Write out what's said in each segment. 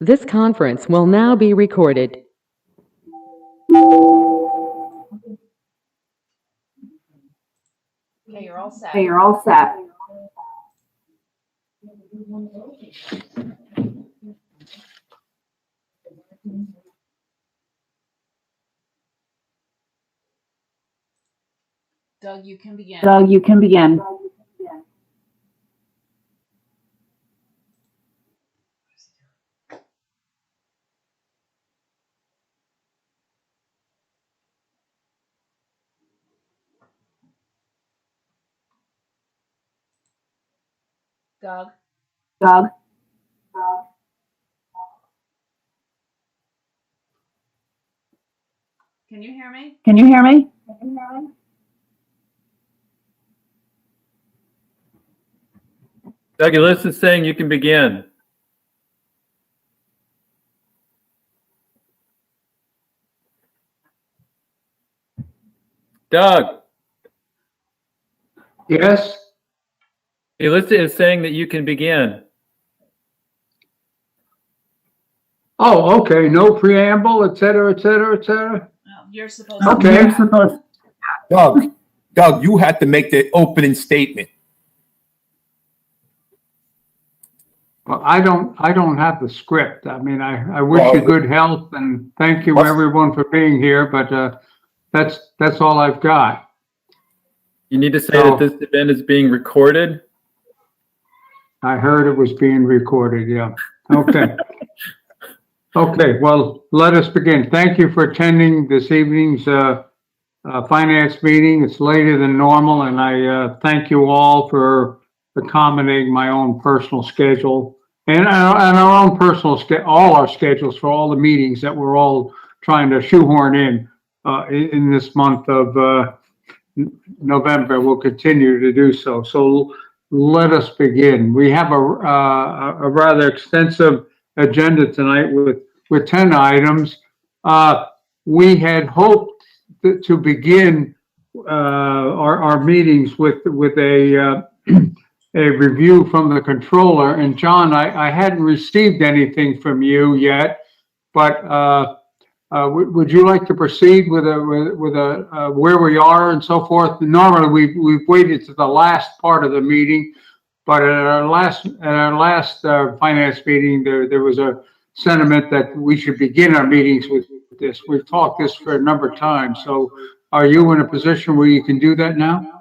This conference will now be recorded. Okay, you're all set. Okay, you're all set. Doug, you can begin. Doug, you can begin. Doug, Doug, can you hear me? can you hear me? Doug, your list is saying you can begin. Doug, Yes. your list is saying that you can begin. Oh, okay. No preamble, et cetera, et cetera, et cetera. No, you're supposed to. Okay. You're supposed. Doug, you had to make the opening statement. Well, I don't have the script. I mean, I wish Well, you good health and thank you everyone for being here, but that's all I've got. You need to say that this event is being recorded. I heard it was being recorded, yeah. Okay. Okay, well, let us begin. Thank you for attending this evening's finance meeting. It's later than normal, and I thank you all for accommodating my own personal schedule and our own personal all our schedules for all the meetings that we're all trying to shoehorn in this month of November. We'll continue to do so. So let us begin. We have a rather extensive agenda tonight with 10 items. We had hoped to begin our meetings with a review from the controller. And John, I hadn't received anything from you yet, but would you like to proceed with a where we are and so forth? Normally we've waited to the last part of the meeting, but at our last finance meeting, there was a sentiment that we should begin our meetings with this. We've talked this for a number of times. So are you in a position where you can do that now?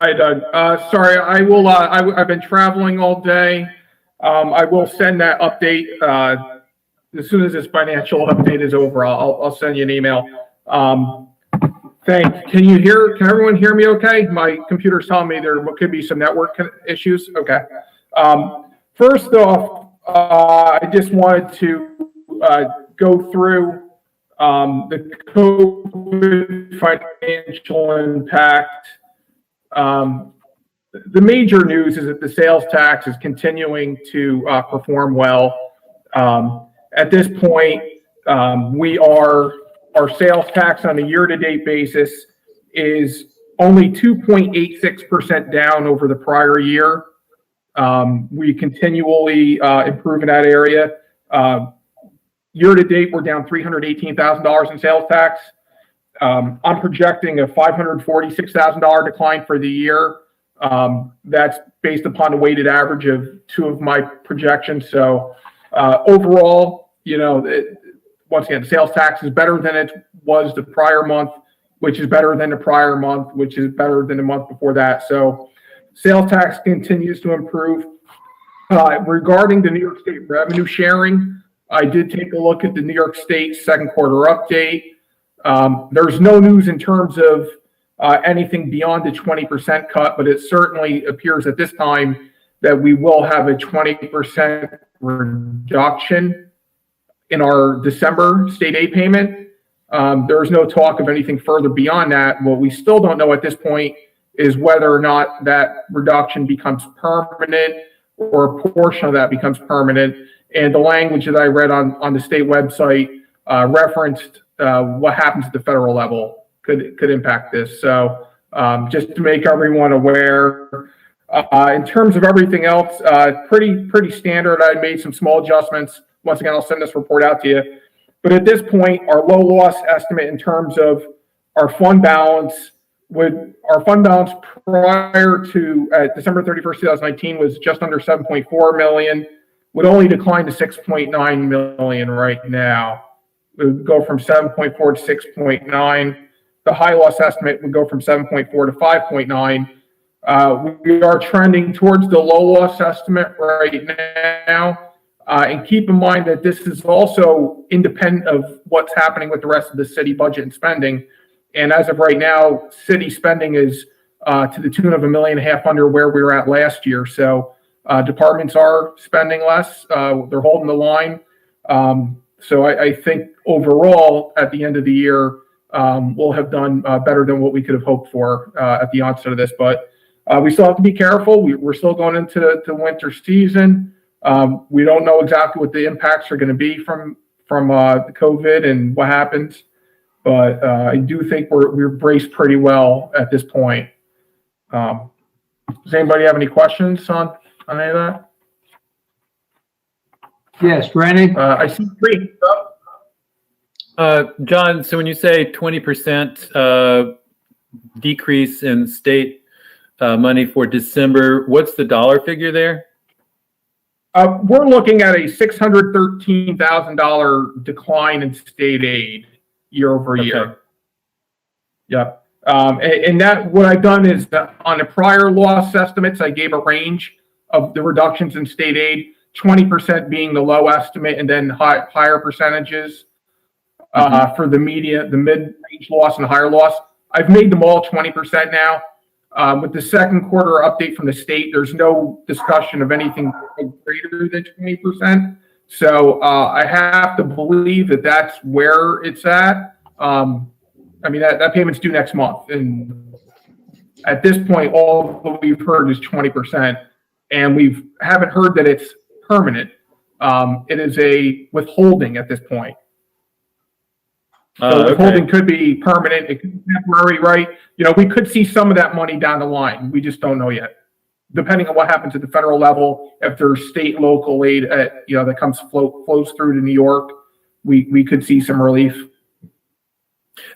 Hi, Doug. Sorry, I will. I've been traveling all day. I will send that update as soon as this financial update is over. I'll send you an email. Can you hear? Can everyone hear me? Okay. My computer's telling me there could be some network issues. Okay. First off, I just wanted to go through the COVID financial impact. The major news is that the sales tax is continuing to perform well. At this point, our sales tax on a year-to-date basis is only 2.86% down over the prior year. We continually improve in that area. Year-to-date, we're down $318,000 in sales tax. I'm projecting a $546,000 decline for the year. That's based upon the weighted average of two of my projections. So overall, once again, sales tax is better than it was the prior month, which is better than the prior month, which is better than the month before that. So sales tax continues to improve. Regarding the New York State revenue sharing, I did take a look at the New York State second quarter update. There's no news in terms of anything beyond the 20% cut, but it certainly appears at this time that we will have a 20% reduction in our December state aid payment. There's no talk of anything further beyond that. What we still don't know at this point is whether or not that reduction becomes permanent or a portion of that becomes permanent. And the language that I read on the state website referenced what happens at the federal level could impact this. So just to make everyone aware. In terms of everything else, pretty standard. I made some small adjustments. Once again, I'll send this report out to you. But at this point, our low loss estimate in terms of our fund balance prior to December 31st, 2019 was just under 7.4 million, would only decline to 6.9 million right now. It would go from 7.4 to 6.9. The high loss estimate would go from 7.4 to 5.9. We are trending towards the low loss estimate right now. And keep in mind that this is also independent of what's happening with the rest of the city budget and spending. And as of right now, city spending is to the tune of $1.5 million under where we were at last year. So departments are spending less. They're holding the line. So I think overall, at the end of the year, we'll have done better than what we could have hoped for at the onset of this. But we still have to be careful. We're still going into the winter season. We don't know exactly what the impacts are going to be from the COVID and what happens. But I do think we're braced pretty well at this point. Does anybody have any questions on any of that? Yes, Randy? I see three. John, so when you say 20% decrease in state money for December, what's the dollar figure there? We're looking at a $613,000 decline in state aid year over year. Okay. Yep. And that what I've done is on the prior loss estimates, I gave a range of the reductions in state aid, 20% being the low estimate, and then higher percentages for the mid-range loss and higher loss. I've made them all 20% now. With the second quarter update from the state, there's no discussion of anything greater than 20%. So I have to believe that that's where it's at. I mean, that payment's due next month. And at this point, all that we've heard is 20%. And we haven't heard that it's permanent. It is a withholding at this point. So withholding could be permanent. It could be temporary, right? You know, we could see some of that money down the line. We just don't know yet. Depending on what happens at the federal level, if there's state, local aid, that flows through to New York, we could see some relief.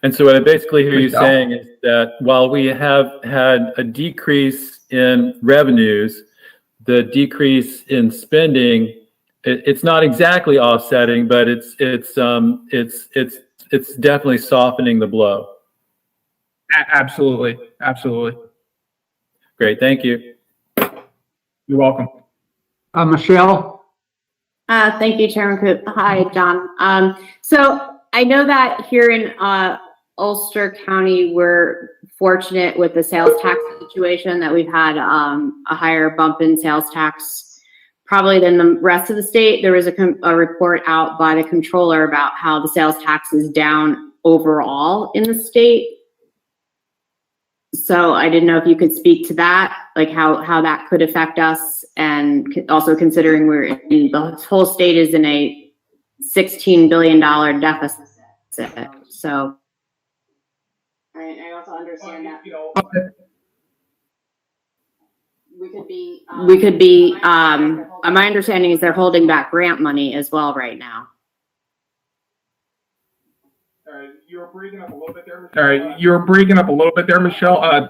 And so what I basically hear you saying is that while we have had a decrease in revenues, the decrease in spending, it's not exactly offsetting, but it's definitely softening the blow. Absolutely. Great, thank you. You're welcome. Michelle? Thank you, Chairman Coop. Hi, John. So I know that here in Ulster County, we're fortunate with the sales tax situation that we've had a higher bump in sales tax probably than the rest of the state. There was a report out by the controller about how the sales tax is down overall in the state. So I didn't know if you could speak to that, like how that could affect us, and also considering the whole state is in a $16 billion deficit. So I also understand that we could be. My understanding is they're holding back grant money as well right now. You're breaking up a little bit there. All right, you're breaking up a little bit there, Michelle.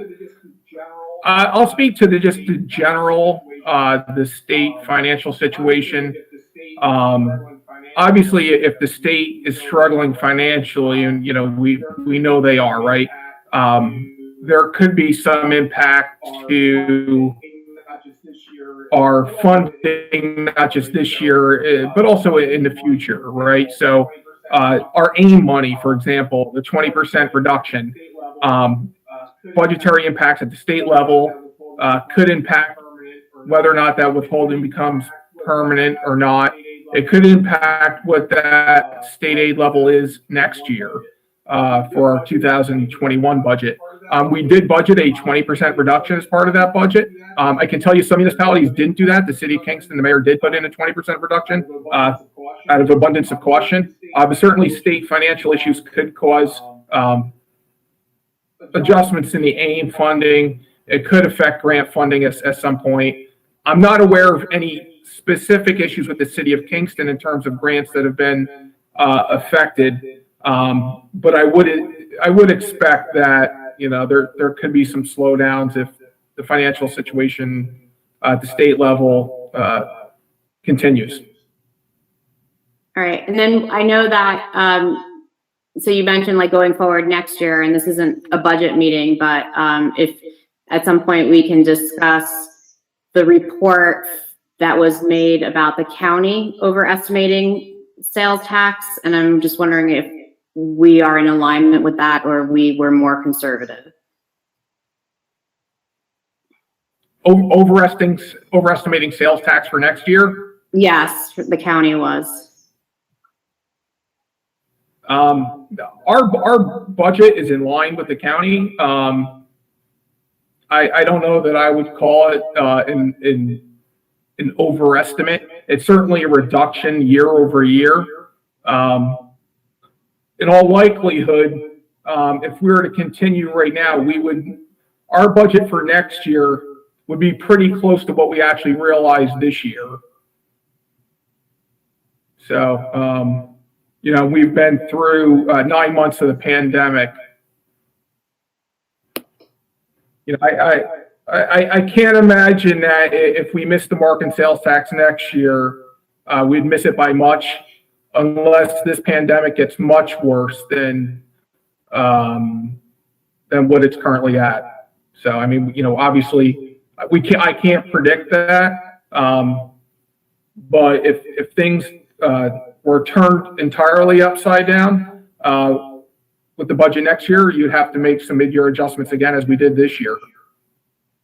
I'll speak to the general the state financial situation. Obviously, if the state is struggling financially, and we know they are, right? There could be some impact to our funding, not just this year, but also in the future, right? So our AIM money, for example, the 20% reduction, budgetary impacts at the state level could impact whether or not that withholding becomes permanent or not. It could impact what that state aid level is next year for our 2021 budget. We did budget a 20% reduction as part of that budget. I can tell you some municipalities didn't do that. The city of Kingston, the mayor did put in a 20% reduction out of abundance of caution. But certainly state financial issues could cause adjustments in the AIM funding. It could affect grant funding at some point. I'm not aware of any specific issues with the city of Kingston in terms of grants that have been affected. But I would expect that, there could be some slowdowns if the financial situation at the state level continues. All right. And then I know that, so you mentioned like going forward next year, and this isn't a budget meeting, but if at some point we can discuss the report that was made about the county overestimating sales tax. And I'm just wondering if we are in alignment with that or we were more conservative. Overestimating sales tax for next year? Yes, the county was. Our budget is in line with the county. I don't know that I would call it an overestimate. It's certainly a reduction year over year. In all likelihood, if we were to continue right now, our budget for next year would be pretty close to what we actually realized this year. So, we've been through 9 months of the pandemic. I can't imagine that if we missed the mark in sales tax next year, we'd miss it by much, unless this pandemic gets much worse than what it's currently at. So, obviously, I can't predict that. But if things were turned entirely upside down with the budget next year, you'd have to make some mid-year adjustments again, as we did this year.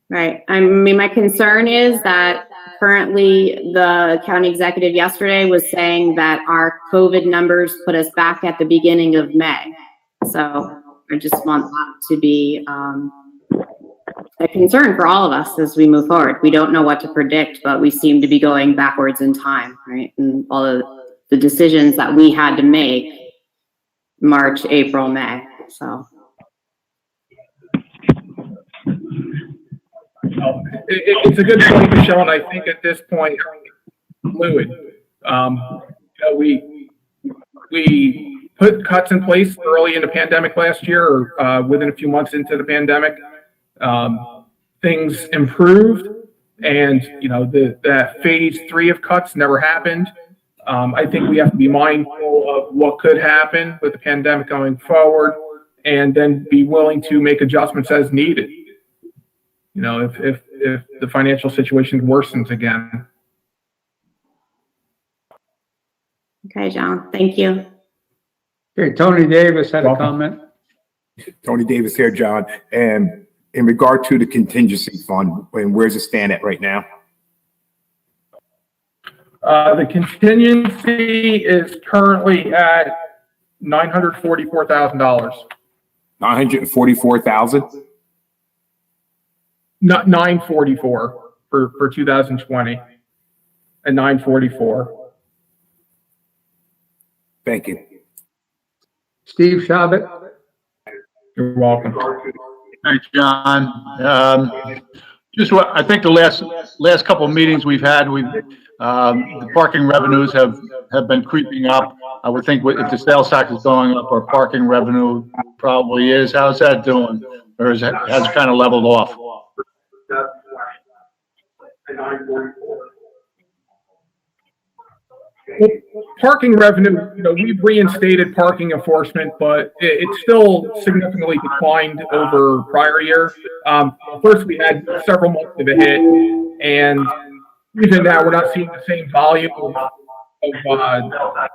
Right. My concern is that currently the county executive yesterday was saying that our COVID numbers put us back at the beginning of May. So I just want that to be a concern for all of us as we move forward. We don't know what to predict, but we seem to be going backwards in time, right? And all of the decisions that we had to make March, April, May. So. It's a good point, Michelle, and I think at this point, fluid. We put cuts in place early in the pandemic last year, or within a few months into the pandemic. Things improved, and that phase 3 of cuts never happened. I think we have to be mindful of what could happen with the pandemic going forward, and then be willing to make adjustments as needed. If the financial situation worsens again. Okay, John, thank you. Okay, Tony Davis had a comment. Tony Davis here, John. And in regard to the contingency fund, where's it stand at right now? The contingency is currently at $944,000. $944,000? Not 944 for 2020, and 944. Thank you. Steve Shabbat. You're welcome. Thanks, John. Just what I think the last couple of meetings we've had, the parking revenues have been creeping up. I would think if the sales tax is going up, our parking revenue probably is. How's that doing? Or has it kind of leveled off? Parking revenue, we've reinstated parking enforcement, but it still significantly declined over prior year. First, we had several months of a hit, and even now we're not seeing the same volume of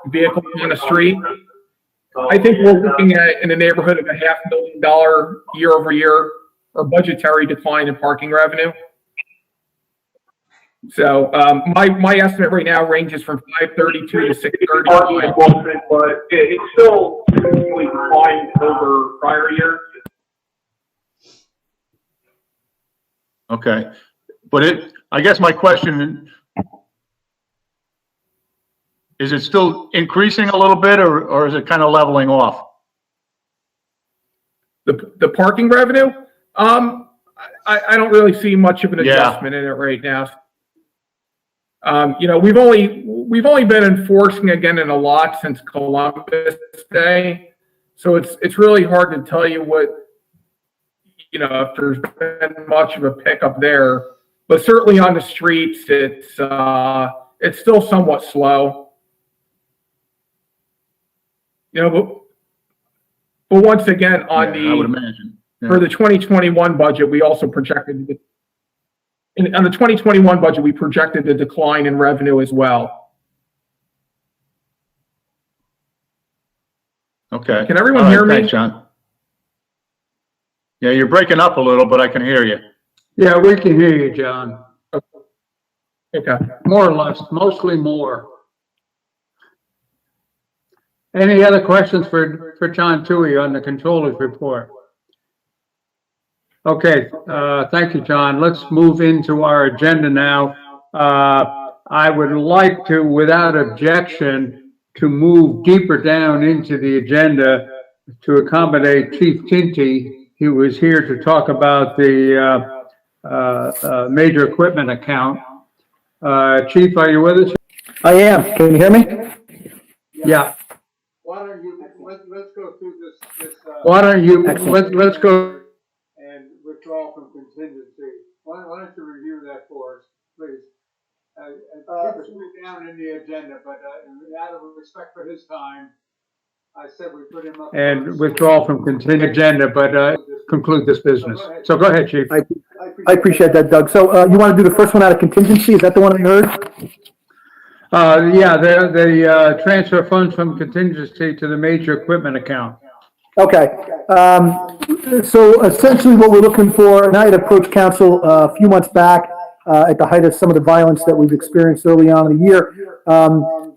vehicles on the street. I think we're looking at in the neighborhood of $500,000 year over year or budgetary decline in parking revenue. So my estimate right now ranges from 532 to 630, but it's still significantly declined over prior year. Okay, but I guess my question is it still increasing a little bit, or is it kind of leveling off? The parking revenue, I don't really see much of an Yeah. adjustment in it right now. You know, we've only been enforcing again in a lot since Columbus Day, so it's really hard to tell you what, you know, if there's been much of a pickup there. But certainly on the streets, it's still somewhat slow. You know, but once again, on Yeah, I would imagine. Yeah. for the 2021 budget, we also projected on the 2021 budget, we projected a decline in revenue as well. Okay. Can everyone All right, hear me? Thanks, John. Yeah, you're breaking up a little, but I can hear you. Yeah, we can hear you, John. Okay. More or less, mostly more. Any other questions for John Toohey on the controller's report? Okay, thank you, John. Let's move into our agenda now. I would like to, without objection, to move deeper down into the agenda to accommodate Chief Tinty, who was here to talk about the major equipment account. Chief, are you with us? I am. Can you hear me? Yeah. Why don't you, let's go through this, Why don't you, Excellent. let's go. and withdraw from contingency. Why don't you review that for us, please? Keep us down in the agenda, but, out of respect for his time, I said we put him up. And withdraw from contingent agenda, but conclude this business. So go ahead, Chief. I appreciate that, Doug. So, you want to do the first one out of contingency? Is that the one I heard? Yeah, the transfer funds from contingency to the major equipment account. Okay. So essentially what we're looking for, and I had approached council a few months back, at the height of some of the violence that we've experienced early on in the year,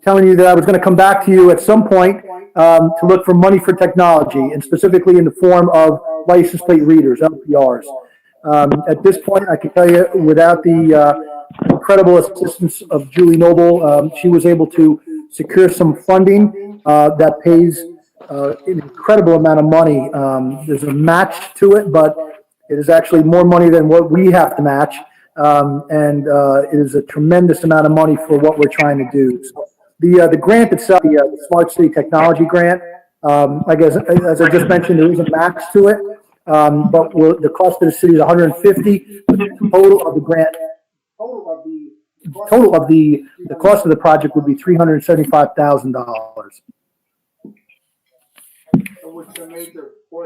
telling you that I was going to come back to you at some point, to look for money for technology, and specifically in the form of license plate readers, LPRs. At this point, I can tell you, without the incredible assistance of Julie Noble, she was able to secure some funding that pays an incredible amount of money. There's a match to it, but it is actually more money than what we have to match. And it is a tremendous amount of money for what we're trying to do. So the grant itself, the Smart City Technology Grant, I guess, as I just mentioned, there is a max to it. But the cost of the city is $150. The total of the grant, the cost of the project would be $375,000.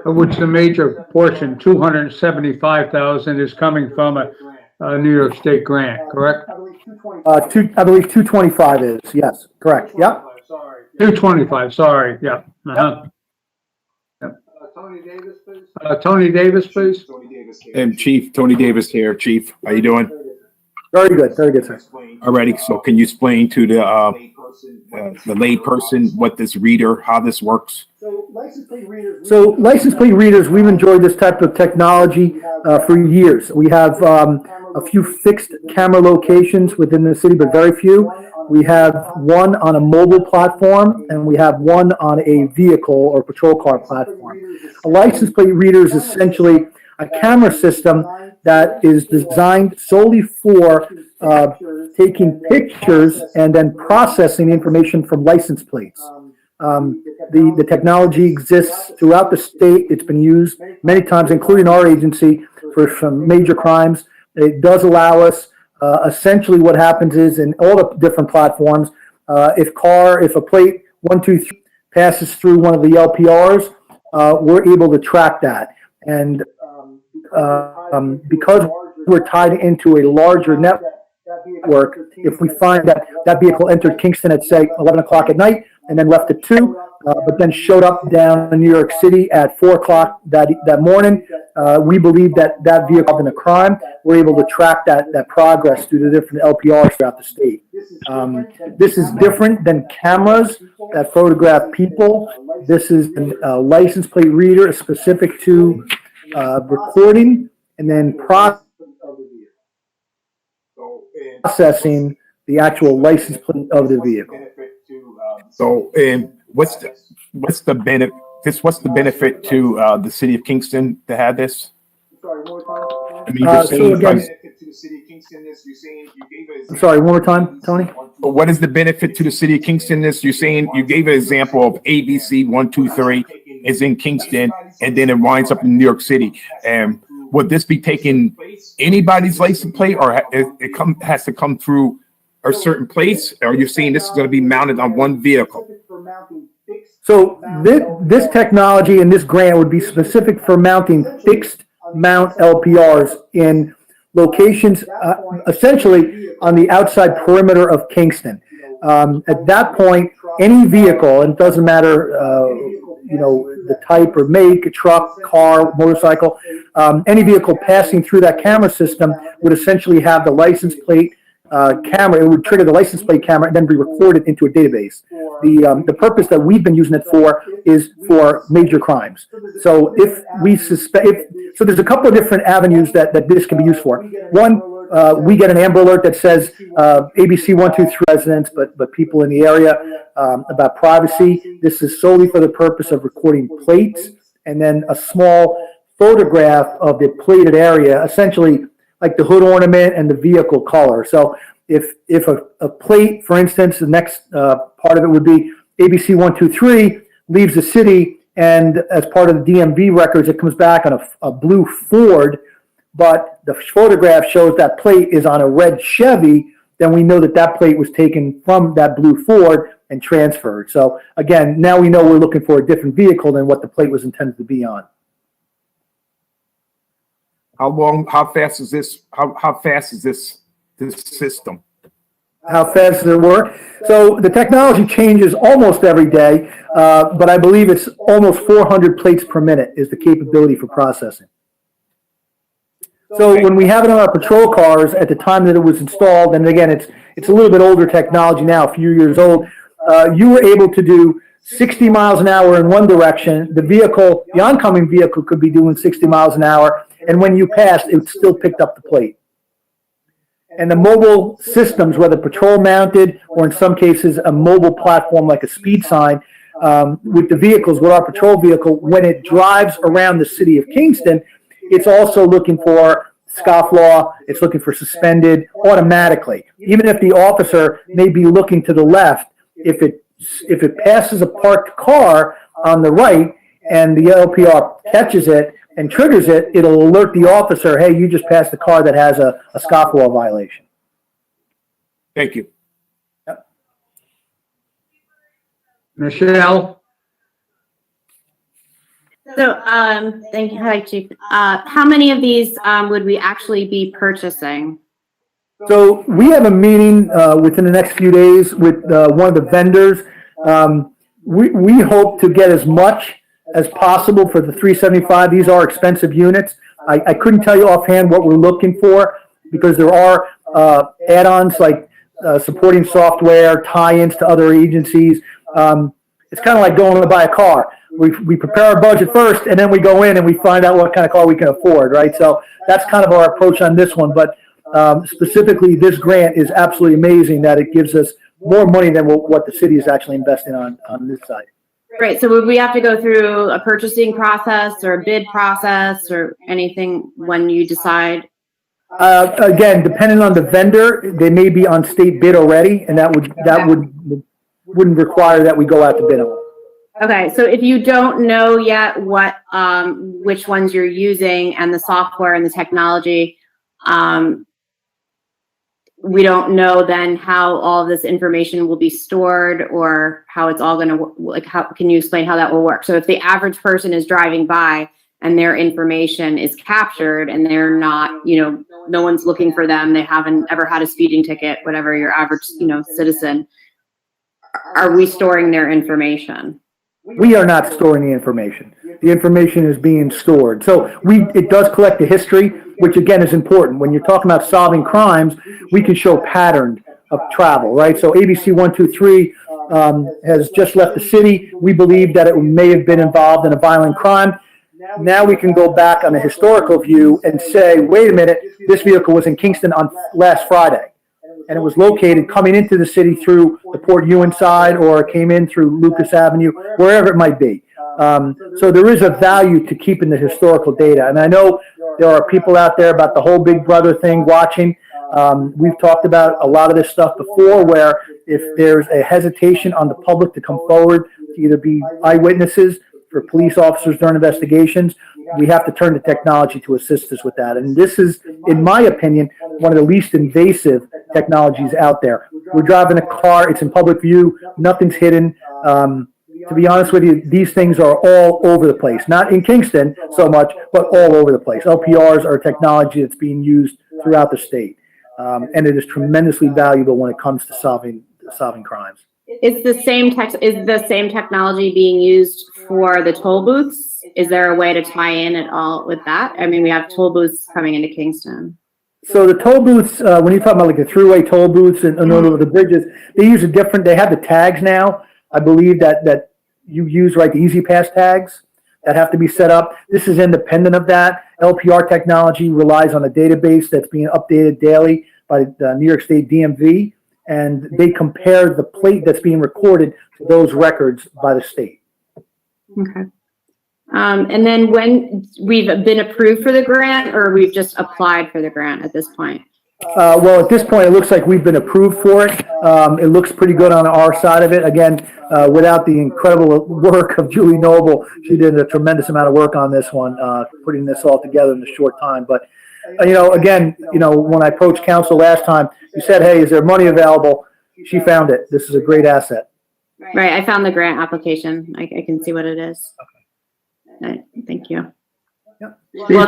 Of which the major portion, 275,000, is coming from a New York State grant, correct? I believe 225 is, yes, correct, yep. 225, sorry, yeah. Uh-huh. Tony Davis, please. Tony Davis, please. And Chief, Tony Davis here. Chief, how you doing? Very good, sir. Alrighty, so can you explain to the lay person what this reader, how this works? So license plate readers, we've enjoyed this type of technology for years. We have a few fixed camera locations within the city, but very few. We have one on a mobile platform, and we have one on a vehicle or patrol car platform. A license plate reader is essentially a camera system that is designed solely for taking pictures and then processing information from license plates. The technology exists throughout the state. It's been used many times, including our agency, for some major crimes. It does allow us, essentially what happens is in all the different platforms, if a plate 123 passes through one of the LPRs, we're able to track that. And because we're tied into a larger network, if we find that that vehicle entered Kingston at, say, 11 o'clock at night and then left at 2, but then showed up down in New York City at 4 o'clock that morning, we believe that that vehicle in a crime. We're able to track that progress through the different LPRs throughout the state. This is different than cameras that photograph people. This is a license plate reader specific to recording and then processing the actual license plate of the vehicle. So, and what's the benefit? what's the benefit to the city of Kingston to have this? I mean, So again, I'm sorry, one more time, Tony? what is the benefit to the city of Kingston? This you're saying you gave an example of ABC 123 is in Kingston, and then it winds up in New York City. And would this be taking anybody's license plate, or has to come through a certain place? Or you're saying this is going to be mounted on one vehicle? So this technology and this grant would be specific for mounting fixed mount LPRs in locations essentially on the outside perimeter of Kingston. At that point, any vehicle, and it doesn't matter, the type or make, a truck, car, motorcycle, any vehicle passing through that camera system would essentially have the license plate camera. It would trigger the license plate camera and then be recorded into a database. The purpose that we've been using it for is for major crimes. So if we suspect, so there's a couple of different avenues that this can be used for. One, we get an Amber Alert that says ABC 123 residents, but people in the area about privacy. This is solely for the purpose of recording plates, and then a small photograph of the plated area, essentially like the hood ornament and the vehicle color. So if a plate, for instance, the next part of it would be ABC 123 leaves the city, and as part of the DMV records, it comes back on a blue Ford, but the photograph shows that plate is on a red Chevy, then we know that plate was taken from that blue Ford and transferred. So again, now we know we're looking for a different vehicle than what the plate was intended to be on. How fast is this system? How fast does it work? So the technology changes almost every day, but I believe it's almost 400 plates per minute is the capability for processing. So when we have it on our patrol cars at the time that it was installed, and again, it's a little bit older technology now, a few years old, you were able to do 60 miles an hour in one direction. The oncoming vehicle could be doing 60 miles an hour, and when you passed, it still picked up the plate. And the mobile systems, whether patrol mounted or in some cases a mobile platform like a speed sign, with the vehicles, with our patrol vehicle, when it drives around the city of Kingston, it's also looking for scofflaw, it's looking for suspended automatically. Even if the officer may be looking to the left, if it passes a parked car on the right and the LPR catches it and triggers it, it'll alert the officer, hey, you just passed a car that has a scofflaw violation. Thank you. Yep. Michelle? So, thank you. Hi, Chief. How many of these would we actually be purchasing? So we have a meeting within the next few days with one of the vendors. We hope to get as much as possible for the 375. These are expensive units. I couldn't tell you offhand what we're looking for because there are add-ons like supporting software, tie-ins to other agencies. It's kind of like going to buy a car. We prepare our budget first, and then we go in and we find out what kind of car we can afford, right? So that's kind of our approach on this one. But specifically, this grant is absolutely amazing that it gives us more money than what the city is actually investing on this side. Right. So would we have to go through a purchasing process or a bid process or anything when you decide? Again, depending on the vendor, they may be on state bid already, and that wouldn't require that we go out to bid on them. Okay, so if you don't know yet what which ones you're using and the software and the technology, we don't know then how all of this information will be stored or how it's all going to like. How can you explain how that will work? So if the average person is driving by and their information is captured and they're not, no one's looking for them, they haven't ever had a speeding ticket, whatever your average, citizen, are we storing their information? We are not storing the information. The information is being stored. So it does collect the history, which again is important. When you're talking about solving crimes, we can show pattern of travel, right? So ABC 123 has just left the city. We believe that it may have been involved in a violent crime. Now we can go back on a historical view and say, wait a minute, this vehicle was in Kingston on last Friday. And it was located coming into the city through the Port Ewan side or came in through Lucas Avenue, wherever it might be. So there is a value to keeping the historical data. And I know there are people out there about the whole Big Brother thing watching. We've talked about a lot of this stuff before, where if there's a hesitation on the public to come forward to either be eyewitnesses for police officers during investigations, we have to turn to technology to assist us with that. And this is, in my opinion, one of the least invasive technologies out there. We're driving a car, it's in public view, nothing's hidden. To be honest with you, these things are all over the place. Not in Kingston so much, but all over the place. LPRs are technology that's being used throughout the state. And it is tremendously valuable when it comes to solving crimes. Is the same technology being used for the toll booths? Is there a way to tie in at all with that? I mean, we have toll booths coming into Kingston. So the toll booths, when you're talking about like the thruway toll booths and over the bridges, they use a different, they have the tags now. I believe that you use, right, the Easy Pass tags that have to be set up. This is independent of that. LPR technology relies on a database that's being updated daily by the New York State DMV, and they compare the plate that's being recorded to those records by the state. Okay. And then when we've been approved for the grant, or we've just applied for the grant at this point? Well, at this point, it looks like we've been approved for it. It looks pretty good on our side of it. Again, without the incredible work of Julie Noble, she did a tremendous amount of work on this one, putting this all together in a short time. But, again, when I approached council last time, you said, hey, is there money available? She found it. This is a great asset. Right. I found the grant application. I can see what it is. Okay. Thank you. Yep. Well,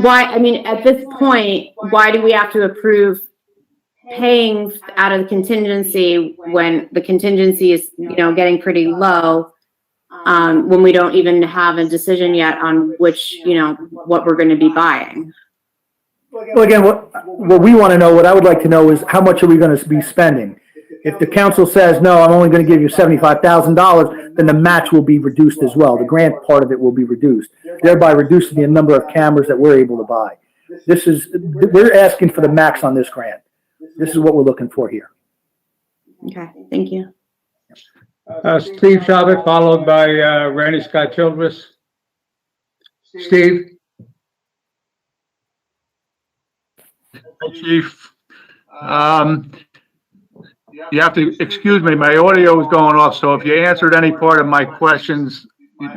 I mean, at this point, why do we have to approve paying out of the contingency when the contingency is, getting pretty low, when we don't even have a decision yet on which, what we're going to be buying? Well, again, what we want to know, what I would like to know is how much are we going to be spending? If the council says, no, I'm only going to give you $75,000, then the match will be reduced as well. The grant part of it will be reduced, thereby reducing the number of cameras that we're able to buy. We're asking for the max on this grant. This is what we're looking for here. Okay, thank you. Steve Chabot, followed by Randy Scott Childress. Steve? Hi, Chief. You have to excuse me, my audio is going off, so if you answered any part of my questions,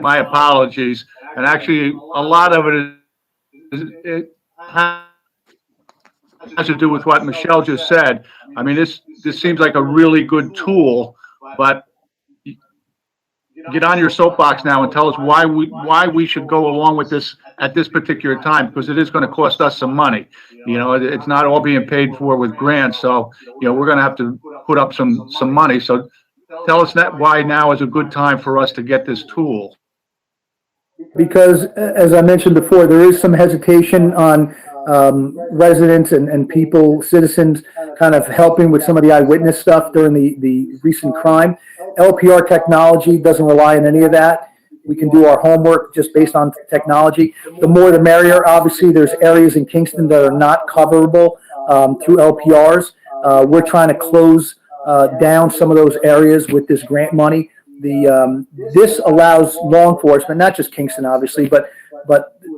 my apologies. And actually, a lot of it has to do with what Michelle just said. I mean, this seems like a really good tool, but get on your soapbox now and tell us why we should go along with this at this particular time, because it is going to cost us some money. It's not all being paid for with grants, so we're going to have to put up some money. So tell us why now is a good time for us to get this tool. Because, as I mentioned before, there is some hesitation on residents and people, citizens, kind of helping with some of the eyewitness stuff during the recent crime. LPR technology doesn't rely on any of that. We can do our homework just based on technology. The more the merrier. Obviously, there's areas in Kingston that are not coverable through LPRs. We're trying to close down some of those areas with this grant money. This allows law enforcement, not just Kingston, obviously, but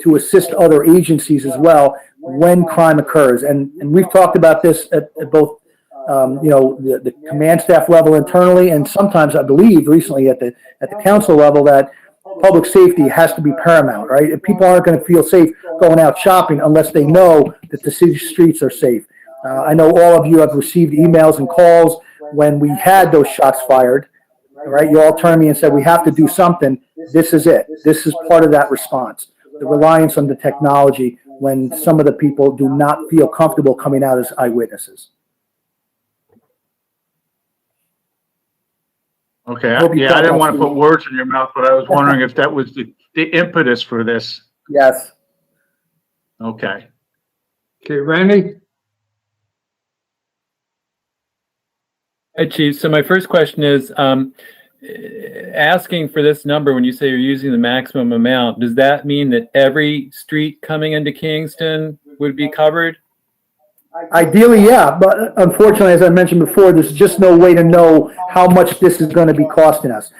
to assist other agencies as well when crime occurs. And we've talked about this at both, the command staff level internally, and sometimes I believe recently at the council level that public safety has to be paramount, right? If people aren't going to feel safe going out shopping unless they know that the city streets are safe. I know all of you have received emails and calls when we had those shots fired, right? You all turned to me and said, we have to do something. This is it. This is part of that response. The reliance on the technology when some of the people do not feel comfortable coming out as eyewitnesses. Okay. I didn't want to put words in your mouth, but I was wondering if that was the impetus for this. Yes. Okay. Okay, Randy? Hi, Chief. So my first question is, asking for this number, when you say you're using the maximum amount, does that mean that every street coming into Kingston would be covered? Ideally, yeah, but unfortunately, as I mentioned before, there's just no way to know how much this is going to be costing us.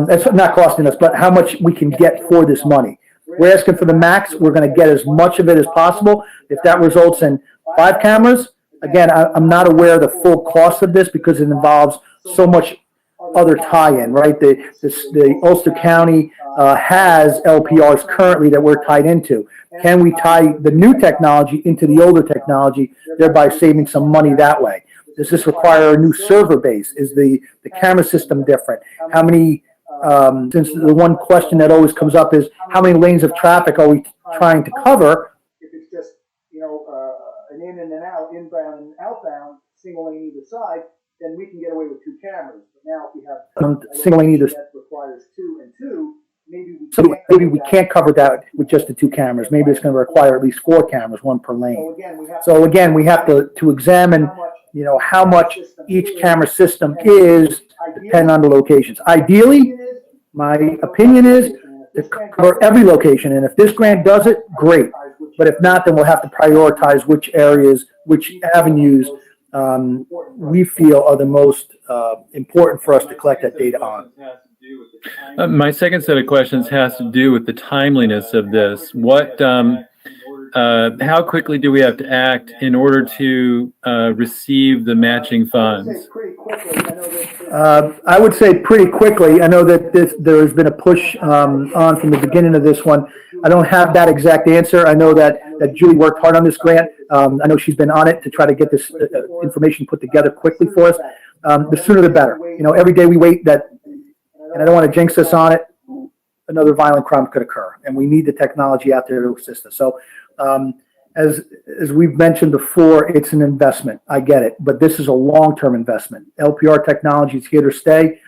It's not costing us, but how much we can get for this money. We're asking for the max. We're going to get as much of it as possible. If that results in 5 cameras, again, I'm not aware of the full cost of this because it involves so much other tie-in, right? The Ulster County has LPRs currently that we're tied into. Can we tie the new technology into the older technology, thereby saving some money that way? Does this require a new server base? Is the camera system different? How many, since the one question that always comes up is, how many lanes of traffic are we trying to cover? If it's just, an in and an out, inbound and outbound, single lane either side, then we can get away with 2 cameras. But now if we have Single lane either. that requires 2 and 2, maybe we can't cover that with just the 2 cameras. Maybe it's going to require at least 4 cameras, 1 per lane. So again, we have to examine, how much each camera system is, depending on the locations. Ideally, my opinion is to cover every location, and if this grant does it, great. But if not, then we'll have to prioritize which areas, which avenues we feel are the most important for us to collect that data on. My second set of questions has to do with the timeliness of this. How quickly do we have to act in order to receive the matching funds? I would say pretty quickly. I know that there has been a push on from the beginning of this one. I don't have that exact answer. I know that Julie worked hard on this grant. I know she's been on it to try to get this information put together quickly for us. The sooner the better. Every day we wait and I don't want to jinx us on it, another violent crime could occur, and we need the technology out there to assist us. So, as we've mentioned before, it's an investment. I get it, but this is a long-term investment. LPR technology is here to stay.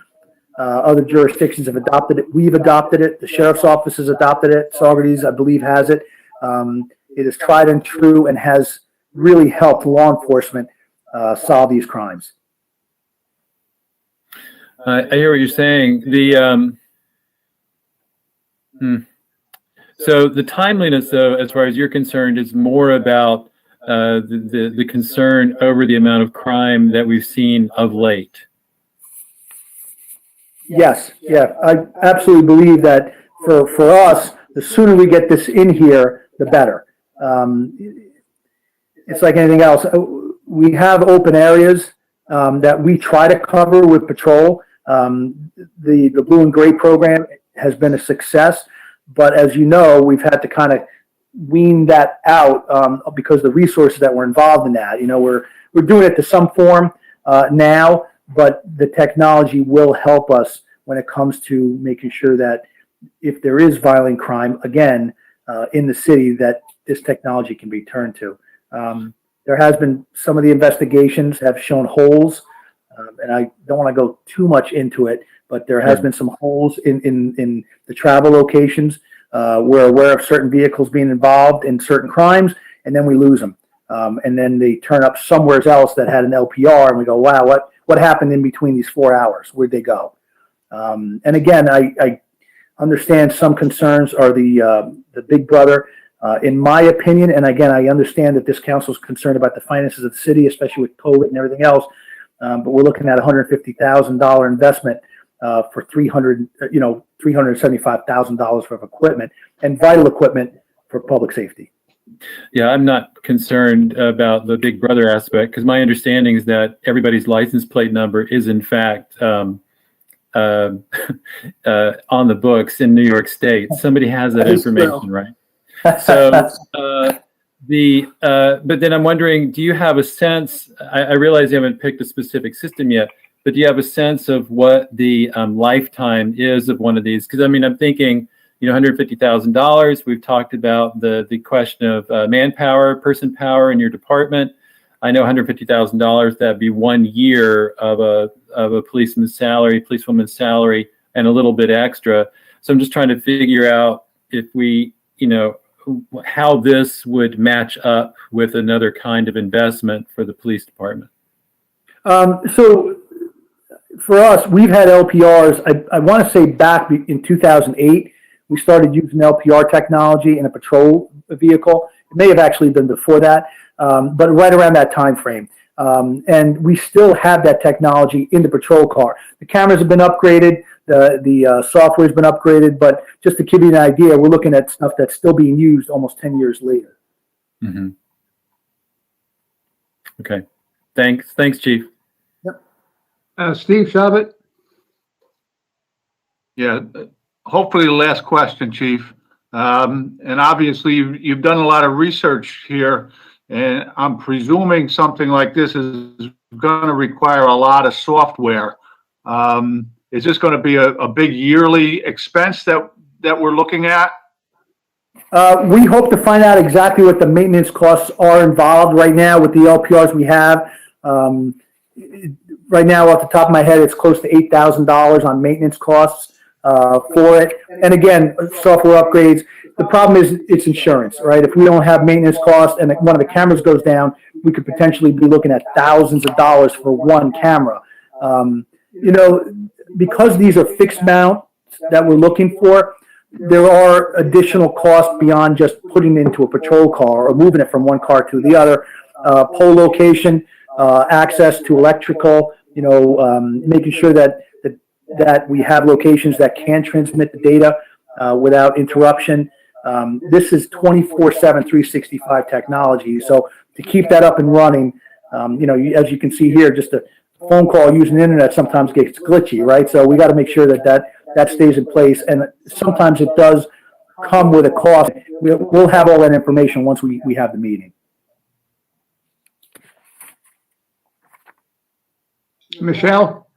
Other jurisdictions have adopted it. We've adopted it. The sheriff's office has adopted it. Saugerties, I believe, has it. It is tried and true and has really helped law enforcement solve these crimes. I hear what you're saying. So the timeliness, though, as far as you're concerned, is more about the concern over the amount of crime that we've seen of late. Yes, yeah, I absolutely believe that for us, the sooner we get this in here, the better. It's like anything else. We have open areas that we try to cover with patrol. The Blue and Gray program has been a success, but as you know, we've had to kind of wean that out because of the resources that were involved in that. We're doing it to some form now, but the technology will help us when it comes to making sure that if there is violent crime, again, in the city, that this technology can be turned to. There has been some of the investigations have shown holes, and I don't want to go too much into it, but there has been some holes in the travel locations. We're aware of certain vehicles being involved in certain crimes, and then we lose them. And then they turn up somewhere else that had an LPR, and we go, wow, what happened in between these 4 hours? Where'd they go? And again, I understand some concerns are the big brother. In my opinion, and again, I understand that this council is concerned about the finances of the city, especially with COVID and everything else. But we're looking at $150,000 investment for $375,000 worth of equipment and vital equipment for public safety. Yeah, I'm not concerned about the big brother aspect because my understanding is that everybody's license plate number is in fact on the books in New York State. Somebody has that information, right? So but then I'm wondering, do you have a sense? I realize you haven't picked a specific system yet, but do you have a sense of what the lifetime is of one of these? Because I'm thinking, $150,000. We've talked about the question of manpower, person power in your department. I know $150,000. That'd be 1 year of a policeman's salary, policewoman's salary, and a little bit extra. So I'm just trying to figure out if we, how this would match up with another kind of investment for the police department. So for us, we've had LPRs. I want to say back in 2008, we started using LPR technology in a patrol vehicle. It may have actually been before that. but right around that time frame. And we still have that technology in the patrol car. The cameras have been upgraded, the software has been upgraded, but just to give you an idea, we're looking at stuff that's still being used almost 10 years later. Mm-hmm. Okay. Thanks, Chief. Steve Shabbat? Yeah, hopefully the last question, Chief. And obviously you've done a lot of research here, and I'm presuming something like this is going to require a lot of software. Is this going to be a big yearly expense that we're looking at? We hope to find out exactly what the maintenance costs are involved right now with the LPRs we have. Right now, off the top of my head, it's close to $8,000 on maintenance costs for it. And again, software upgrades. The problem is it's insurance, right? If we don't have maintenance costs and one of the cameras goes down, we could potentially be looking at thousands of dollars for one camera. Because these are fixed mount that we're looking for, there are additional costs beyond just putting it into a patrol car or moving it from one car to the other. Pole location, access to electrical, making sure that we have locations that can transmit the data without interruption. This is 24/7, 365 technology. So to keep that up and running, as you can see here, just a phone call using the internet sometimes gets glitchy, right? So we got to make sure that stays in place. And sometimes it does come with a cost. We'll have all that information once we have the meeting. Michelle?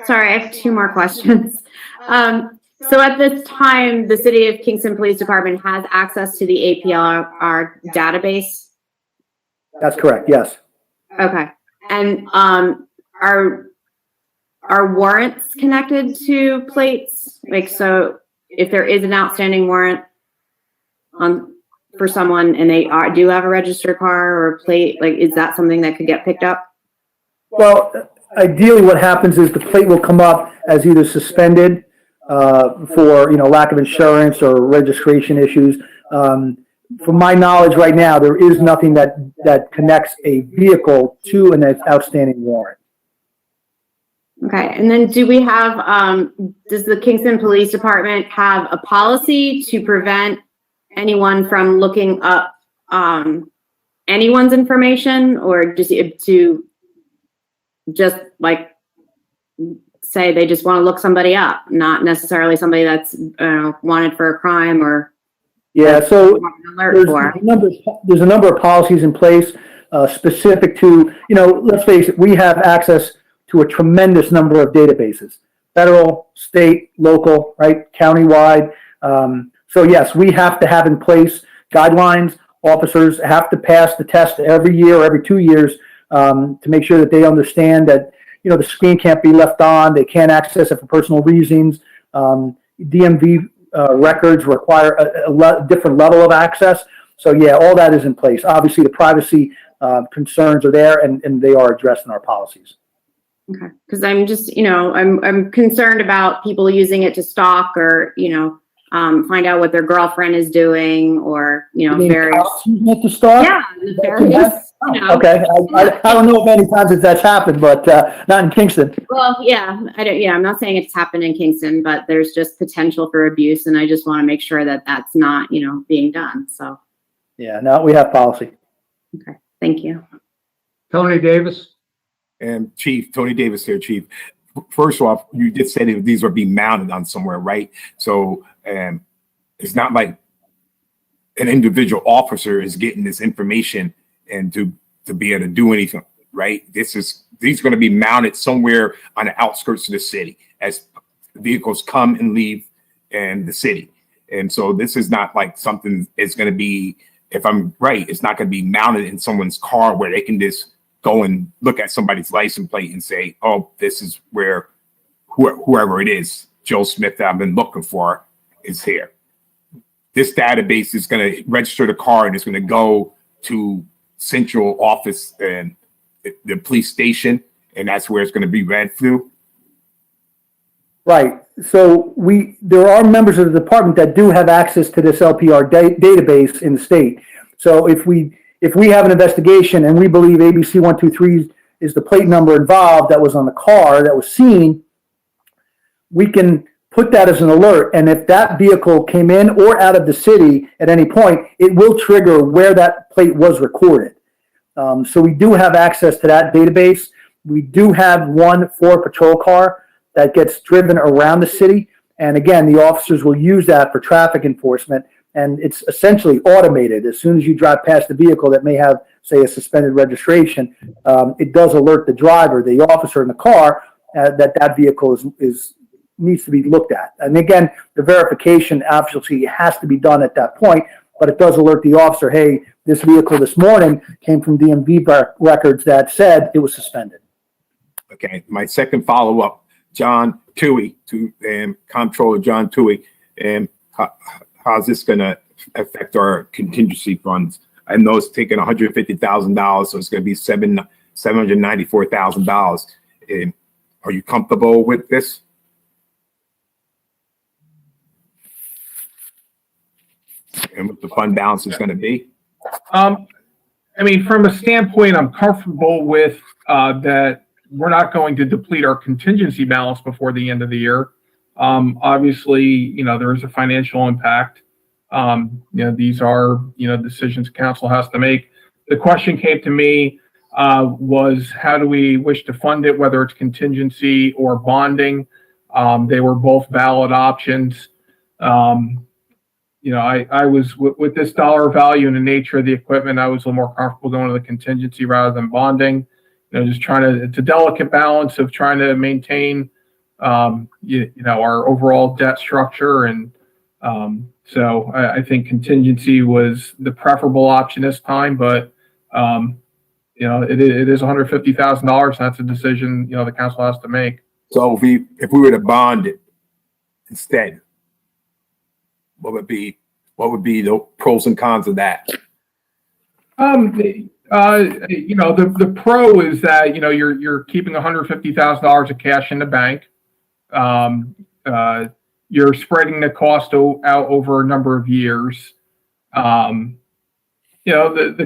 Sorry, I have two more questions. So at this time, the City of Kingston Police Department has access to the APR database? That's correct, yes. Okay. And are warrants connected to plates? Like, so if there is an outstanding warrant for someone and they do have a registered car or a plate, like, is that something that could get picked up? Well, ideally what happens is the plate will come up as either suspended for, lack of insurance or registration issues. From my knowledge right now, there is nothing that connects a vehicle to an outstanding warrant. Okay. And then do we have, does the Kingston Police Department have a policy to prevent anyone from looking up anyone's information, or just like say they just want to look somebody up, not necessarily somebody that's wanted for a crime or so alert for? There's a number of policies in place specific to, let's face it, we have access to a tremendous number of databases, federal, state, local, right, countywide. So yes, we have to have in place guidelines. Officers have to pass the test every year or every 2 years to make sure that they understand that, the screen can't be left on. They can't access it for personal reasons. DMV records require a different level of access. So yeah, all that is in place. Obviously, the privacy concerns are there, and they are addressed in our policies. Okay, because I'm just, I'm concerned about people using it to stalk or, find out what their girlfriend is doing or, various. Using it to stalk? Yeah, various. Okay, I don't know if any times that's happened, but not in Kingston. Well, yeah, I'm not saying it's happened in Kingston, but there's just potential for abuse, and I just want to make sure that that's not, being done. So. Yeah, no, we have policy. Okay, thank you. Tony Davis? And Chief, Tony Davis here, Chief. First off, you did say that these are being mounted on somewhere, right? So it's not like an individual officer is getting this information and to be able to do anything, right? These are going to be mounted somewhere on the outskirts of the city as vehicles come and leave in the city. And so this is not like something it's going to be, if I'm right, it's not going to be mounted in someone's car where they can just go and look at somebody's license plate and say, oh, this is where whoever it is, Joe Smith that I've been looking for is here. This database is going to register the car and it's going to go to central office and the police station, and that's where it's going to be read through. Right. So there are members of the department that do have access to this LPR database in the state. So if we have an investigation and we believe ABC 123 is the plate number involved that was on the car that was seen, we can put that as an alert. And if that vehicle came in or out of the city at any point, it will trigger where that plate was recorded. So we do have access to that database. We do have one for a patrol car that gets driven around the city. And again, the officers will use that for traffic enforcement. And it's essentially automated. As soon as you drive past the vehicle that may have, say, a suspended registration, it does alert the driver, the officer in the car, that vehicle needs to be looked at. And again, the verification obviously has to be done at that point, but it does alert the officer, hey, this vehicle this morning came from DMV records that said it was suspended. Okay, my second follow-up, John Toohey, Comptroller John Toohey, and how's this going to affect our contingency funds? I know it's taking $150,000, so it's going to be $794,000. Are you comfortable with this? And what the fund balance is going to be? I mean, from a standpoint, I'm comfortable with that we're not going to deplete our contingency balance before the end of the year. Obviously, there is a financial impact. These are, decisions council has to make. The question came to me was how do we wish to fund it, whether it's contingency or bonding. They were both valid options. I was with this dollar value and the nature of the equipment, I was a little more comfortable going to the contingency rather than bonding. Just it's a delicate balance of trying to maintain, our overall debt structure. And so I think contingency was the preferable option this time, but, it is $150,000. That's a decision, the council has to make. So if we were to bond it instead, what would be the pros and cons of that? The pro is that, you're keeping $150,000 of cash in the bank. You're spreading the cost out over a number of years. The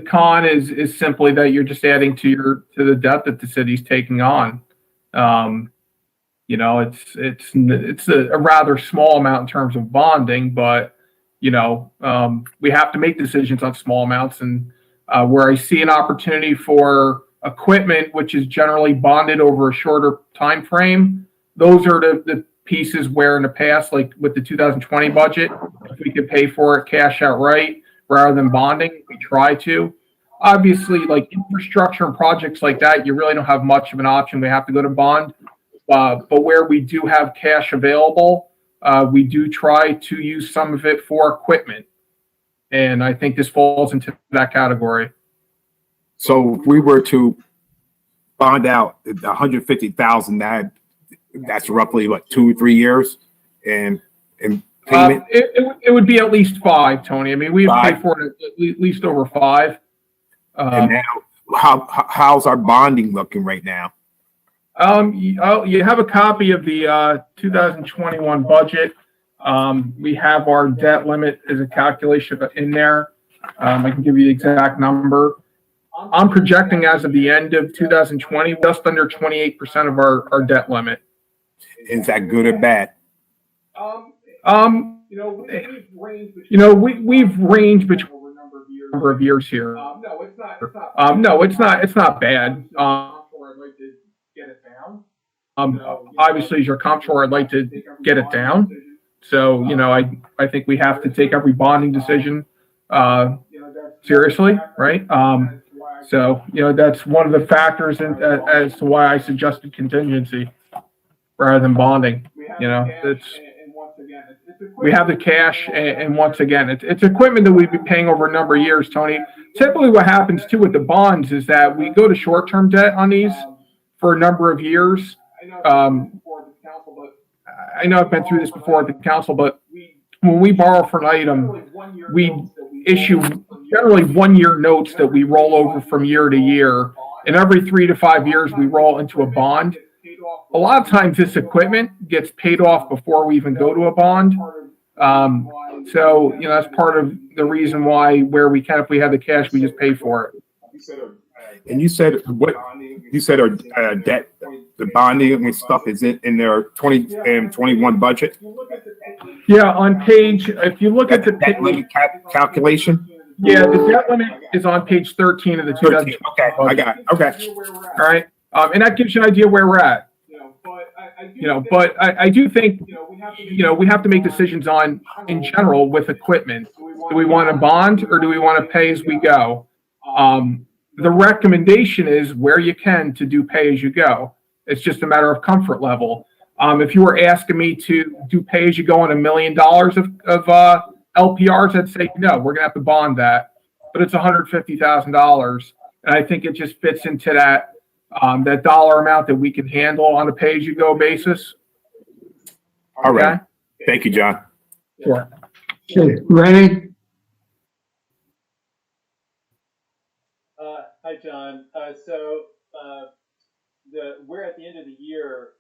con is simply that you're just adding to the debt that the city's taking on. It's a rather small amount in terms of bonding, but we have to make decisions on small amounts. And where I see an opportunity for equipment, which is generally bonded over a shorter time frame, those are the pieces where in the past, like with the 2020 budget, if we could pay for it cash outright rather than bonding, we try to. Obviously, like infrastructure and projects like that, you really don't have much of an option. We have to go to bond. But where we do have cash available, we do try to use some of it for equipment. And I think this falls into that category. So if we were to bond out the $150,000, that's roughly what, 2 or 3 years, and payment. It would be at least 5, Tony. I mean, we've paid for it at least over 5. And now, how's our bonding looking right now? You have a copy of the 2021 budget. We have our debt limit as a calculation in there. I can give you the exact number. I'm projecting as of the end of 2020, just under 28% of our debt limit. Is that good or bad? We've ranged between a number of years here. No, it's not bad. Obviously, as your comptroller, I'd like to get it down. So, I think we have to take every bonding decision seriously, right? So, that's one of the factors as to why I suggested contingency rather than bonding. We have the cash, and once again, it's equipment that we've been paying over a number of years, Tony. Typically, what happens too with the bonds is that we go to short-term debt on these for a number of years. I know I've been through this before at the council, but when we borrow for an item, we issue generally 1-year notes that we roll over from year to year. And every 3 to 5 years, we roll into a bond. A lot of times this equipment gets paid off before we even go to a bond. So, that's part of the reason why where we can, if we have the cash, we just pay for it. And you said our debt, the bonding and stuff is in their 2021 budget? Yeah, on page, if you look at the Debt limit calculation? yeah, the debt limit is on page 13 of the 13. 2000. Okay, I got it. Okay. All right. And that gives you an idea where we're at. But I do think, we have to make decisions on, in general, with equipment. Do we want to bond or do we want to pay as we go? The recommendation is where you can to do pay as you go. It's just a matter of comfort level. If you were asking me to do pay as you go on $1 million of LPRs, I'd say no, we're gonna have to bond that. But it's $150,000, and I think it just fits into that that dollar amount that we can handle on a pay as you go basis. All right. Thank you, John. Sure. Okay, Rennie? Hi, John. We're at the end of the year,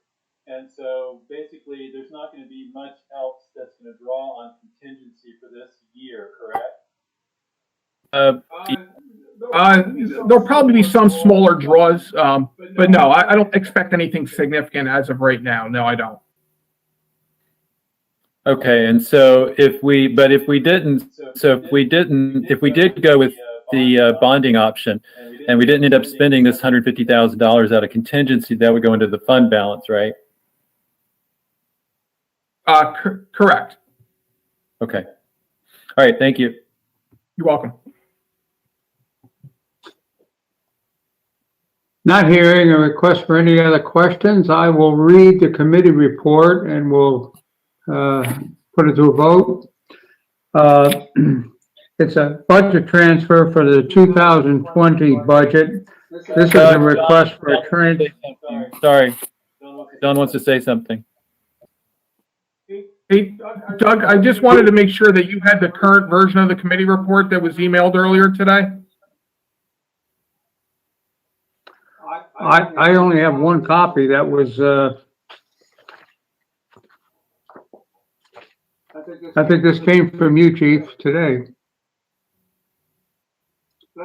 and so basically there's not going to be much else that's going to draw on contingency for this year, correct? There'll probably be some smaller draws, but no, I don't expect anything significant as of right now. No, I don't. Okay, and so if we did go with the bonding option, and we didn't end up spending this $150,000 out of contingency, that would go into the fund balance, right? Correct. Okay. All right, thank you. You're welcome. Not hearing a request for any other questions, I will read the committee report and we'll put it to a vote. It's a budget transfer for the 2020 budget. This is a request for a transfer. Sorry, John wants to say something. Hey, Doug, I just wanted to make sure that you had the current version of the committee report that was emailed earlier today. I only have one copy that was, I think this came from you, Chief, today.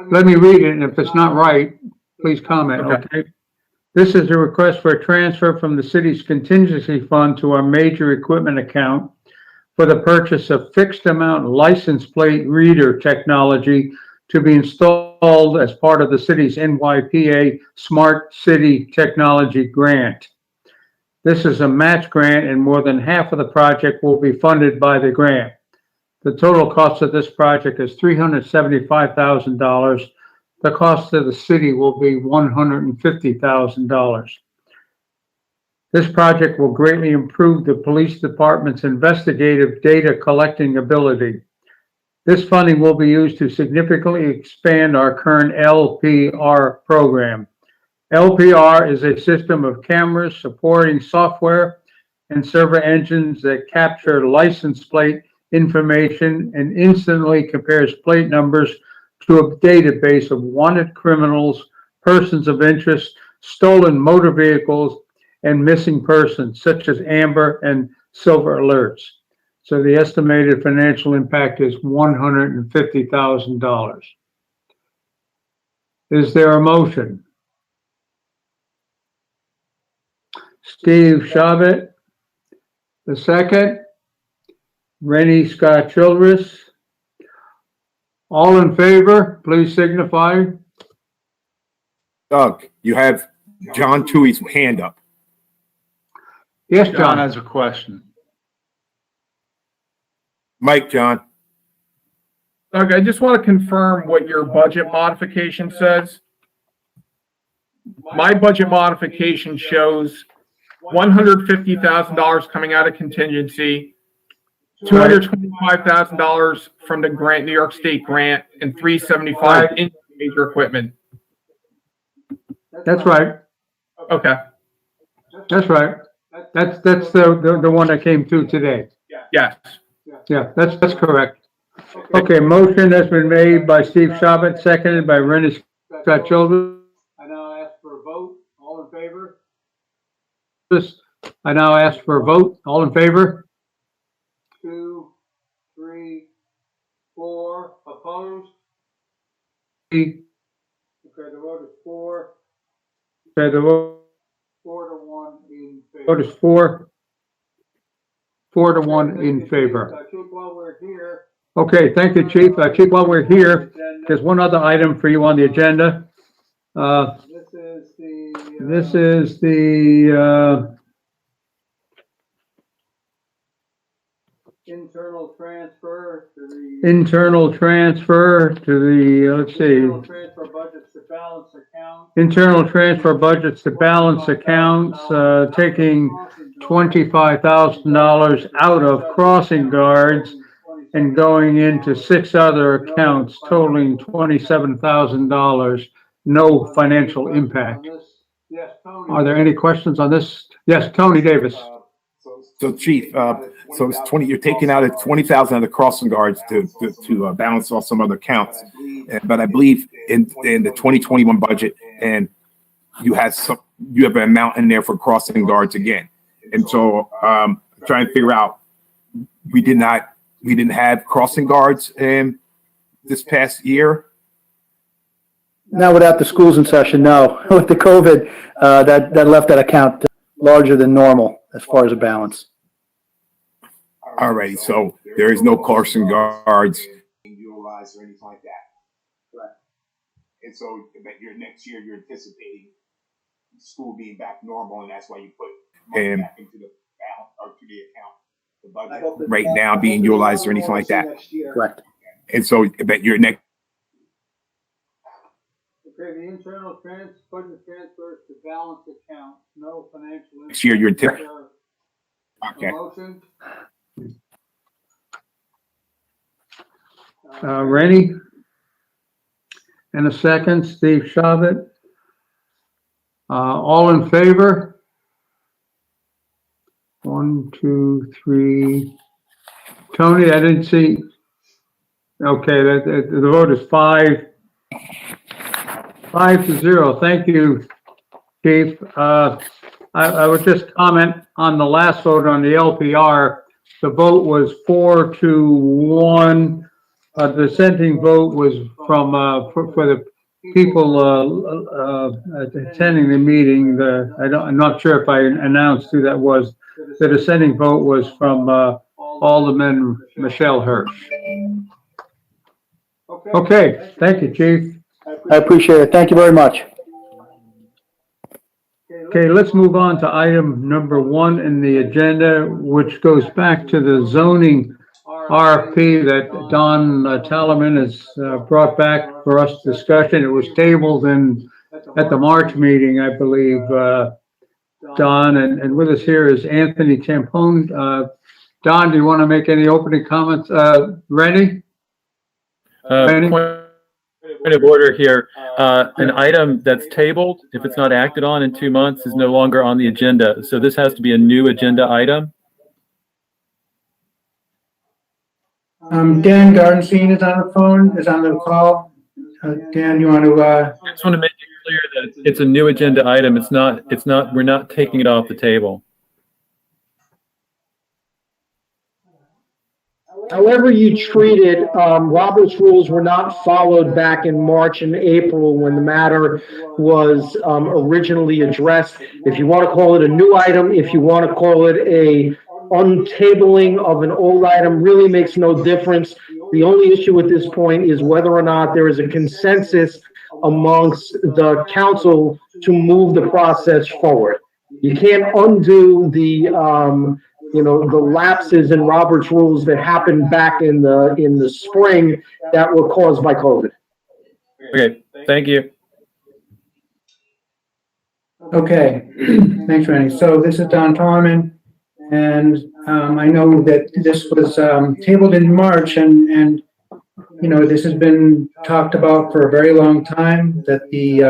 Let me read it, and if it's not right, please comment, okay? This is a request for a transfer from the city's contingency fund to our major equipment account for the purchase of fixed amount license plate reader technology to be installed as part of the city's NYPA Smart City Technology Grant. This is a match grant, and more than half of the project will be funded by the grant. The total cost of this project is $375,000. The cost of the city will be $150,000. This project will greatly improve the police department's investigative data collecting ability. This funding will be used to significantly expand our current LPR program. LPR is a system of cameras supporting software and server engines that capture license plate information and instantly compares plate numbers to a database of wanted criminals, persons of interest, stolen motor vehicles, and missing persons, such as Amber and Silver Alerts. So the estimated financial impact is $150,000. Is there a motion? Steve Shabbat, the second. Rennie Scott Childress. All in favor, please signify. Doug, you have John Tui's hand up. Yes, John John. has a question. Mike, John. Doug, I just want to confirm what your budget modification says. My budget modification shows $150,000 coming out of contingency, $225,000 from the grant, New York State grant, and $375,000 in major equipment. That's right. Okay. That's right. That's the one that came through today. Yes. Yeah, that's correct. Okay, motion has been made by Steve Shabbat, seconded by Rennie Scott Childress. I now ask for a vote. All in favor? I now ask for a vote. All in favor? 2, 4, opposed? Okay, Okay, the vote is 4, the vote 4 to 1 in favor. vote is 4 to 1 in favor. Chief, while we're here. Okay, thank you, Chief. Chief, while we're here, there's one other item for you on the agenda. This is the Internal transfer to the. internal transfer to the, let's see, Internal transfer budgets to balance account. internal transfer budgets to balance accounts, taking $25,000 out of crossing guards and going into 6 other accounts totaling $27,000. No financial impact. Yes, Tony. Are there any questions on this? Yes, Tony Davis. So Chief, so it's 20, you're taking out 20,000 of the crossing guards to balance off some other accounts. But I believe in the 2021 budget, and you have an amount in there for crossing guards again. And so trying to figure out, we didn't have crossing guards this past year. Now, without the schools in session, no. With the COVID, that left that account larger than normal as far as a balance. All right, so there is no crossing guards utilized or anything like that. Correct. And so that next year you're anticipating school being back normal, and that's why you put money back into the balance or to the account. The budget right now being utilized or anything like that. Correct. And so that your next. Okay, the internal budget transfers to balance account, no financial. Next year, you're okay. Motion. Rennie? And a second, Steve Shavit. All in favor? 1, 2, 3. Tony, I didn't see. Okay, the vote is 5 to 0. Thank you, Chief. I would just comment on the last vote on the LPR. The vote was 4 to 1. The dissenting vote was from for the people attending the meeting. I'm not sure if I announced who that was. The dissenting vote was from Alderman Michelle Hirsch. Okay, thank you, Chief. I appreciate it. Thank you very much. Okay, let's move on to item number 1 in the agenda, which goes back to the zoning RFP that Don Tallerman has brought back for us discussion. It was tabled at the March meeting, I believe, Don, and with us here is Anthony Tampone. Don, do you want to make any opening comments? Rennie? Point of order here. An item that's tabled, if it's not acted on in 2 months, is no longer on the agenda. So this has to be a new agenda item. Dan Gardenstein is on the phone, is on the call. Dan, you want to? I just want to make it clear that it's a new agenda item. It's not, we're not taking it off the table. However you treat it, Robert's rules were not followed back in March and April when the matter was originally addressed. If you want to call it a new item, if you want to call it a untabling of an old item, really makes no difference. The only issue at this point is whether or not there is a consensus amongst the council to move the process forward. You can't undo the the lapses in Robert's rules that happened back in the spring that were caused by COVID. Okay, thank you. Okay, thanks, Randy. So this is Don Tallerman, and I know that this was tabled in March, and this has been talked about for a very long time. That the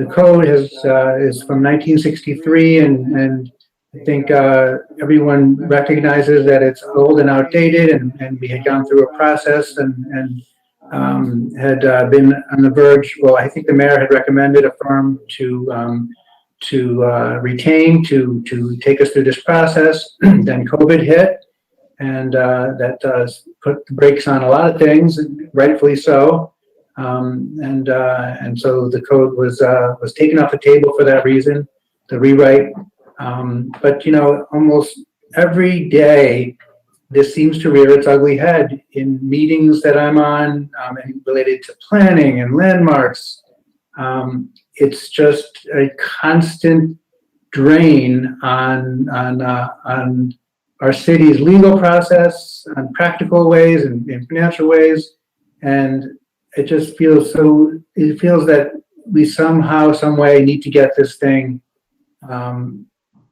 code is from 1963, and I think everyone recognizes that it's old and outdated, and we had gone through a process and had been on the verge. Well, I think the mayor had recommended a firm to retain to take us through this process. Then COVID hit, and that put the brakes on a lot of things, rightfully so. And so the code was taken off the table for that reason, the rewrite. But almost every day, this seems to rear its ugly head in meetings that I'm on, and related to planning and landmarks. It's just a constant drain on our city's legal process, on practical ways and financial ways, and it just feels that we somehow, some way need to get this thing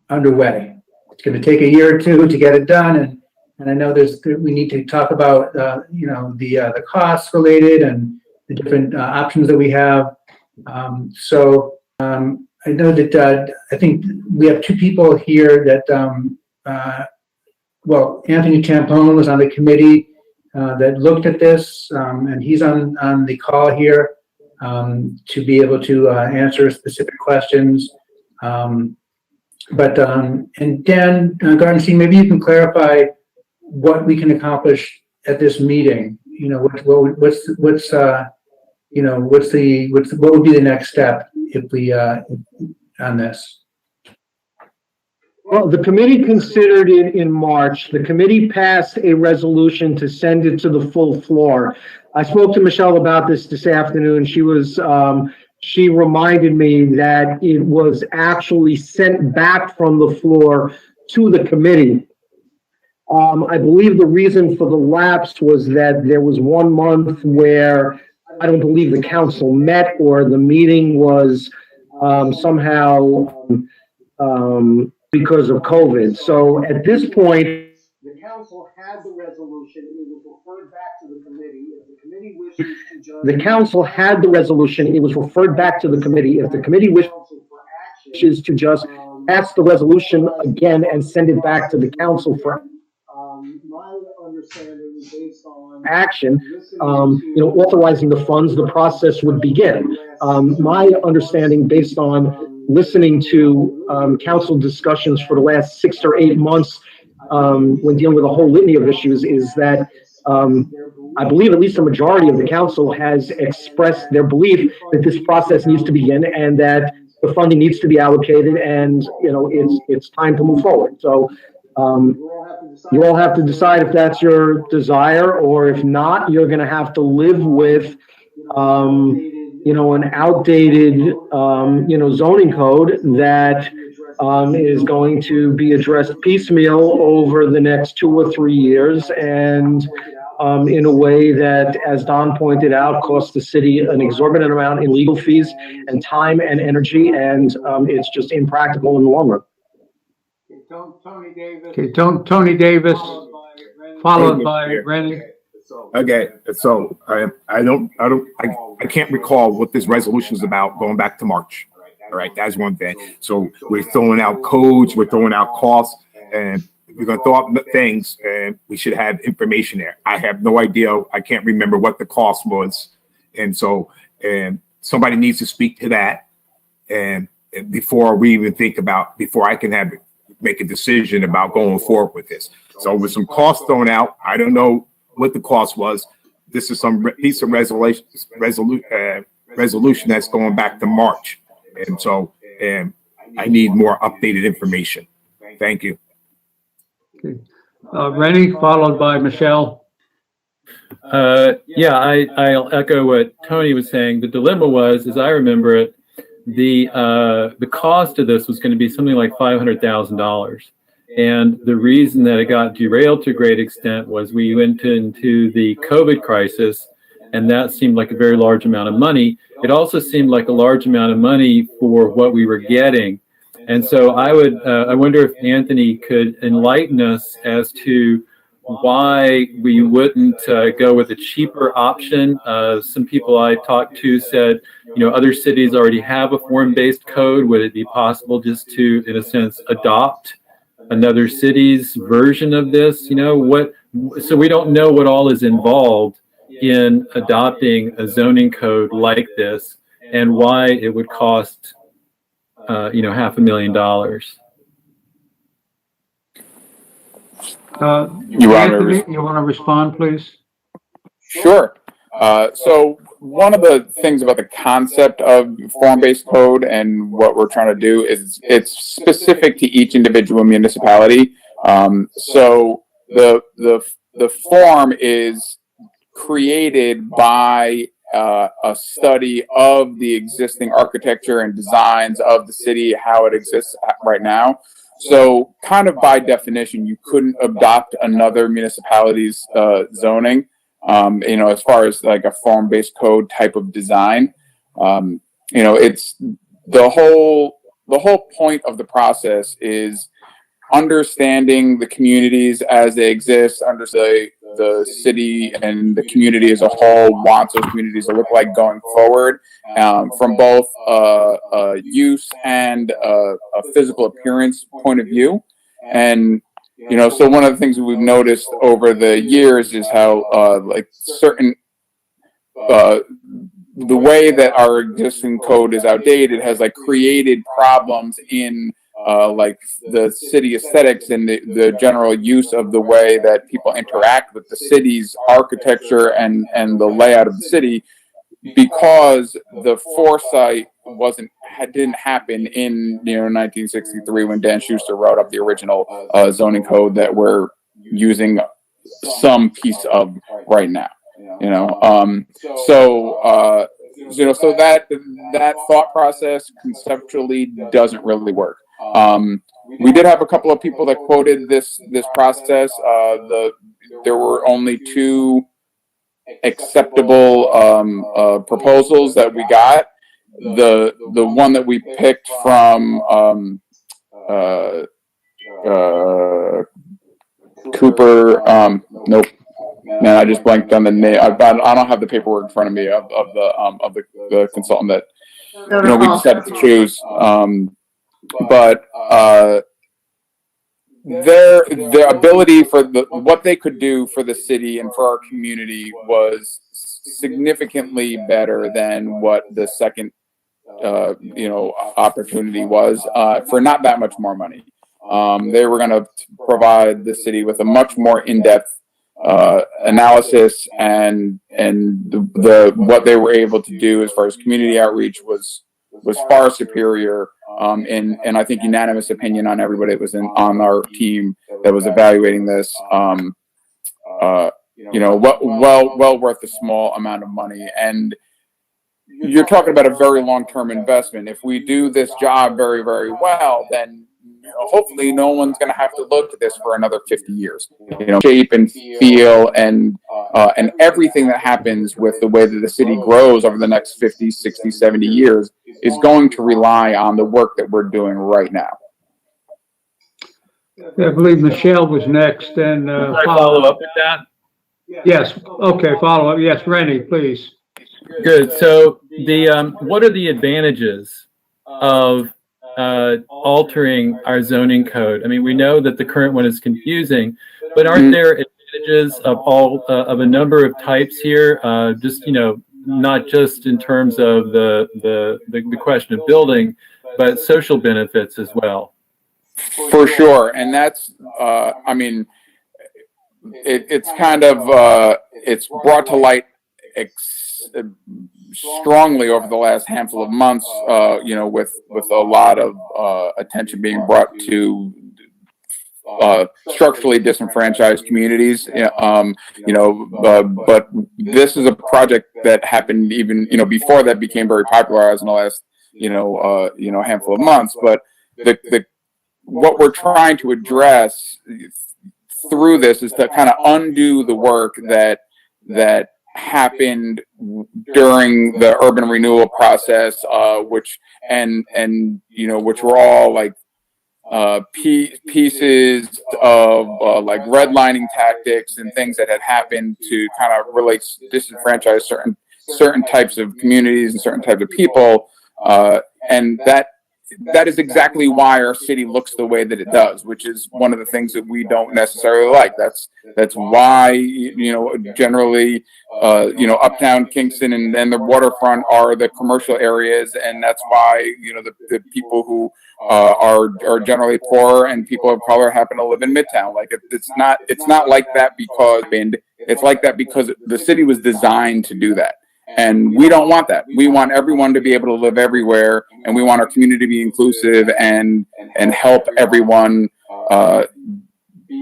underway. It's going to take a year or two to get it done, and I know we need to talk about the costs related and the different options that we have. I know that I think we have two people here that Anthony Tampone was on the committee that looked at this, and he's on the call here to be able to answer specific questions. And Dan Gartenstein, maybe you can clarify what we can accomplish at this meeting. What would be the next step if we on this? Well, the committee considered it in March. The committee passed a resolution to send it to the full floor. I spoke to Michelle about this afternoon. She reminded me that it was actually sent back from the floor to the committee. I believe the reason for the lapse was that there was 1 month where I don't believe the council met, or the meeting was somehow because of COVID. So at this point, the council had the resolution. It was referred back to the committee. If the committee wishes to just... The council had the resolution. It was referred back to the committee. If the committee wishes to just pass the resolution again and send it back to the council for my understanding based on action, authorizing the funds, the process would begin. My understanding based on listening to council discussions for the last 6 or 8 months when dealing with a whole litany of issues is that I believe at least a majority of the council has expressed their belief that this process needs to begin and that the funding needs to be allocated, and it's time to move forward. So you all have to decide if that's your desire, or if not, you're going to have to live with an outdated zoning code that is going to be addressed piecemeal over the next 2 or 3 years, and in a way that, as Don pointed out, costs the city an exorbitant amount in legal fees and time and energy, and it's just impractical in the long run. Tony Davis. Okay, Tony Davis, followed by Rennie. Okay, so I can't recall what this resolution is about going back to March. All right, that's one thing. So we're throwing out codes, we're throwing out costs, and we're going to throw out things, and we should have information there. I have no idea. I can't remember what the cost was. And somebody needs to speak to that. And before we even before I can make a decision about going forward with this. So with some costs thrown out, I don't know what the cost was. This is some piece of resolution that's going back to March. And so I need more updated information. Thank you. Okay. Rennie, followed by Michelle. I'll echo what Tony was saying. The dilemma was, as I remember it, the cost of this was going to be something like $500,000. And the reason that it got derailed to a great extent was we went into the COVID crisis, and that seemed like a very large amount of money. It also seemed like a large amount of money for what we were getting. And so I wonder if Anthony could enlighten us as to why we wouldn't go with a cheaper option. Some people I talked to said, other cities already have a form-based code. Would it be possible just to, in a sense, adopt another city's version of this? So we don't know what all is involved in adopting a zoning code like this, and why it would cost $500,000. You want to respond, please? Sure. So one of the things about the concept of form-based code and what we're trying to do is it's specific to each individual municipality. So the form is created by a study of the existing architecture and designs of the city, how it exists right now. So kind of by definition, you couldn't adopt another municipality's zoning, as far as like a form-based code type of design. It's the whole point of the process is understanding the communities as they exist, understand the city and the community as a whole wants those communities to look like going forward, from both use and a physical appearance point of view. And so one of the things that we've noticed over the years is how certain the way that our existing code is outdated has created problems in the city aesthetics and the general use of the way that people interact with the city's architecture and the layout of the city, because the foresight didn't happen in 1963 when Dan Schuster wrote up the original zoning code that we're using some piece of right now. So that thought process conceptually doesn't really work. We did have a couple of people that quoted this process. There were only 2 acceptable proposals that we got. The one that we picked from Cooper. Nope. Man, I just blanked on the name. I don't have the paperwork in front of me of the consultant that we decided to choose. But their ability for what they could do for the city and for our community was significantly better than what the second opportunity was, for not that much more money. They were going to provide the city with a much more in-depth analysis, and what they were able to do as far as community outreach was far superior. And I think unanimous opinion on everybody that was on our team that was evaluating this. Well worth a small amount of money. And you're talking about a very long-term investment. If we do this job very, very well, then hopefully no one's going to have to look at this for another 50 years. Shape and feel and everything that happens with the way that the city grows over the next 50, 60, 70 years is going to rely on the work that we're doing right now. I believe Michelle was next, and follow up with that. Yes. Okay. Follow up. Yes, Rennie, please. Good. So what are the advantages of altering our zoning code? I mean, we know that the current one is confusing, but aren't there advantages of a number of types here? Not just in terms of the question of building, but social benefits as well. For sure, and that's it's kind of it's brought to light strongly over the last handful of months, with a lot of attention being brought to structurally disenfranchised communities. But this is a project that happened even, before that became very popularized in the last, handful of months. But what we're trying to address through this is to kind of undo the work that happened during the urban renewal process, which were all pieces of redlining tactics and things that had happened to kind of really disenfranchise certain types of communities and certain types of people, and that that is exactly why our city looks the way that it does, which is one of the things that we don't necessarily like. That's why, generally, uptown Kingston and the waterfront are the commercial areas. And that's why, the people who are generally poor and people of color happen to live in Midtown. Like it's not like that because it's like that because the city was designed to do that. And we don't want that. We want everyone to be able to live everywhere, and we want our community to be inclusive and help everyone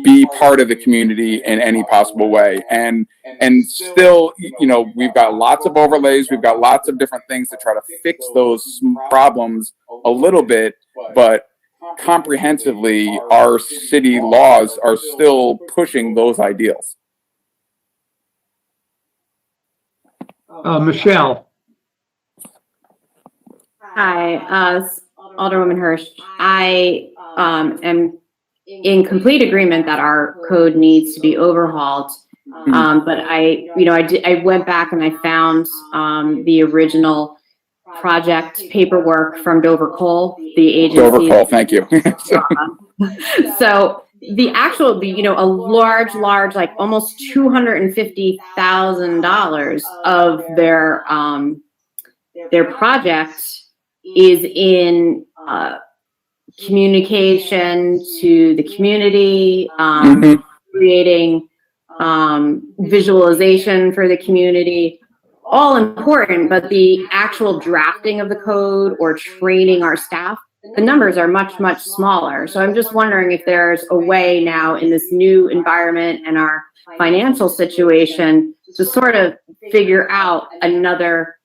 be part of the community in any possible way. And still, we've got lots of overlays, we've got lots of different things to try to fix those problems a little bit, but comprehensively, our city laws are still pushing those ideals. Michelle. Hi, Alderwoman Hirsch. I am in complete agreement that our code needs to be overhauled. But I went back and I found the original project paperwork from Dover Coal, the agency. Dover Coal, thank you. So the actual, a large, like almost $250,000 of their project is in communication to the community, creating visualization for the community, all important, but the actual drafting of the code or training our staff, the numbers are much, much smaller. So I'm just wondering if there's a way now in this new environment and our financial situation to sort of figure out another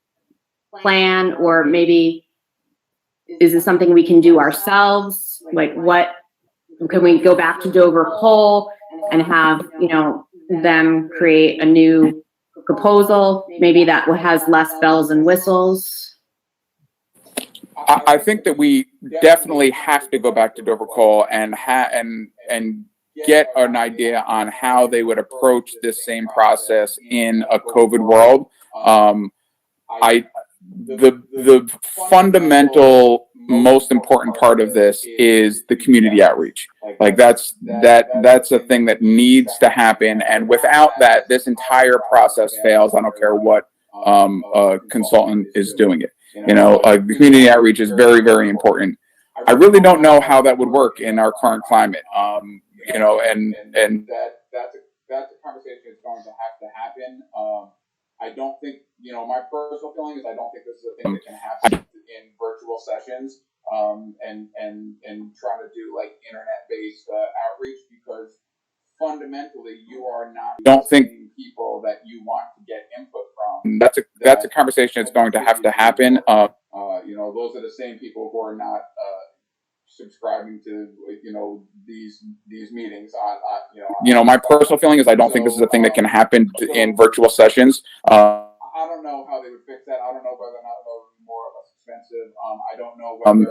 plan, or maybe is this something we can do ourselves? Like, what can we go back to Dover Coal and have, them create a new proposal, maybe that has less bells and whistles? I think that we definitely have to go back to Dover Coal and get an idea on how they would approach this same process in a COVID world. The fundamental most important part of this is the community outreach. Like that's a thing that needs to happen, and without that, this entire process fails. I don't care what a consultant is doing it. The community outreach is very, very important. I really don't know how that would work in our current climate. And that's a conversation that's going to have to happen. I don't think, my personal feeling is I don't think this is a thing that can happen in virtual sessions, and trying to do like internet-based outreach, because fundamentally you are not think people that you want to get input from. That's a conversation that's going to have to happen. Those are the same people who are not subscribing to these meetings on my personal feeling is I don't think this is a thing that can happen in virtual sessions. I don't know how they would fix that. I don't know whether or not it would be more or less expensive. I don't know whether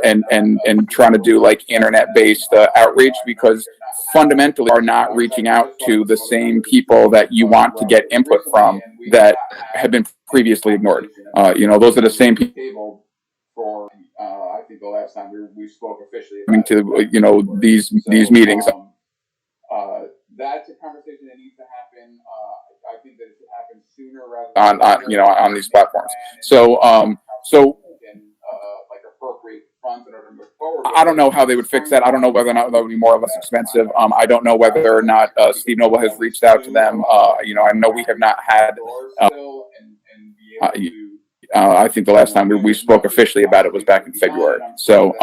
and trying to do like internet-based outreach, because fundamentally are not reaching out to the same people that you want to get input from that have been previously ignored. Those are the same people for I think the last time we spoke officially coming to these meetings. That's a conversation that needs to happen. I think that it should happen sooner rather than on these platforms. So like appropriate funds in order to move forward. I don't know how they would fix that. I don't know whether or not that would be more or less expensive. I don't know whether or not Steve Noble has reached out to them. I know we have not had. I think the last time we spoke officially about it was back in February. So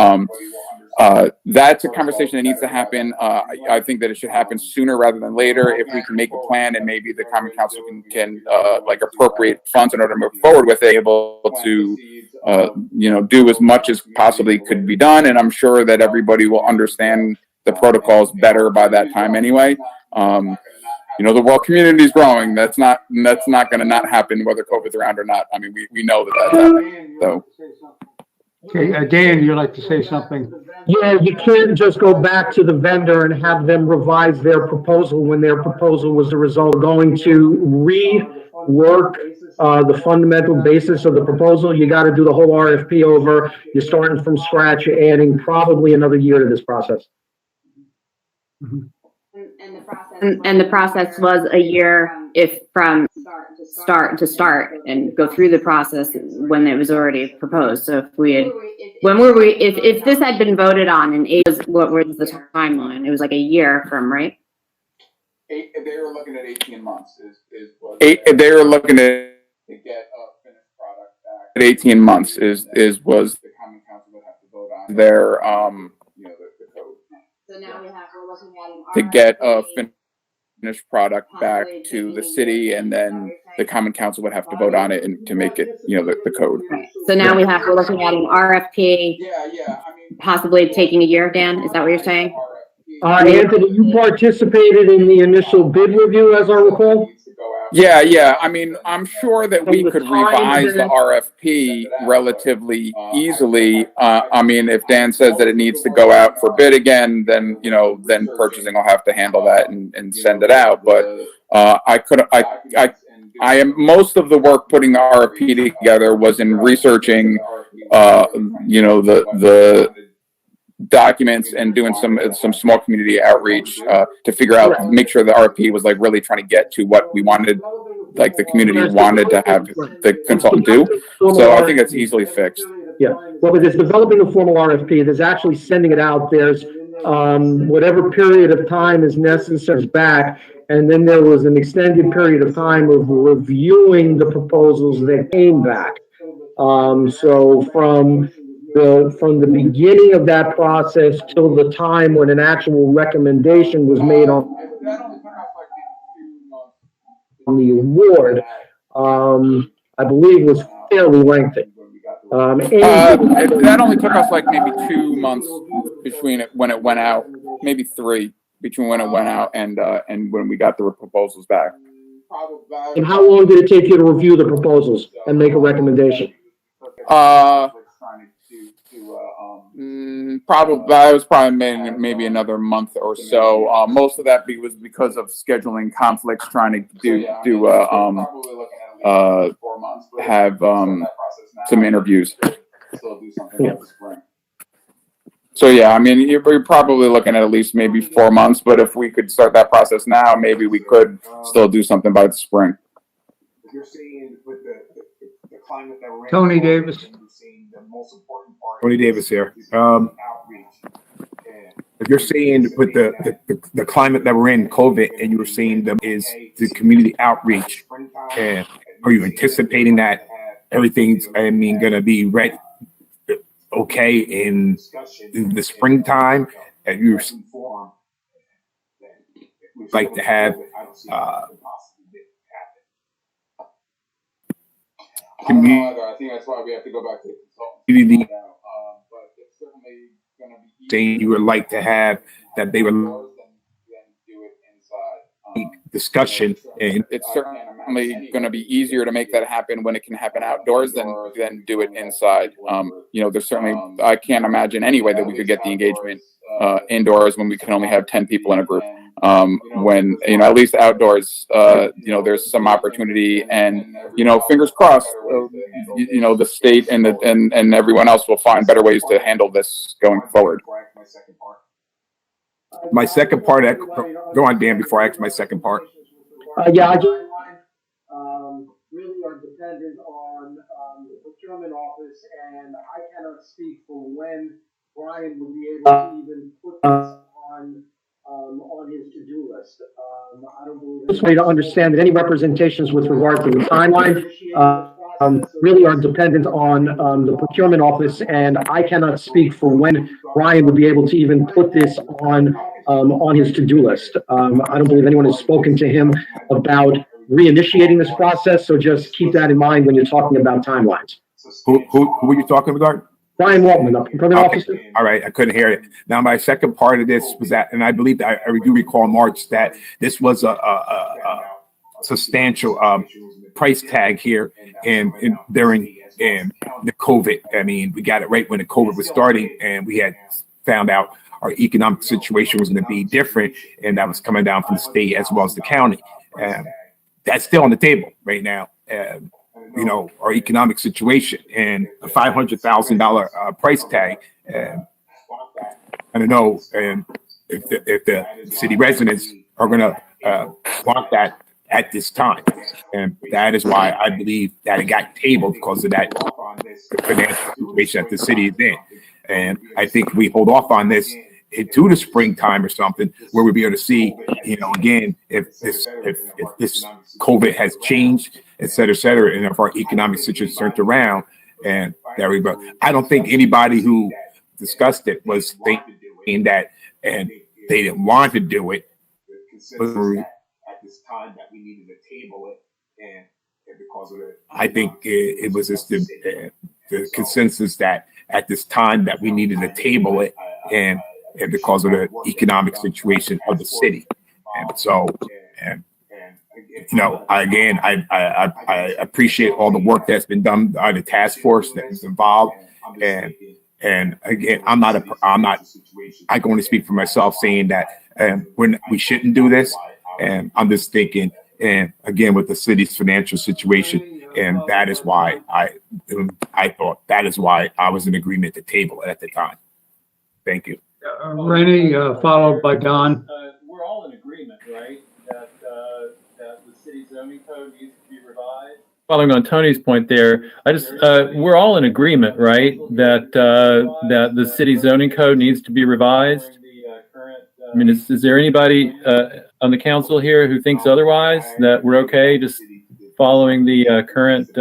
that's a conversation that needs to happen. I think that it should happen sooner rather than later. If we can make a plan and maybe the Common Council can like appropriate funds in order to move forward with it, able to do as much as possibly could be done. And I'm sure that everybody will understand the protocols better by that time anyway. The world community is growing. That's not going to not happen whether COVID's around or not. I mean, we know that's happening. So. Okay, Dan, you'd like to say something? Yeah, you can't just go back to the vendor and have them revise their proposal when their proposal was the result of going to work the fundamental basis of the proposal, you got to do the whole RFP over. You're starting from scratch, you're adding probably another year to this process. And the process was a year if from start to start and go through the process when it was already proposed. So if we had, if this had been voted on in what was the timeline? It was like a year from, right? They were looking at 18 months they were looking at to get a finished product back at 18 months was the common council would have to vote on their the code. So now we're looking at to get a finished product back to the city, and then the common council would have to vote on it and to make it, the code. Right. So now we're looking at an RFP. Possibly taking a year, Dan, is that what you're saying? Anthony, you participated in the initial bid review, as I recall? Yeah. I mean, I'm sure that we could revise the RFP relatively easily. I mean, if Dan says that it needs to go out for bid again, then, then purchasing will have to handle that and send it out. But I am, most of the work putting the RFP together was in researching, the documents and doing some small community outreach to figure out, make sure the RFP was like really trying to get to what we wanted, like the community wanted to have the consultant do. So I think it's easily fixed. Yeah, well, with this developing a formal RFP, there's actually sending it out. There's whatever period of time is necessary back, and then there was an extended period of time of reviewing the proposals that came back. So from the beginning of that process till the time when an actual recommendation was made on the award, I believe was fairly lengthy. That only took us like maybe 2 months between it when it went out, maybe 3 between when it went out and when we got the proposals back. And how long did it take you to review the proposals and make a recommendation? Probably, I was probably maybe another month or so. Most of that was because of scheduling conflicts, trying to have some interviews. So yeah, I mean, you're probably looking at least maybe 4 months. But if we could start that process now, maybe we could still do something by the spring. You're seeing with the climate that we're in. Tony Davis. Tony Davis here. If you're seeing with the climate that we're in, COVID, and you were seeing them is the community outreach, and are you anticipating that everything's, going to be ready, okay, in the springtime? And you like to have community. I think that's why we have to go back to the Community, saying you would like to have that they would discussion, and it's certainly going to be easier to make that happen when it can happen outdoors than do it inside. There's certainly, I can't imagine any way that we could get the engagement indoors when we can only have 10 people in a group. When at least outdoors, there's some opportunity, and fingers crossed, the state and everyone else will find better ways to handle this going forward. My second part, go on, Dan, before I ask my second part. Really are dependent on the procurement office, and I cannot speak for when Brian would be able to even put this on his to-do list. I don't believe this way to understand that any representations with regard to the timeline really are dependent on the procurement office, and I cannot speak for when Brian would be able to even put this on his to-do list. I don't believe anyone has spoken to him about reinitiating this process, so just keep that in mind when you're talking about timelines. Who were you talking about? Brian Waltman, the procurement officer. All right, I couldn't hear it. Now, my second part of this was that, and I believe I do recall March, that this was a substantial price tag here and during the COVID. I mean, we got it right when the COVID was starting, and we had found out our economic situation was going to be different, and that was coming down from the state as well as the county. that's still on the table right now. Our economic situation and a $500,000 price tag. I don't know if the city residents are going to want that at this time. And that is why I believe that it got tabled, because of that financial situation that the city is in. And I think we hold off on this into the springtime or something, where we'll be able to see, again, if this COVID has changed, et cetera, and if our economic situation turned around, and there we go. I don't think anybody who discussed it was thinking that, and they didn't want to do it. At this time that we needed to table it, and because of it, I think it was just the consensus that at this time that we needed to table it, and because of the economic situation of the city. And so, I appreciate all the work that's been done by the task force that is involved. And again, I can only speak for myself saying that we shouldn't do this. And I'm just thinking, and again, with the city's financial situation, and that is why I thought that is why I was in agreement to table it at the time. Thank you. Rennie, followed by Don. We're all in agreement, right? That the city zoning code needs to be revised. Following on Tony's point there, we're all in agreement, right? That the city zoning code needs to be revised. I mean, is there anybody on the council here who thinks otherwise, that we're okay just following the current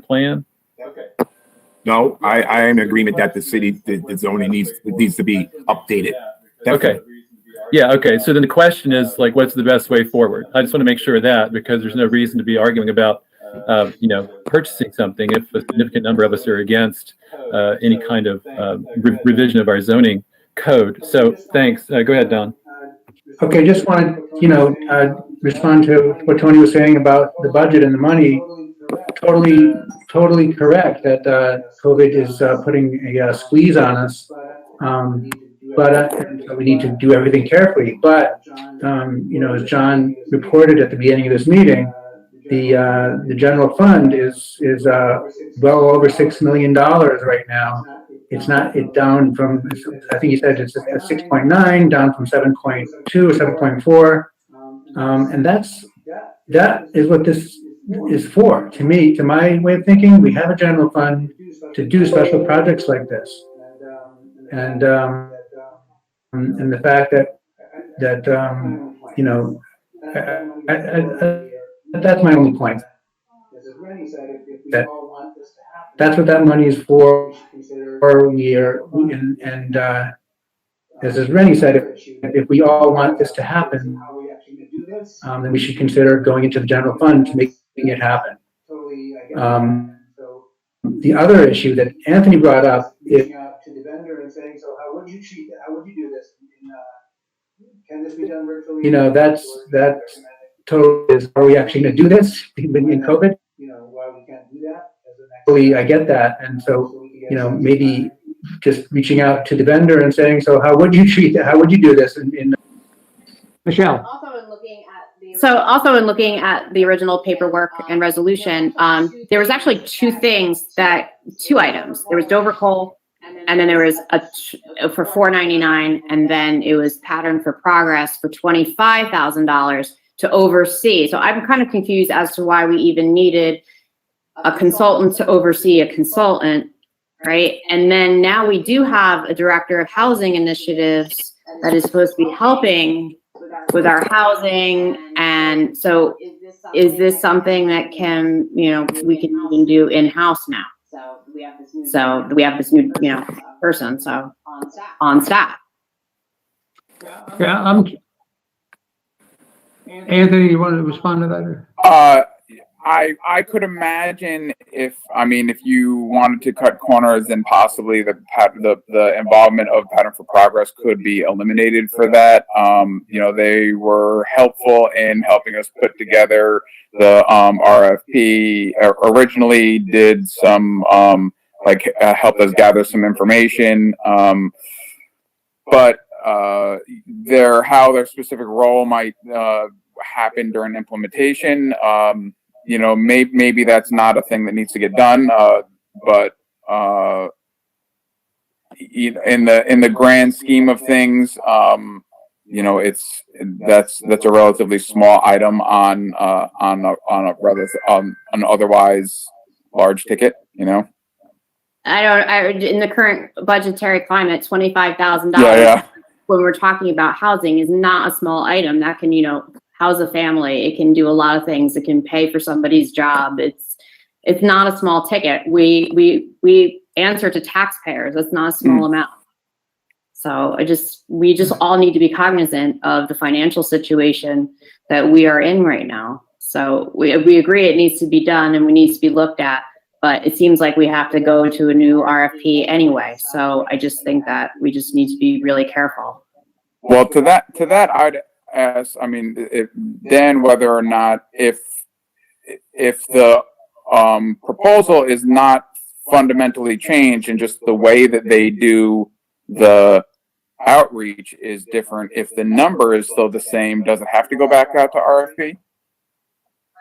plan? Okay. No, I am in agreement that the zoning needs to be updated. Definitely. Okay. Yeah. Okay. So then the question is, like, what's the best way forward? I just want to make sure of that, because there's no reason to be arguing about, purchasing something if a significant number of us are against any kind of revision of our zoning code. So thanks. Go ahead, Don. Okay, just wanted, respond to what Tony was saying about the budget and the money. Totally correct that COVID is putting a squeeze on us. But so we need to do everything carefully. But as John reported at the beginning of this meeting, the general fund is well over $6 million right now. It's down from, I think he said it's at 6.9, down from 7.2 or 7.4. And that is what this is for. To me, to my way of thinking, we have a general fund to do special projects like this. And the fact that that's my only point. That's what that money is for. As Rennie said, if we all want this to happen, then we should consider going into the general fund to make it happen. The other issue that Anthony brought up is, to the vendor and saying, so how would you treat that? How would you do this? Can this be done virtually? That totally is, are we actually going to do this in COVID? Why we can't do that? I get that. And so, maybe just reaching out to the vendor and saying, so how would you treat that? How would you do this in Michelle? Also in looking at the original paperwork and resolution, there was actually two items. There was Dover Coal, and then there was for $499, and then it was Pattern for Progress for $25,000 to oversee. So I'm kind of confused as to why we even needed a consultant to oversee a consultant, right? And then now we do have a director of housing initiatives that is supposed to be helping with our housing. And so is this something that we can even do in-house now? So we have this new, person, so on staff. Yeah, Anthony, you want to respond to that? Or? I could imagine if you wanted to cut corners, then possibly the involvement of Pattern for Progress could be eliminated for that. They were helpful in helping us put together the RFP. Originally did some helped us gather some information, but how their specific role might happen during implementation. Maybe that's not a thing that needs to get done, but in the grand scheme of things, that's a relatively small item on an otherwise large ticket. In the current budgetary climate, $25,000 Yeah. when we're talking about housing is not a small item that can, house a family. It can do a lot of things. It can pay for somebody's job. It's not a small ticket. We answer to taxpayers. That's not a small amount. So we just all need to be cognizant of the financial situation that we are in right now. So we agree it needs to be done and we need to be looked at, but it seems like we have to go to a new RFP anyway. So I just think that we just need to be really careful. Well, to that, I'd ask, Dan, whether or not if the proposal is not fundamentally changed and just the way that they do the outreach is different, if the number is still the same, does it have to go back out to RFP?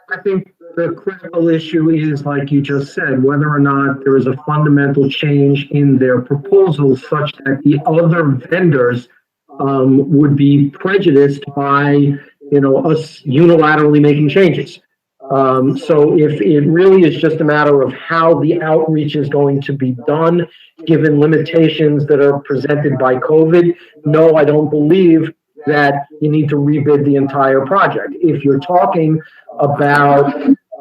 I think the critical issue is, like you just said, whether or not there is a fundamental change in their proposals such that the other vendors would be prejudiced by, us unilaterally making changes. So if it really is just a matter of how the outreach is going to be done, given limitations that are presented by COVID, no, I don't believe that you need to rebid the entire project. If you're talking about,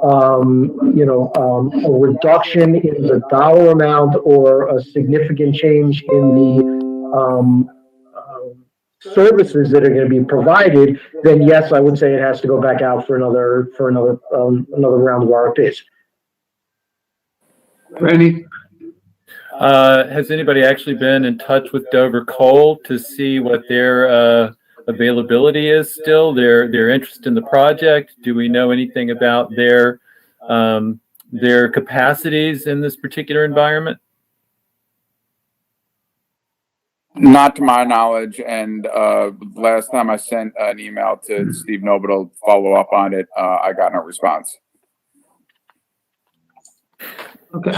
a reduction in the dollar amount or a significant change in the services that are going to be provided, then yes, I would say it has to go back out for another round of RFPs. Randy? Has anybody actually been in touch with Dover Coal to see what their availability is still, their interest in the project? Do we know anything about their capacities in this particular environment? Not to my knowledge, and last time I sent an email to Steve Noble to follow up on it, I got no response. Okay,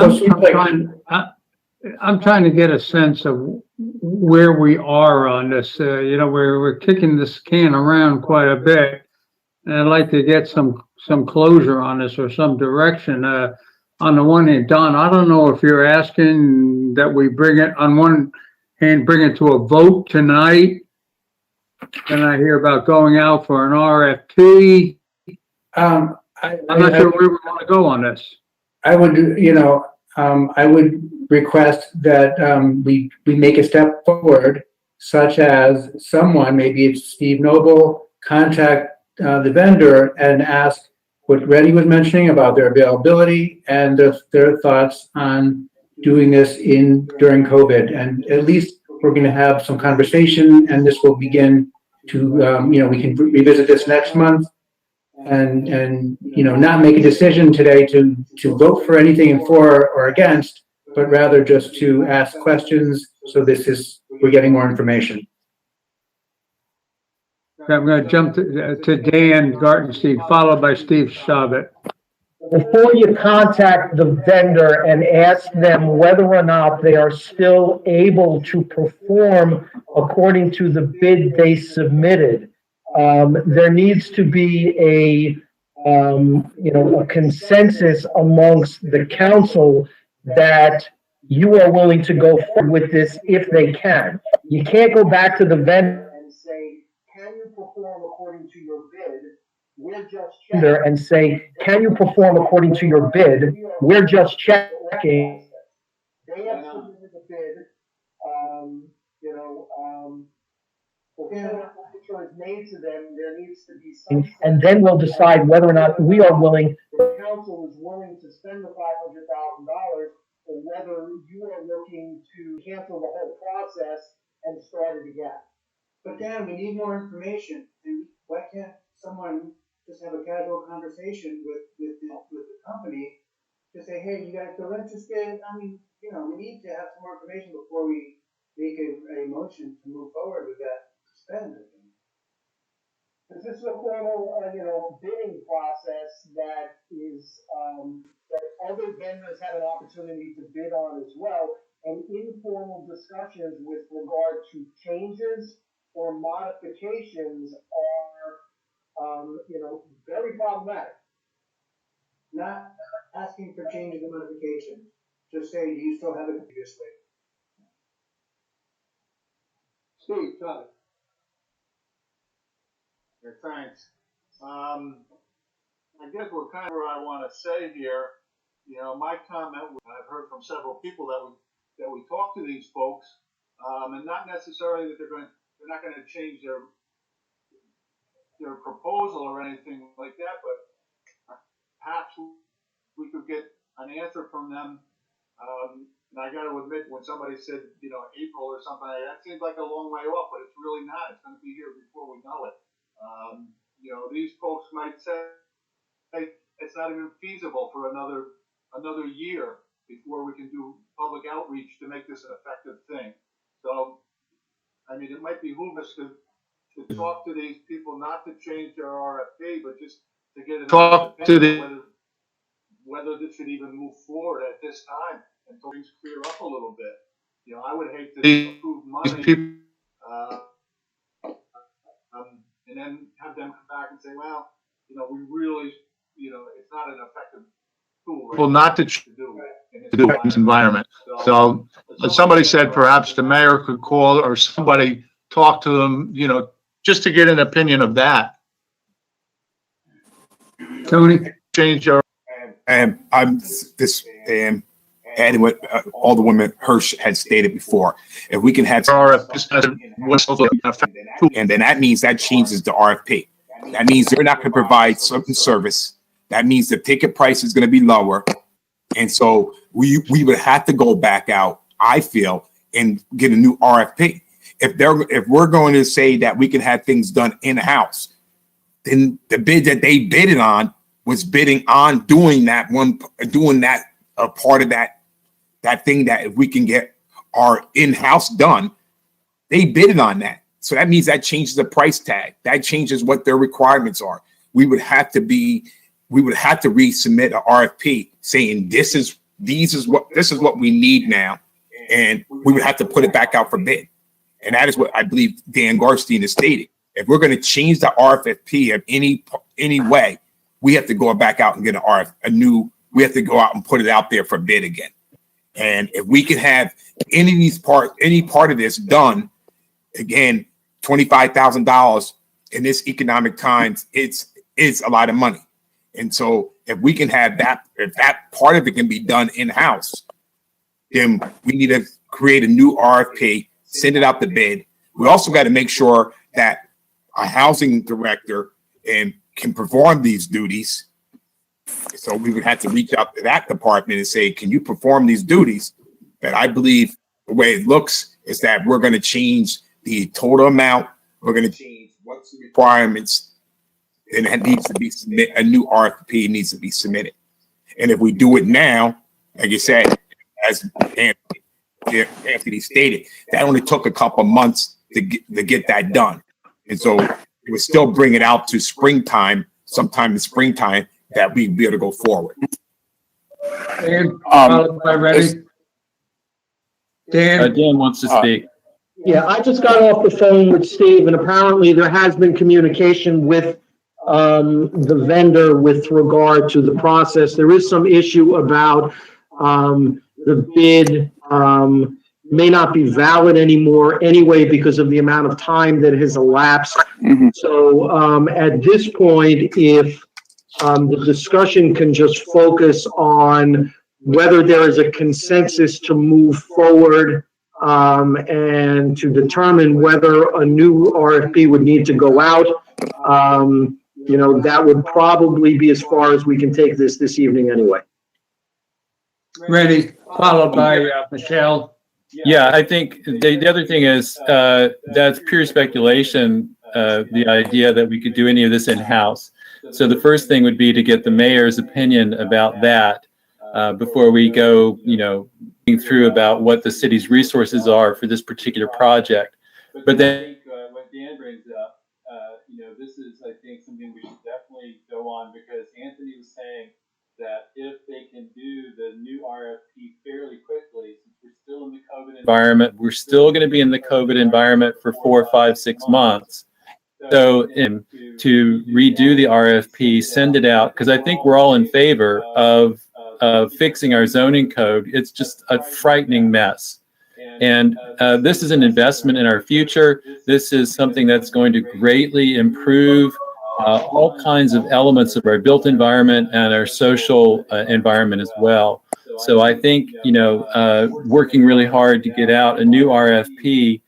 I'm trying to get a sense of where we are on this. We're kicking this can around quite a bit, and I'd like to get some closure on this or some direction. On the one hand, Don, I don't know if you're asking that we bring it on one hand, bring it to a vote tonight. Then I hear about going out for an RFP. I'm not sure where we want to go on this. I would, I would request that we make a step forward, such as someone, maybe it's Steve Noble, contact the vendor and ask what Reddy was mentioning about their availability and their thoughts on doing this during COVID. And at least we're going to have some conversation, and this will begin to, we can revisit this next month and not make a decision today to vote for anything for or against, but rather just to ask questions. So we're getting more information. I'm going to jump to Dan Gartenstein, followed by Steve Shabbat. Before you contact the vendor and ask them whether or not they are still able to perform according to the bid they submitted, there needs to be a consensus amongst the council that you are willing to go forward with this if they can. You can't go back to the vendor and say, can you perform according to your bid? We're just checking. And say, can you perform according to your bid? We're just checking. They have submitted the bid. Before is made to them, there needs to be some. And then we'll decide whether or not we are willing. The council is willing to spend the $500,000, or whether you are looking to cancel the whole process and start it again. But Dan, we need more information. And why can't someone just have a casual conversation with the company to say, hey, you guys feel interested? We need to have some more information before we make a motion to move forward with that spend. Because this is a formal, bidding process that is, that other vendors have an opportunity to bid on as well. And informal discussions with regard to changes or modifications are, very problematic. Not asking for changes and modifications, just say, do you still have it previously? Steve, Tommy. Yeah, thanks. I guess what kind of I want to say here, my comment, I've heard from several people that we talk to these folks, and not necessarily that they're not going to change their proposal or anything like that, but perhaps we could get an answer from them. And I got to admit, when somebody said, April or something, that seems like a long way off, but it's really not. It's going to be here before we know it. These folks might say, hey, it's not even feasible for another year before we can do public outreach to make this an effective thing. So, it might behoove us to talk to these people, not to change their RFP, but just to get an whether this should even move forward at this time until things clear up a little bit. I would hate to approve money, and then have them come back and say, well, we really, it's not an effective tool. Well, not to do in this environment. So somebody said perhaps the mayor could call or somebody talk to them, just to get an opinion of that. Tony? Change your. And I'm this, and adding what all the women Hirsch had stated before. If we can have and then that means that changes the RFP. That means they're not going to provide certain service. That means the ticket price is going to be lower. And so we would have to go back out, I feel, and get a new RFP. If we're going to say that we can have things done in-house, then the bid that they bidded on was bidding on doing that part of that thing that if we can get our in-house done, they bidded on that. So that means that changes the price tag. That changes what their requirements are. We would have to resubmit an RFP saying this is what we need now, and we would have to put it back out for bid. And that is what I believe Dan Garstein has stated. If we're going to change the RFP of any way, we have to go back out and get we have to go out and put it out there for bid again. And if we can have any part of this done, again, $25,000 in this economic times, it's a lot of money. And so if we can have that, if that part of it can be done in-house, then we need to create a new RFP, send it out to bid. We also got to make sure that a housing director can perform these duties. So we would have to reach out to that department and say, can you perform these duties? But I believe the way it looks is that we're going to change the total amount. We're going to change what's the requirements, and it needs to be a new RFP needs to be submitted. And if we do it now, like you said, as Anthony stated, that only took a couple of months to get that done. And so it would still bring it out to springtime, sometime in springtime, that we'd be able to go forward. Dan, ready? Dan? Dan wants to speak. Yeah, I just got off the phone with Steve, and apparently there has been communication with the vendor with regard to the process. There is some issue about the bid may not be valid anymore anyway because of the amount of time that has elapsed. Mm-hmm. So at this point, if the discussion can just focus on whether there is a consensus to move forward and to determine whether a new RFP would need to go out. That would probably be as far as we can take this evening anyway. Ready, followed by Michelle. Yeah, I think the other thing is that's pure speculation, the idea that we could do any of this in-house. So the first thing would be to get the mayor's opinion about that before we go, through about what the city's resources are for this particular project. But then what Dan brings up, this this is, I think, something we should definitely go on, because Anthony was saying that if they can do the new RFP fairly quickly, since we're still in the COVID environment, we're still going to be in the COVID environment for 4, 5, 6 months. So to redo the RFP, send it out, because I think we're all in favor of fixing our zoning code. It's just a frightening mess. And this is an investment in our future. This is something that's going to greatly improve all kinds of elements of our built environment and our social environment as well. So I think, working really hard to get out a new RFP,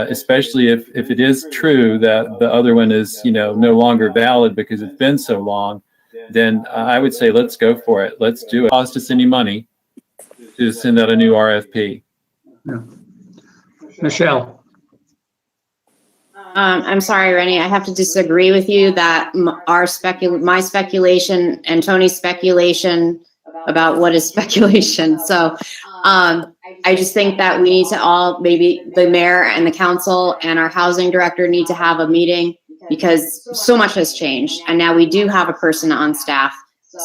especially if it is true that the other one is, no longer valid because it's been so long, then I would say let's go for it. Let's do it. Cost us any money to send out a new RFP. Yeah. Michelle. I'm sorry, Rennie, I have to disagree with you that my speculation and Tony's speculation about what is speculation. So I just think that we need to all, maybe the mayor and the council and our housing director need to have a meeting, because so much has changed. And now we do have a person on staff.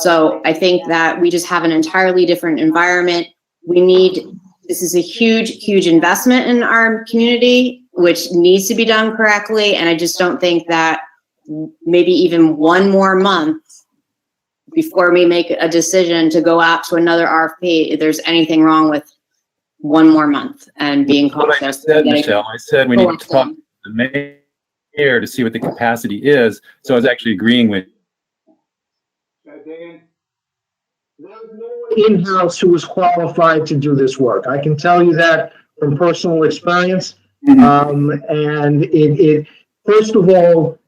So I think that we just have an entirely different environment. This is a huge, huge investment in our community, which needs to be done correctly. And I just don't think that maybe even one more month before we make a decision to go out to another RFP, if there's anything wrong with one more month and being cautious. I said, Michelle, I said we need to talk to the mayor to see what the capacity is. So I was actually agreeing with Dan? In-house who was qualified to do this work. I can tell you that from personal experience. And it first of all,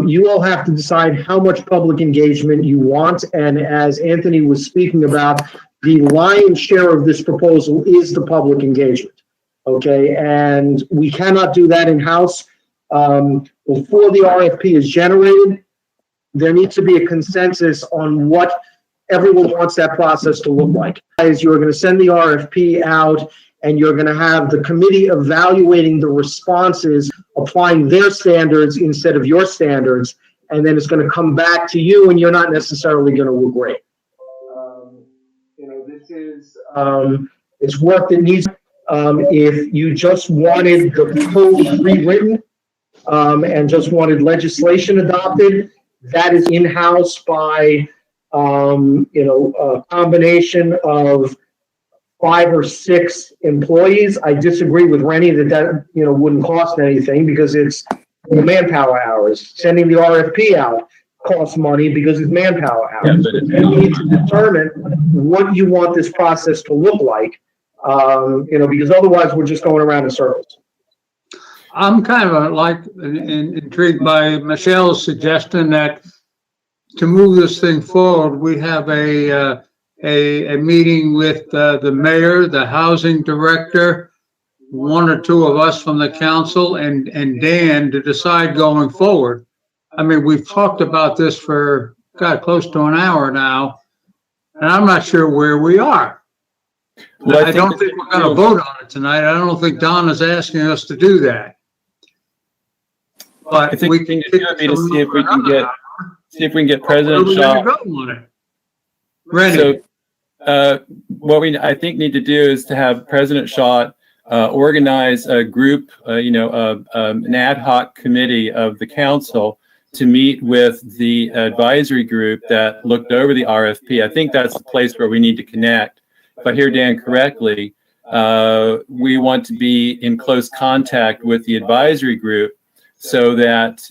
you all have to decide how much public engagement you want. And as Anthony was speaking about, the lion's share of this proposal is the public engagement. Okay, and we cannot do that in-house. Before the RFP is generated, there needs to be a consensus on what everyone wants that process to look like. As you're going to send the RFP out, and you're going to have the committee evaluating the responses, applying their standards instead of your standards, and then it's going to come back to you, and you're not necessarily going to agree. This is it's work that needs. If you just wanted the code rewritten and just wanted legislation adopted, that is in-house by a combination of 5 or 6 employees. I disagree with Rennie that wouldn't cost anything, because it's the manpower hours. Sending the RFP out costs money because it's manpower hours. You need to determine what you want this process to look like, because otherwise we're just going around in circles. I'm kind of intrigued by Michelle's suggestion that to move this thing forward, we have a meeting with the mayor, the housing director, 1 or 2 of us from the council, and Dan to decide going forward. I mean, we've talked about this for, close to an hour now, and I'm not sure where we are. Well, I don't think we're going to vote on it tonight. I don't think Don is asking us to do that. But I think we can do it to see if we can get President Shaw. Ready. So, what we I think need to do is to have President Shaw organize a group, an ad hoc committee of the council to meet with the advisory group that looked over the RFP. I think that's the place where we need to connect. If I hear Dan correctly, we want to be in close contact with the advisory group so that,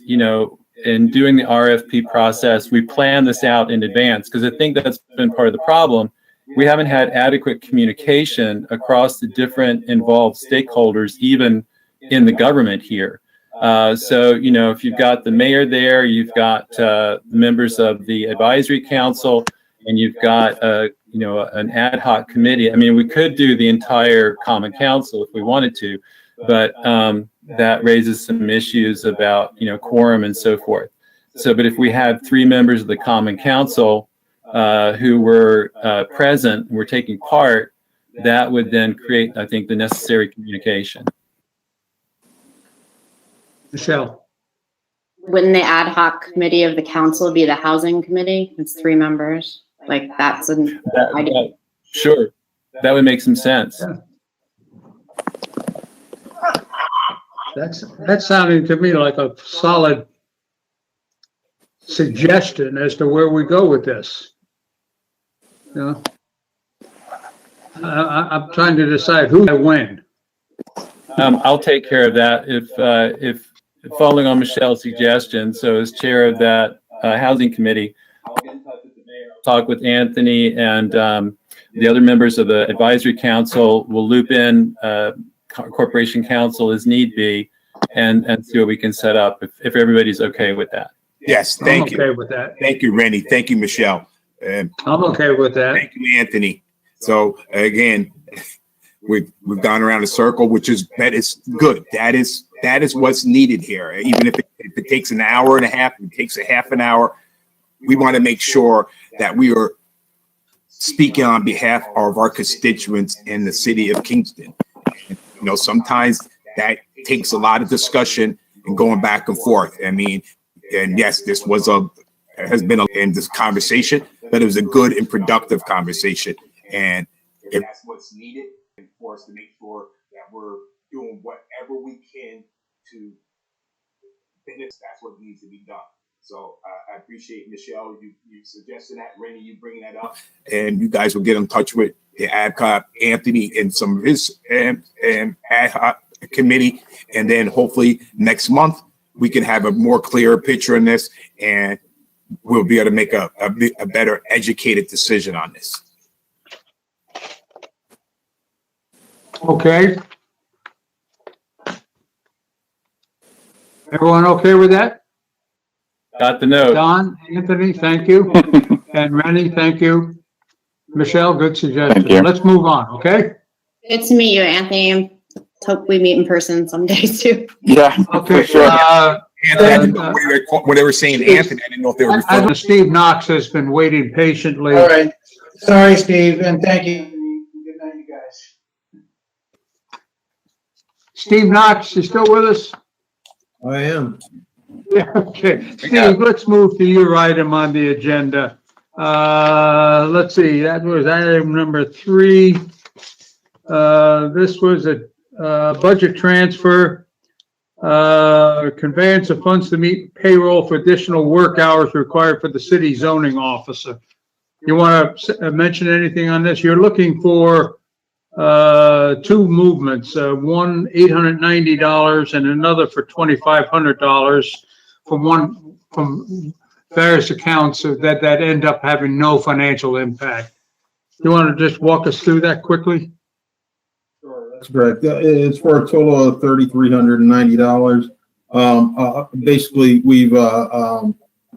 in doing the RFP process, we plan this out in advance, because I think that's been part of the problem. We haven't had adequate communication across the different involved stakeholders, even in the government here. So, if you've got the mayor there, you've got members of the advisory council, and you've got, an ad hoc committee. I mean, we could do the entire common council if we wanted to, but that raises some issues about, quorum and so forth. So, but if we had 3 members of the common council who were present, were taking part, that would then create, I think, the necessary communication. Michelle. wouldn't the ad hoc committee of the council be the housing committee? It's 3 members. Like that's an idea. Sure, that would make some sense. That's sounding to me like a solid suggestion as to where we go with this. You know, I'm trying to decide who I win. I'll take care of that if following on Michelle's suggestion. So as chair of that housing committee, I'll get in touch with the mayor, talk with Anthony and the other members of the advisory council. We'll loop in corporation council as need be and see what we can set up if everybody's okay with that. Yes, thank you. I'm okay with that. Thank you, Rennie. Thank you, Michelle. I'm okay with that. Thank you, Anthony. So again, we've gone around a circle, that is good. That is what's needed here. Even if it takes an hour and a half, it takes a half an hour. We want to make sure that we are speaking on behalf of our constituents in the city of Kingston. You know, sometimes that takes a lot of discussion and going back and forth. I mean, and yes, this has been in this conversation, but it was a good and productive conversation. And that's what's needed for us to make sure that we're doing whatever we can to finish. That's what needs to be done. So I appreciate Michelle, you suggesting that. Rennie, you bringing that up. And you guys will get in touch with the AdCop, Anthony, and some of his ad hoc committee. And then hopefully next month, we can have a more clear picture on this and we'll be able to make a better educated decision on this. Okay. Everyone okay with that? Got the note. Don, Anthony, thank you. And Rennie, thank you. Michelle, good suggestion. Thank you. Let's move on, okay? Good to meet you, Anthony. Hope we meet in person someday too. Yeah, Okay. for sure. Anthony, I didn't know what they were saying, Anthony. I didn't know if they were I referring. know Steve Knox has been waiting patiently. All right. Sorry, Steve, and thank you. Good night, you guys. Steve Knox, you still with us? I am. Yeah, okay. Steve, let's move to your item on the agenda. Let's see, that was item number 3. This was a budget transfer, conveyance of funds to meet payroll for additional work hours required for the city zoning officer. You want to mention anything on this? You're looking for 2 movements, one $890 and another for $2,500 from various accounts that end up having no financial impact. You want to just walk us through that quickly? Sure, that's correct. It's for a total of $3,390. Basically, we've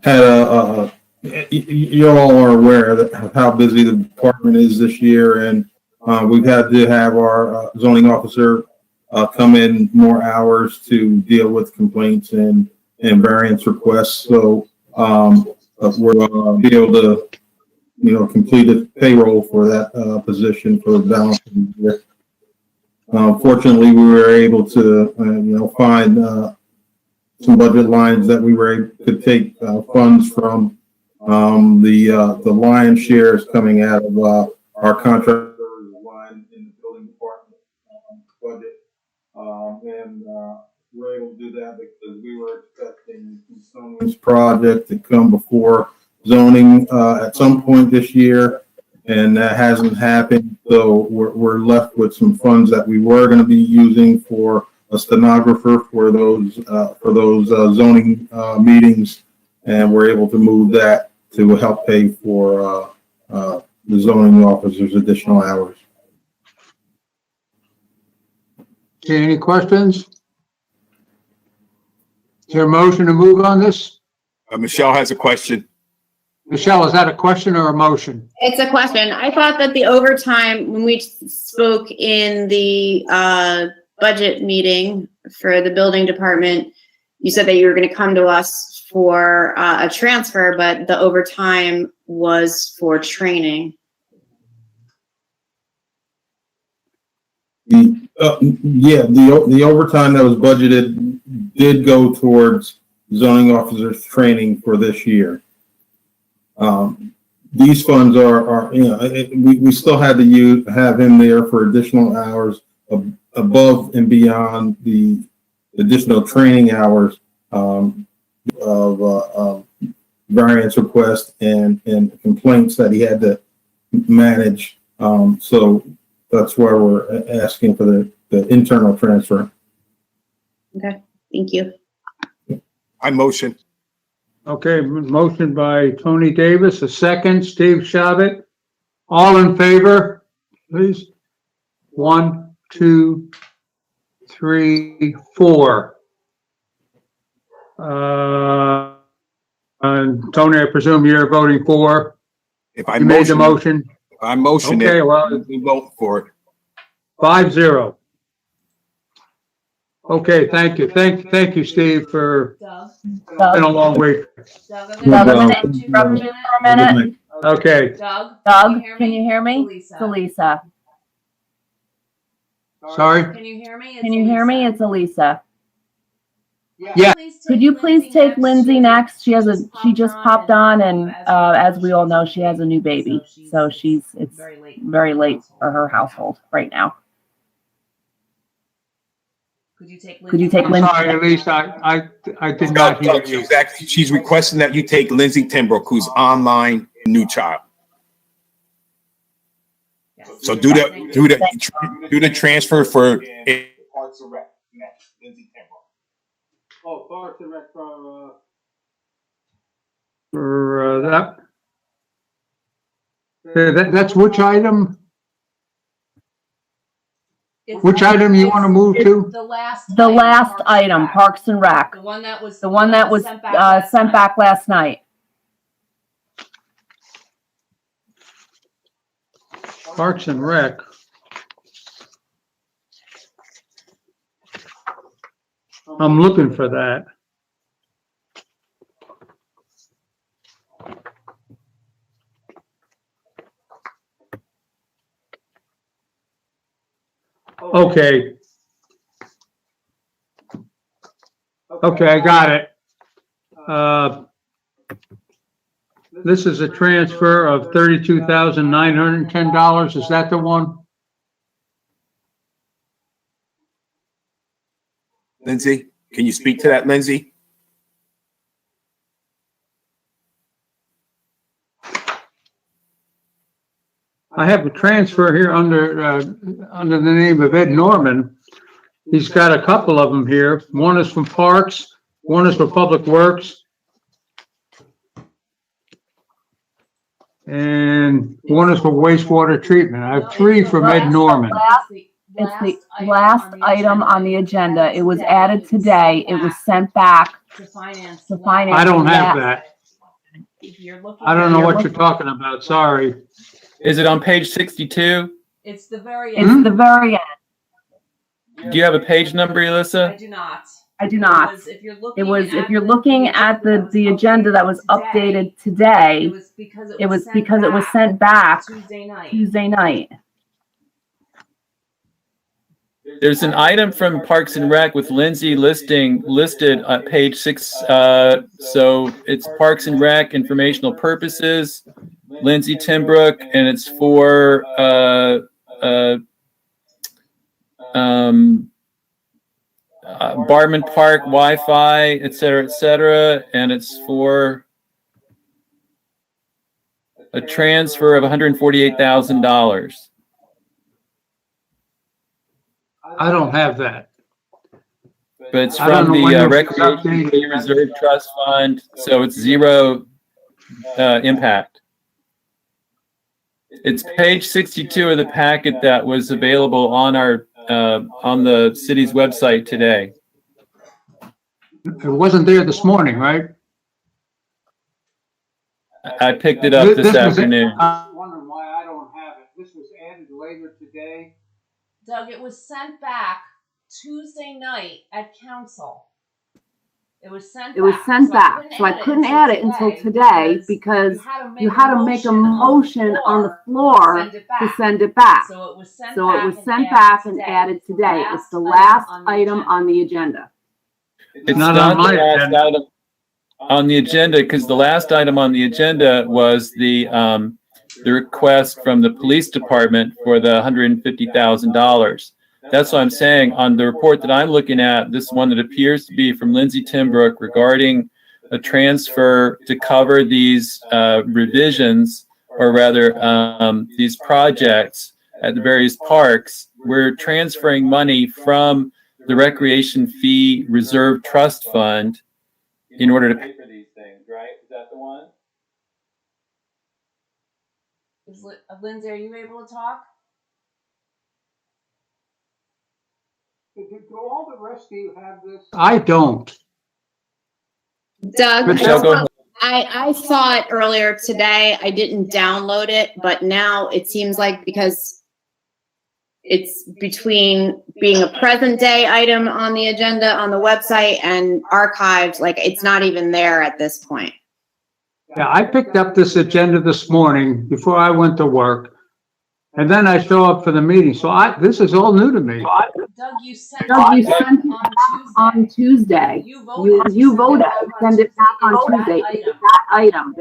had you all are aware of how busy the department is this year, and we've had to have our zoning officer come in more hours to deal with complaints and variance requests. So we're be able to, complete a payroll for that position for the balance of the year. Fortunately, we were able to, find some budget lines that we were able to take funds from. The lion's share is coming out of our contract line in the building department budget, and we're able to do that because we were expecting this project to come before zoning at some point this year, and that hasn't happened. So we're left with some funds that we were going to be using for a stenographer for those zoning meetings, and we're able to move that to help pay for the zoning officer's additional hours. Okay, any questions? Is there a motion to move on this? Michelle has a question. Michelle, is that a question or a motion? It's a question. I thought that the overtime, when we spoke in the budget meeting for the building department, you said that you were going to come to us for a transfer, but the overtime was for training. The overtime that was budgeted did go towards zoning officers training for this year. These funds are we still had to have him there for additional hours above and beyond the additional training hours of variance requests and complaints that he had to manage. So that's why we're asking for the internal transfer. Okay, thank you. I motion. Okay, motion by Tony Davis, a second, Steve Shabbat. All in favor, please? 1, 2, 3, 4. And Tony, I presume you're voting for? If I You made the motion? If I motion Okay, it, well, we vote for it. 5-0. Okay, thank you. Thank you, Steve, for been a long week. Doug, I'm Doug, gonna I'm interrupt you Doug, for a minute. Okay, Doug, Doug, can you hear me? Lisa. It's Elisa. sorry? Can you hear me? Can you hear me? It's Elisa. Yeah. Could you please take Lindsay next? She just popped on, and as we all know, she has a new baby, so it's very late for her household right now. Could you take I'm Lindsay? sorry, Elise, I did not hear you. She's requesting that you take Lindsay Timbrook, who's online, new child. So do the transfer for Parks and Rec, next, Lindsay Timbrook. Oh, Parks and Rec for That's which item? Which item you want to move to? The last item, Parks and Rec. The one that was sent back last night. Parks and Rec. I'm looking for that. Okay. Okay, I got it. This is a transfer of $32,910. Is that the one? Lindsay, can you speak to that, Lindsay? I have a transfer here under the name of Ed Norman. He's got a couple of them here. One is from Parks, one is for Public Works, and one is for wastewater treatment. I have 3 from Ed Norman. It's the last item on the agenda. It was added today. It was sent back to finance. I don't have that. I don't know what you're talking about. Sorry. Is it on page 62? It's the very end. It's the very end. Do you have a page number, Alyssa? I do not. I do not. If you're looking at the agenda that was updated today, it was because it was sent back Tuesday night. There's an item from Parks and Rec with Lindsay listed at page 6. So it's Parks and Rec informational purposes, Lindsay Timbrook, and it's for Barman Park Wi-Fi, et cetera, and it's for a transfer of $148,000. I don't have that. But it's from the Recreation Reserve Trust Fund, so it's zero impact. It's page 62 of the packet that was available on our on the city's website today. It wasn't there this morning, right? I picked it up this afternoon. I'm wondering why I don't have it. This was added later today. Doug, it was sent back Tuesday night at council. It was sent back. So I couldn't add it until today because you had to make a motion on the floor to send it back. So it was sent back and added today. It's the last item on the agenda. It's not on my agenda. on the agenda, because the last item on the agenda was the request from the police department for the $150,000. That's what I'm saying. On the report that I'm looking at, this one that appears to be from Lindsay Timbrook regarding a transfer to cover these revisions, or rather these projects at the various parks. We're transferring money from the Recreation Fee Reserve Trust Fund in order to pay for these things, right? Is that the one? Lindsay, are you able to talk? Do all the rest of you have this? I don't. Doug, Michelle, go ahead. I saw it earlier today. I didn't download it, but now it seems like because it's between being a present day item on the agenda on the website and archived, like it's not even there at this point. Yeah, I picked up this agenda this morning before I went to work, and then I show up for the meeting. So this is all new to me. Doug, you sent it on Tuesday. You voted. You voted to send it back on Tuesday. That item.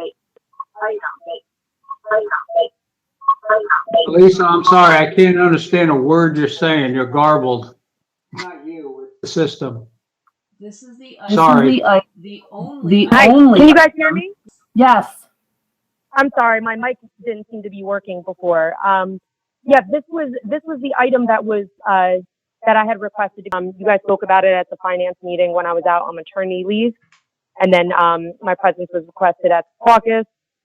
Lisa, I'm sorry, I can't understand a word you're saying. You're garbled. Not you, it's The system. This is the Sorry. the only. The only. Can you guys hear me? Yes. I'm sorry, my mic didn't seem to be working before. Yeah, this was the item that was that I had requested. You guys spoke about it at the finance meeting when I was out on maternity leave, and then my presence was requested at the caucus.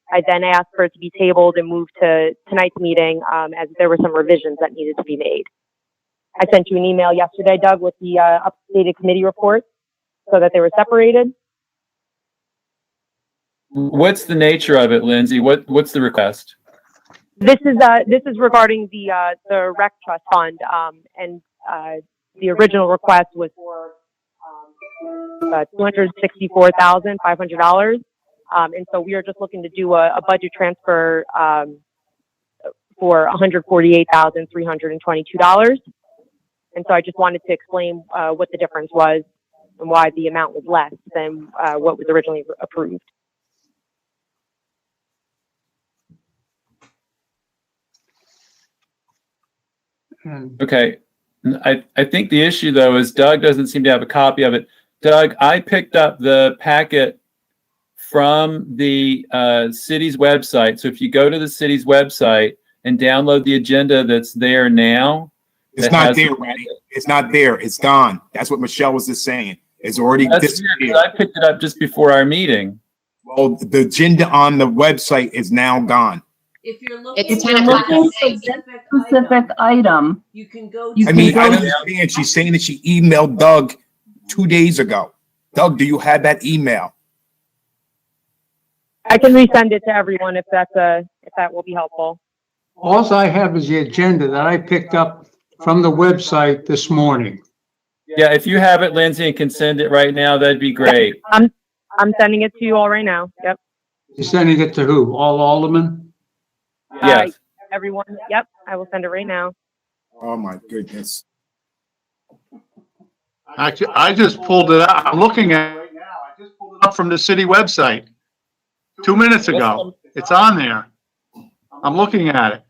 I then asked for it to be tabled and moved to tonight's meeting as there were some revisions that needed to be made. I sent you an email yesterday, Doug, with the updated committee reports so that they were separated. What's the nature of it, Lindsay? What's the request? This is regarding the rec trust fund, and the original request was for $264,500, and so we are just looking to do a budget transfer for $148,322, and so I just wanted to explain what the difference was and why the amount was less than what was originally approved. Okay. I think the issue, though, is Doug doesn't seem to have a copy of it. Doug, I picked up the packet from the city's website. So if you go to the city's website and download the agenda that's there now. It's not there, Randy. It's not there. It's gone. That's what Michelle was just saying. It's already disappeared. I picked it up just before our meeting. Well, the agenda on the website is now gone. If you're looking, If you're looking for this specific item, you can go. I mean, I understand. She's saying that she emailed Doug 2 days ago. Doug, do you have that email? I can resend it to everyone if that will be helpful. All I have is the agenda that I picked up from the website this morning. Yeah, if you have it, Lindsay, and can send it right now, that'd be great. I'm sending it to you all right now. Yep. You're sending it to who? All aldermen? Yes. Everyone. Yep. I will send it right now. Oh my goodness. Actually, I just pulled it out. I'm looking at it right now. I just pulled it up from the city website 2 minutes ago. It's on there. I'm looking at it.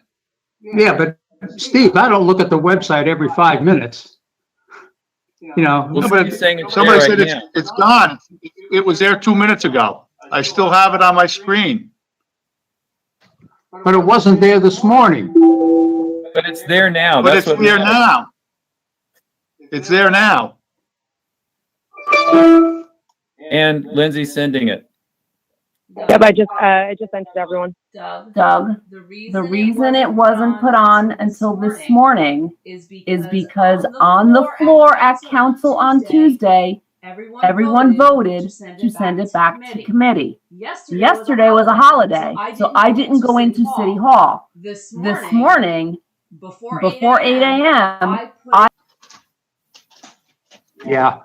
Yeah, but Steve, I don't look at the website every 5 minutes. You know, Well, but Steve's saying it's somebody there said right now. it's gone. It was there 2 minutes ago. I still have it on my screen. but it wasn't there this morning. But it's there now. But That's it's what there matters. now. It's there now. And Lindsay's sending it. Yep. I just sent it to everyone. Doug, the reason it wasn't put on until this morning is because on the floor at council on Tuesday, everyone voted to send it back to committee. Yesterday was a holiday, so I didn't go into City Hall. This morning, before 8 a.m., Yeah.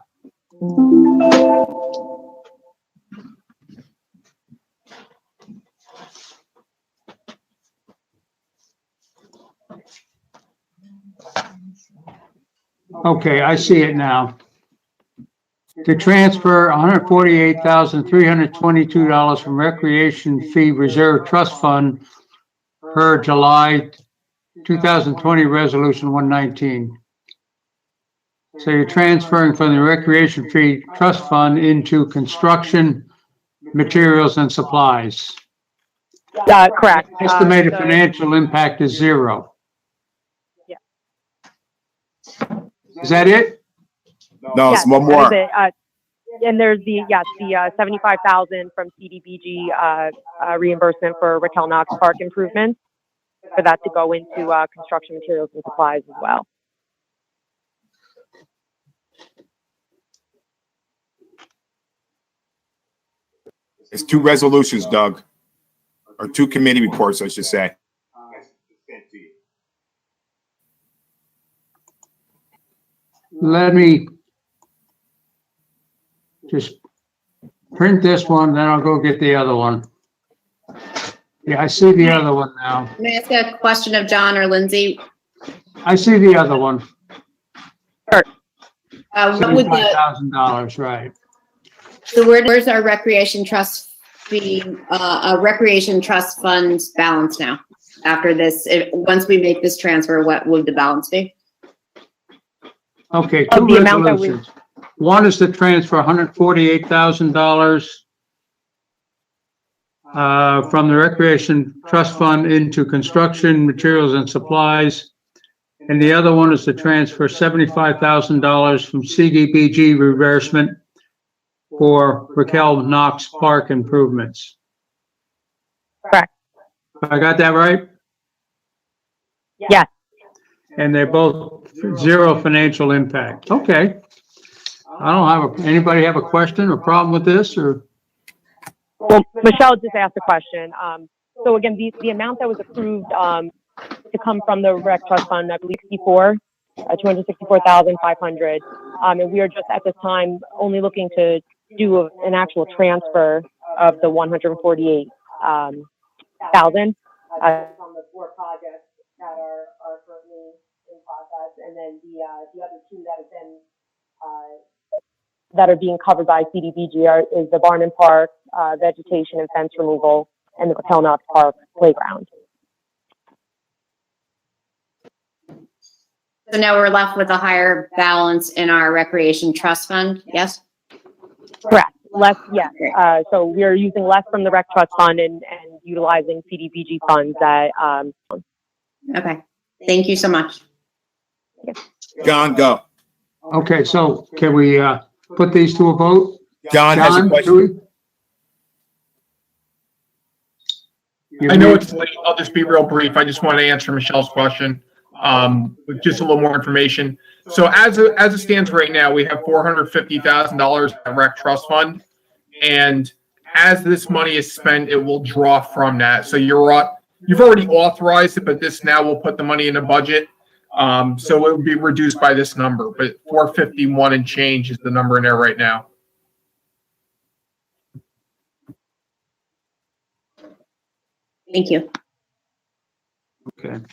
Okay, I see it now. to transfer $148,322 from Recreation Fee Reserve Trust Fund per July 2020 Resolution 119. So you're transferring from the Recreation Fee Trust Fund into construction materials and supplies. Correct. Estimated financial impact is zero. Yeah. Is that it? No, Yes, it's one that more. is it. And there's the 75,000 from CDBG reimbursement for Raquel Knox Park improvements, for that to go into construction materials and supplies as well. It's two resolutions, Doug, or two committee reports, I should say. Let me just print this one, then I'll go get the other one. Yeah, I see the other one now. May I ask a question of John or Lindsay? I see the other one. What would the, $75,000, right? so where's our recreation trust fee, recreation trust funds balance now? After this, once we make this transfer, what would the balance be? Okay, Of two the amount that we- resolutions. One is to transfer $148,000 from the Recreation Trust Fund into construction materials and supplies. And the other one is to transfer $75,000 from CDBG reimbursement for Raquel Knox Park improvements. Correct. I got that right? Yes. And they're both zero financial impact. Okay. I don't have, anybody have a question or problem with this, or? Well, Michelle just asked a question. So again, the amount that was approved to come from the Rec Trust Fund, I believe 264,500. And we are just at this time only looking to do an actual transfer of the 148,000 on the 4 projects that are currently in process, and then the other 2 that have been that are being covered by CDBG is the Barnum Park vegetation and fence removal, and the Raquel Knox Park playground. So now we're left with a higher balance in our recreation trust fund, yes? Correct. Less, yes. So we are using less from the Rec Trust Fund and utilizing CDBG funds that. Okay. Thank you so much. John, go. Okay, so can we put these to a vote? John has a John, question. I know it's late. I'll just be real brief. I just want to answer Michelle's question with just a little more information. So as it stands right now, we have $450,000 in Rec Trust Fund, and as this money is spent, it will draw from that. So you've already authorized it, but this now will put the money in the budget. So it will be reduced by this number, but 451 and change is the number in there right now. Thank you. Okay.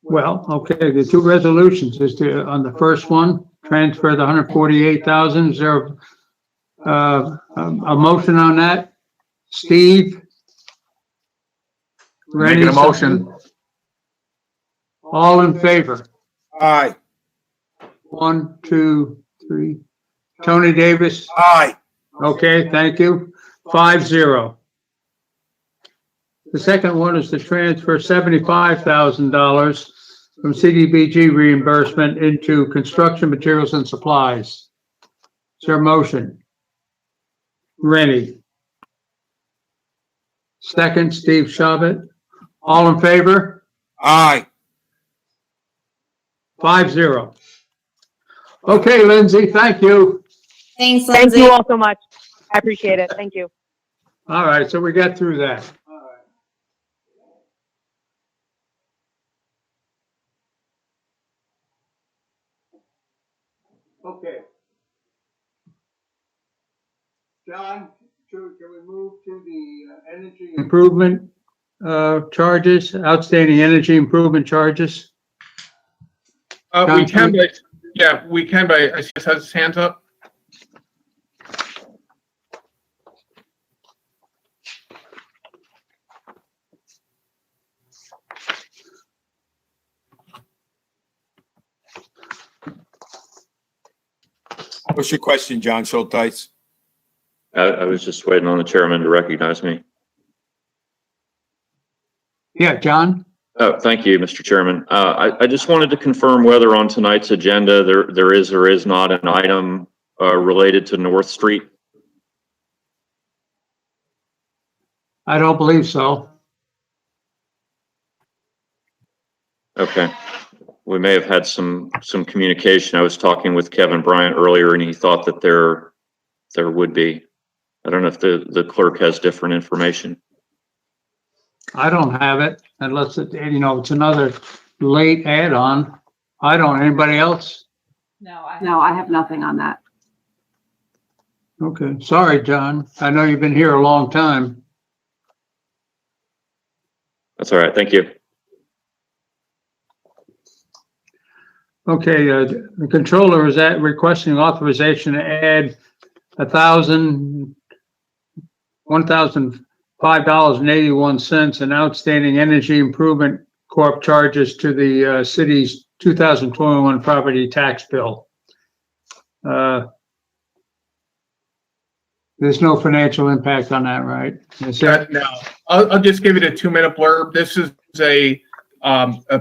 Well, okay, the 2 resolutions is to, on the first one, transfer the 148,000. Is there a motion on that? Steve? Making a motion. All in favor? Aye. 1, 2, 3. Tony Davis? Aye. Okay, thank you. 5-0. The second one is to transfer $75,000 from CDBG reimbursement into construction materials and supplies. Is there a motion? Rennie. Second, Steve Shabbat. All in favor? Aye. 5-0. Okay, Lindsay, thank you. Thanks, Thank Lindsay. you all so much. I appreciate it. Thank you. All right, so we got through that. Okay. John, can we move to the energy? Improvement charges, outstanding energy improvement charges. We can, but Yeah, we can, but I see he has his hands up. What's your question, John Schulteis? I was just waiting on the chairman to recognize me. Yeah, John? Oh, thank you, Mr. Chairman. I just wanted to confirm whether on tonight's agenda there is or is not an item related to North Street. I don't believe so. Okay. We may have had some communication. I was talking with Kevin Bryant earlier and he thought that there would be. I don't know if the clerk has different information. I don't have it unless it, it's another late add-on. I don't. Anybody else? No, I have nothing on that. Okay. Sorry, John. I know you've been here a long time. That's all right. Thank you. Okay, the controller is requesting authorization to add $1,005.81 in outstanding Energy Improvement Corp charges to the city's 2021 property tax bill. There's no financial impact on that, right? No, I'll just give it a 2-minute blurb. This is a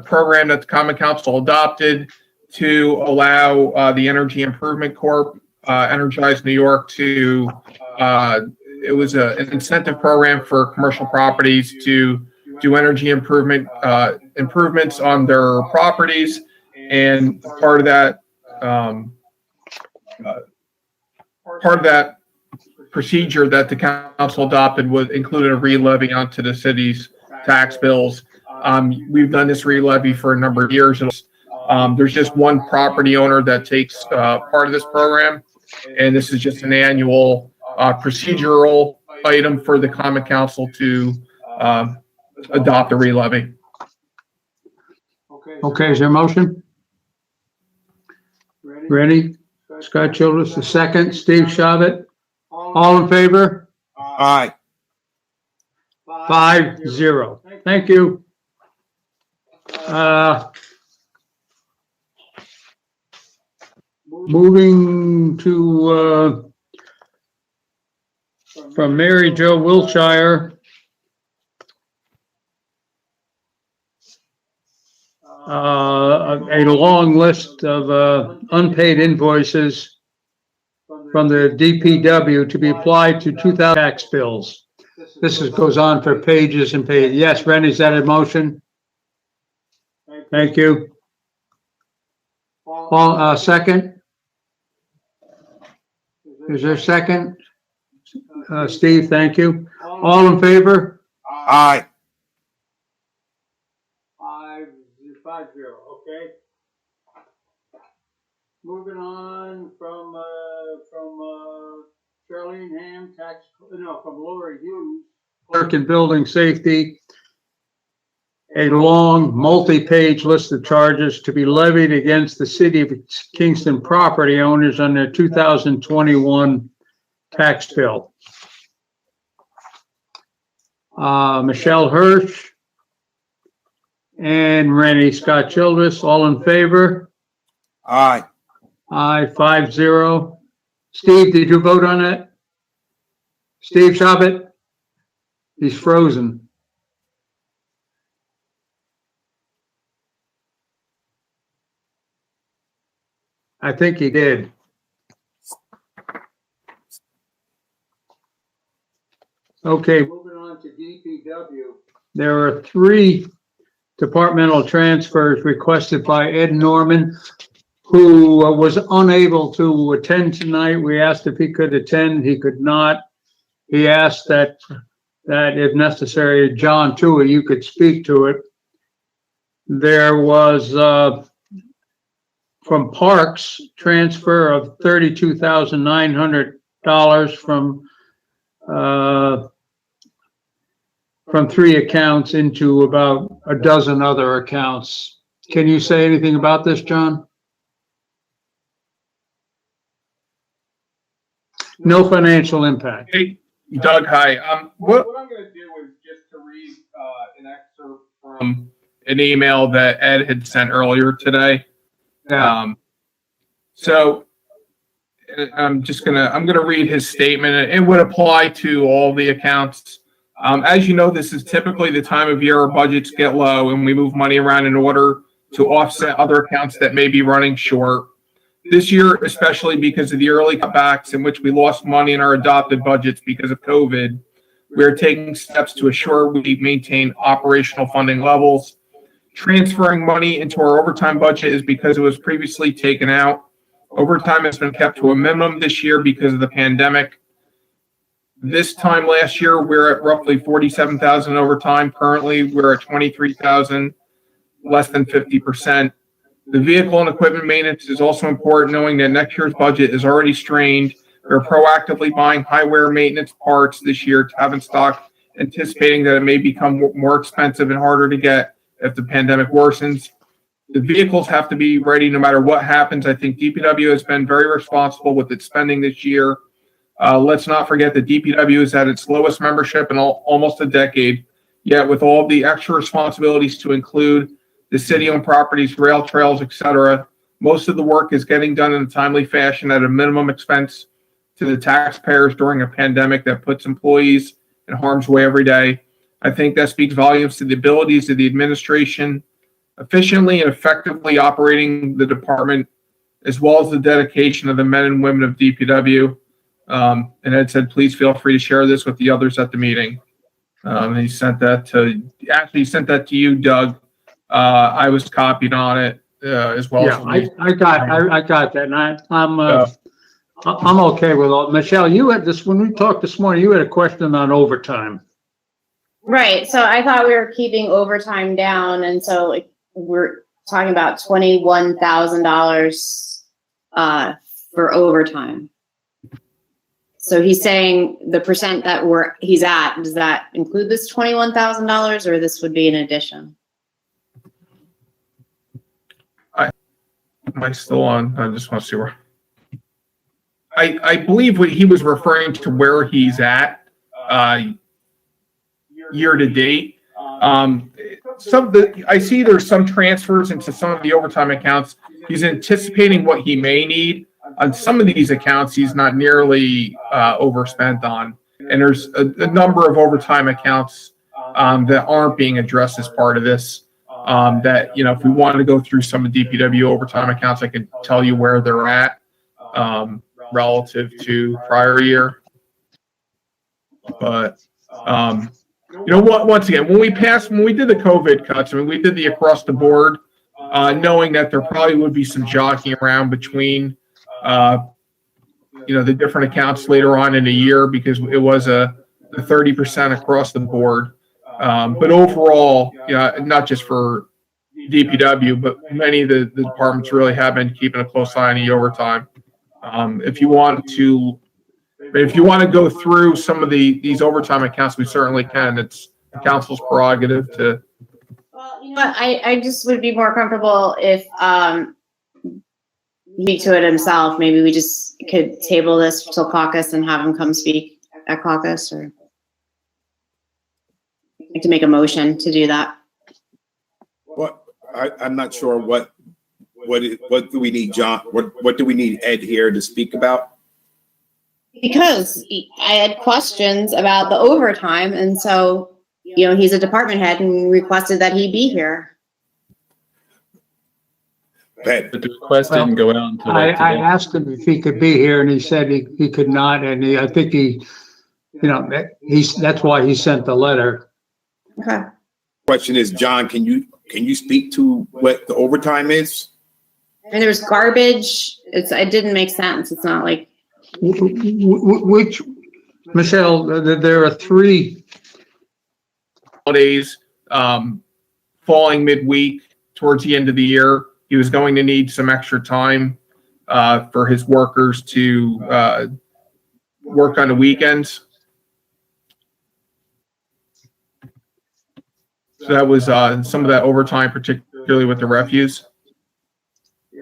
program that the Common Council adopted to allow the Energy Improvement Corp, Energize New York, to it was an incentive program for commercial properties to do energy improvements on their properties, and part of that procedure that the council adopted was included a re-levy onto the city's tax bills. We've done this re-levy for a number of years. There's just one property owner that takes part of this program, and this is just an annual procedural item for the Common Council to adopt a re-levy. Okay, is there a motion? Ready? Scott Childress, the second. Steve Shabbat. All in favor? Aye. 5-0. Thank you. Moving to from Mary Jo Wiltshire. A long list of unpaid invoices from the DPW to be applied to 2000 tax bills. This goes on for pages and pages. Yes, Ren, is that a motion? Thank you. Paul, second? Is there a second? Steve, thank you. All in favor? Aye. 5-0, okay. Moving on from Charlene Ham, from Lori Hughes, Clerk in Building Safety. A long multi-page list of charges to be levied against the City of Kingston property owners on their 2021 tax bill. Michelle Hirsch and Rennie Scott Childress, all in favor? Aye. Aye, 5-0. Steve, did you vote on that? Steve Shabbat? He's frozen. I think he did. Okay, moving on to DPW. There are 3 departmental transfers requested by Ed Norman, who was unable to attend tonight. We asked if he could attend. He could not. He asked that if necessary, John Tui, you could speak to it. There was from Parks transfer of $32,900 from 3 accounts into about a dozen other accounts. Can you say anything about this, John? no financial impact. Hey, Doug, hi. What I'm going to do is just to read an excerpt from an email that Ed had sent earlier today. Yeah. So I'm going to read his statement. It would apply to all the accounts. As you know, this is typically the time of year our budgets get low and we move money around in order to offset other accounts that may be running short. This year, especially because of the early cutbacks in which we lost money in our adopted budgets because of COVID, we are taking steps to assure we maintain operational funding levels. Transferring money into our overtime budget is because it was previously taken out. Overtime has been kept to a minimum this year because of the pandemic. This time last year, we're at roughly 47,000 overtime. Currently, we're at 23,000, less than 50%. The vehicle and equipment maintenance is also important, knowing that next year's budget is already strained. We're proactively buying high-wear maintenance parts this year to have in stock, anticipating that it may become more expensive and harder to get if the pandemic worsens. The vehicles have to be ready no matter what happens. I think DPW has been very responsible with its spending this year. Let's not forget that DPW is at its lowest membership in almost a decade. Yet with all the extra responsibilities to include the city-owned properties, rail trails, etc., most of the work is getting done in a timely fashion at a minimum expense to the taxpayers during a pandemic that puts employees in harm's way every day. I think that speaks volumes to the abilities of the administration efficiently and effectively operating the department, as well as the dedication of the men and women of DPW. And Ed said, please feel free to share this with the others at the meeting. And he sent that to you, Doug. I was copied on it as well. Yeah, I got that, and I'm okay with all. Michelle, you had this, when we talked this morning, you had a question on overtime. Right, so I thought we were keeping overtime down, and so like we're talking about $21,000 for overtime. So he's saying the percent that he's at, does that include this $21,000, or this would be an addition? Am I still on? I just want to see where. I believe what he was referring to where he's at year to date. I see there's some transfers into some of the overtime accounts. He's anticipating what he may need. On some of these accounts, he's not nearly overspent on. And there's a number of overtime accounts that aren't being addressed as part of this. That, if we wanted to go through some of DPW overtime accounts, I could tell you where they're at relative to prior year. But, once again, when we did the COVID cuts, we did the across the board, knowing that there probably would be some jockeying around between, the different accounts later on in the year, because it was a 30% across the board. But overall, not just for DPW, but many of the departments really have been keeping a close eye on the overtime. If you want to go through some of these overtime accounts, we certainly can. It's the council's prerogative to. Well, you know what? I just would be more comfortable if he speak to it himself. Maybe we just could table this till caucus and have him come speak at caucus, or like to make a motion to do that. Well, I'm not sure what do we need, John? What do we need Ed here to speak about? Because I had questions about the overtime, and so he's a department head and requested that he be here. But the request didn't go out until I asked him if he could be here, and he said he could not, and I think that's why he sent the letter. Okay. Question is, John, can you speak to what the overtime is? And there's garbage. It didn't make sense. It's not like. Which, Michelle, there are 3 holidays falling midweek towards the end of the year. He was going to need some extra time for his workers to work on the weekends. So that was some of that overtime, particularly with the refuse.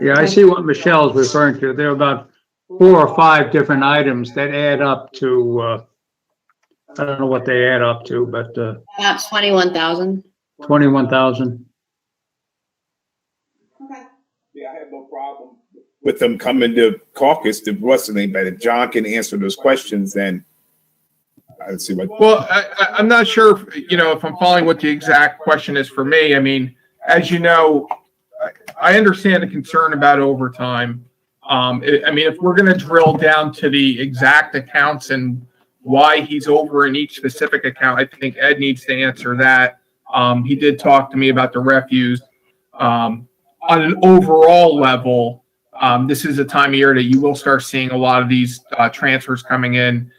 Yeah, I see what Michelle's referring to. There are about 4 or 5 different items that add up to, I don't know what they add up to, but, About 21,000. 21,000. Yeah, I have no problem. With them coming to caucus, the Wrestling, but if John can answer those questions, then I'd see what. Well, I'm not sure, if I'm following what the exact question is for me. I mean, as you know, I understand the concern about overtime. If we're going to drill down to the exact accounts and why he's over in each specific account, I think Ed needs to answer that. He did talk to me about the refuse. On an overall level, this is a time of year that you will start seeing a lot of these transfers coming in.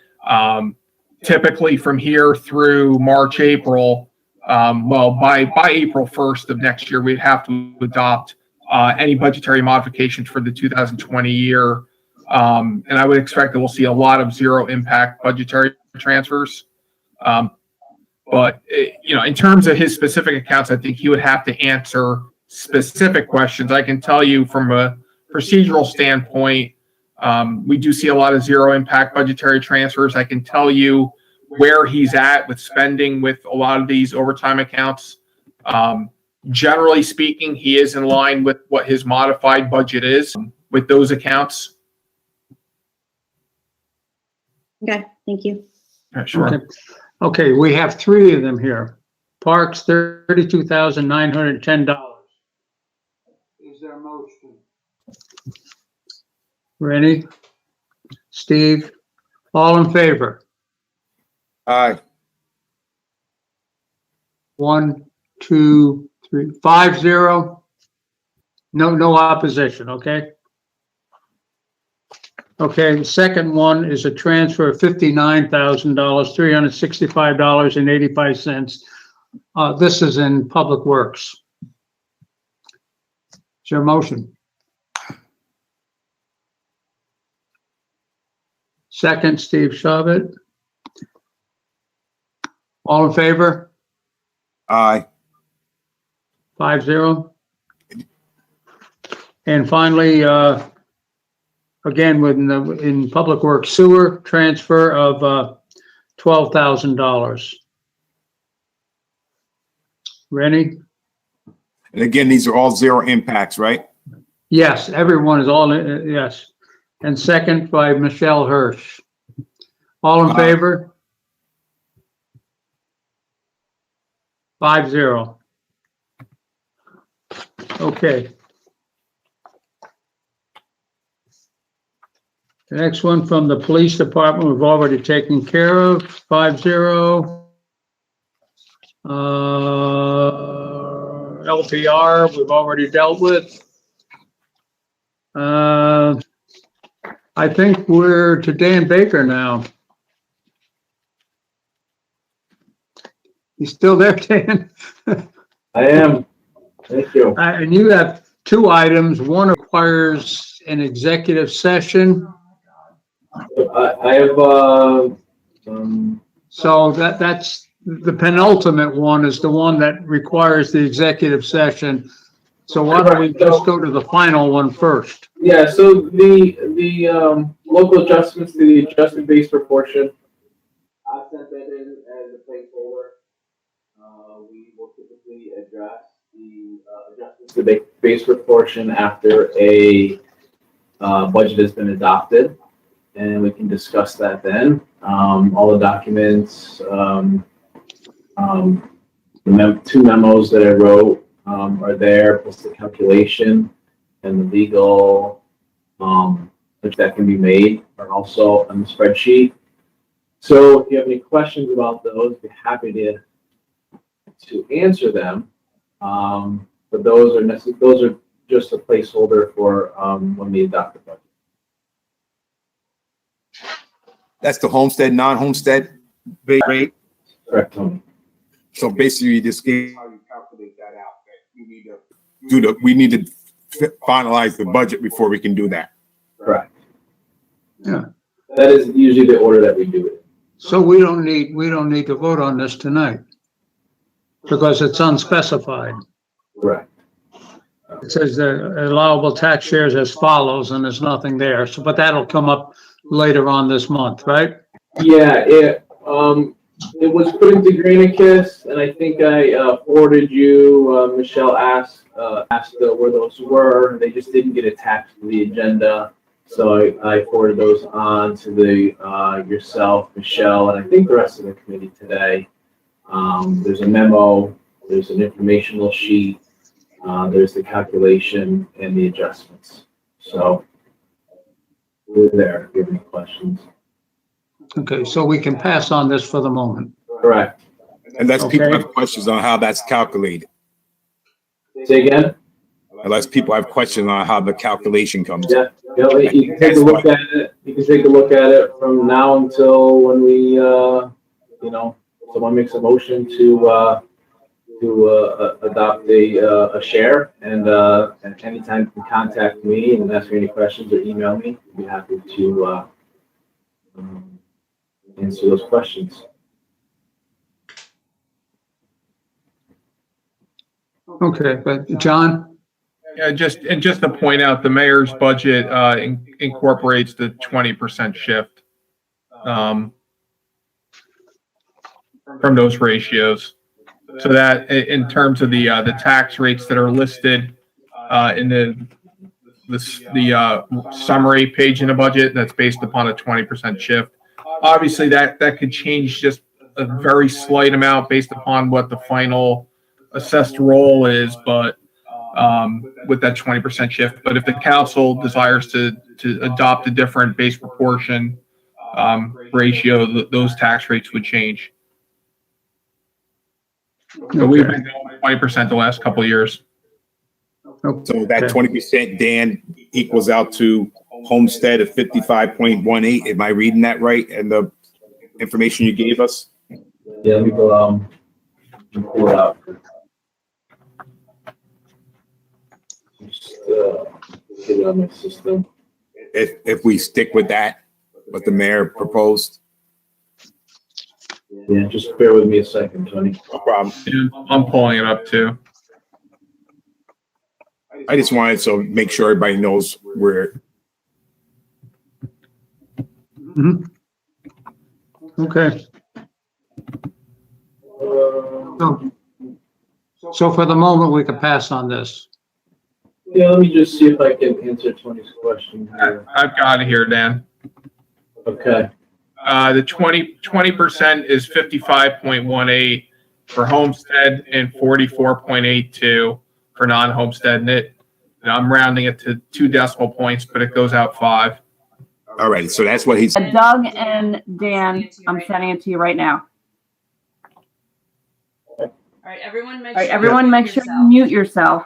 Typically from here through March, April, by April 1st of next year, we'd have to adopt any budgetary modifications for the 2020 year. And I would expect that we'll see a lot of zero impact budgetary transfers. But in terms of his specific accounts, I think he would have to answer specific questions. I can tell you from a procedural standpoint, we do see a lot of zero impact budgetary transfers. I can tell you where he's at with spending with a lot of these overtime accounts. Generally speaking, he is in line with what his modified budget is with those accounts. Okay, thank you. Sure. Okay, we have 3 of them here. Parks, $32,910. Is there a motion? Rennie? Steve? All in favor? Aye. 1, 2, 3, 5-0. No opposition, okay? Okay, the second one is a transfer of $59,000, $365.85. This is in Public Works. Is there a motion? Second, Steve Shavit. All in favor? Aye. 5-0. And finally, again, in Public Works Sewer, transfer of $12,000. Rennie? And again, these are all zero impacts, right? Yes, everyone is all, yes. And second by Michelle Hirsch. All in favor? 5-0. Okay. The next one from the police department, we've already taken care of, 5-0. LPR, we've already dealt with. I think we're to Dan Baker now. You still there, Dan? I am. Thank you. And you have 2 items. One requires an executive session. I have, So that's the penultimate one is the one that requires the executive session. So why don't we just go to the final one first? yeah, so the local adjustments to the adjusted base proportion. I sent that in as a placeholder. We will typically address the adjustments to the base proportion after a budget has been adopted. And we can discuss that then. All the documents, the 2 memos that I wrote are there, plus the calculation and the legal, if that can be made, are also on the spreadsheet. So if you have any questions about those, I'd be happy to answer them. But those are just a placeholder for when we adopt the budget. That's the homestead, non-homestead rate. Correct, Tony. So basically, you just gave. How you calculate that out? That you need to We need to finalize the budget before we can do that. Correct. Yeah. That is usually the order that we do it. So we don't need to vote on this tonight because it's unspecified. Correct. It says allowable tax shares as follows, and there's nothing there. So, but that'll come up later on this month, right? Yeah, it was put into Granicus, and I think I forwarded you. Michelle asked where those were. They just didn't get attached to the agenda, so I forwarded those on to the yourself, Michelle, and I think the rest of the committee today. There's a memo. There's an informational sheet. There's the calculation and the adjustments. So we're there. If you have any questions. Okay, so we can pass on this for the moment. Correct. Unless people Okay. have questions on how that's calculated. Say again? Unless people have questions on how the calculation comes. Yeah, you can take a look at it. You can take a look at it from now until when we, someone makes a motion to adopt a share, and anytime you can contact me and ask me any questions or email me. I'd be happy to answer those questions. Okay, but John? Yeah, just to point out, the mayor's budget incorporates the 20% shift from those ratios. So that in terms of the tax rates that are listed in the summary page in the budget, that's based upon a 20% shift. Obviously, that could change just a very slight amount based upon what the final assessed roll is, but with that 20% shift. But if the council desires to adopt a different base proportion ratio, those tax rates would change. So we've been going 20% the last couple of years. So that 20%, Dan, equals out to homestead of 55.18. Am I reading that right? And the information you gave us? Yeah, let me go pull it out. Just get it on my system. If we stick with that, what the mayor proposed? Yeah, just bear with me a second, Tony. No problem. Yeah, I'm pulling it up too. I just wanted to make sure everybody knows where. Mhm. Okay. So for the moment, we can pass on this. Yeah, let me just see if I can answer Tony's question here. I've got it here, Dan. Okay. The 20% is 55.18 for homestead and 44.82 for non-homestead. And I'm rounding it to 2 decimal points, but it goes out 5. All right, so that's what he's. Doug and Dan, I'm sending it to you right now. All right, everyone make All right, sure. everyone make sure you mute yourself.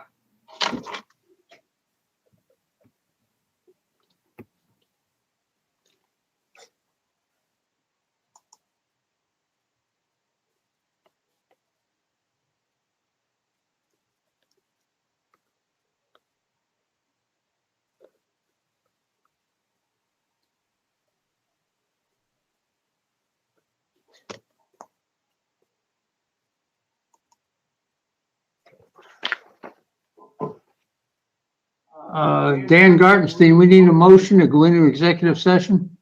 Dan Gartenstein, we need a motion to go into executive session.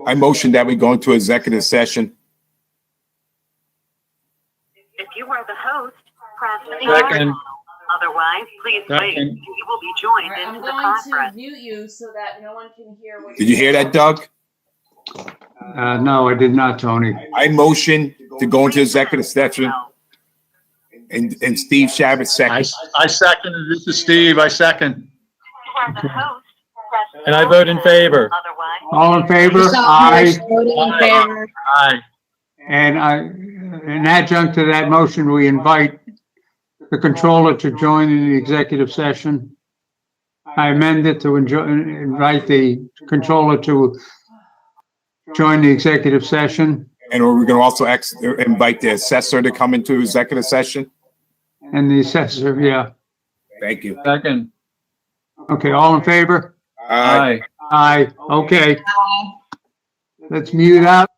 I motion that we go into executive session. If you are the host, press Second. Otherwise, please wait. Second. You will be joined All right, I'm into the going conference. to mute you so that no one can hear what Did you hear that, Doug? No, I did not, Tony. I motion to go into executive session. And Steve Shabbat second. I second. This is Steve. I second. You are the host, press And I vote in favor. Otherwise, All in favor? Aye. Aye. And in adjunct to that motion, we invite the controller to join in the executive session. I amend it to invite the controller to join the executive session. And we're going to also invite the assessor to come into executive session. And the assessor, yeah. Thank you. Second. Okay, all in favor? Aye. Aye, okay. Let's mute out.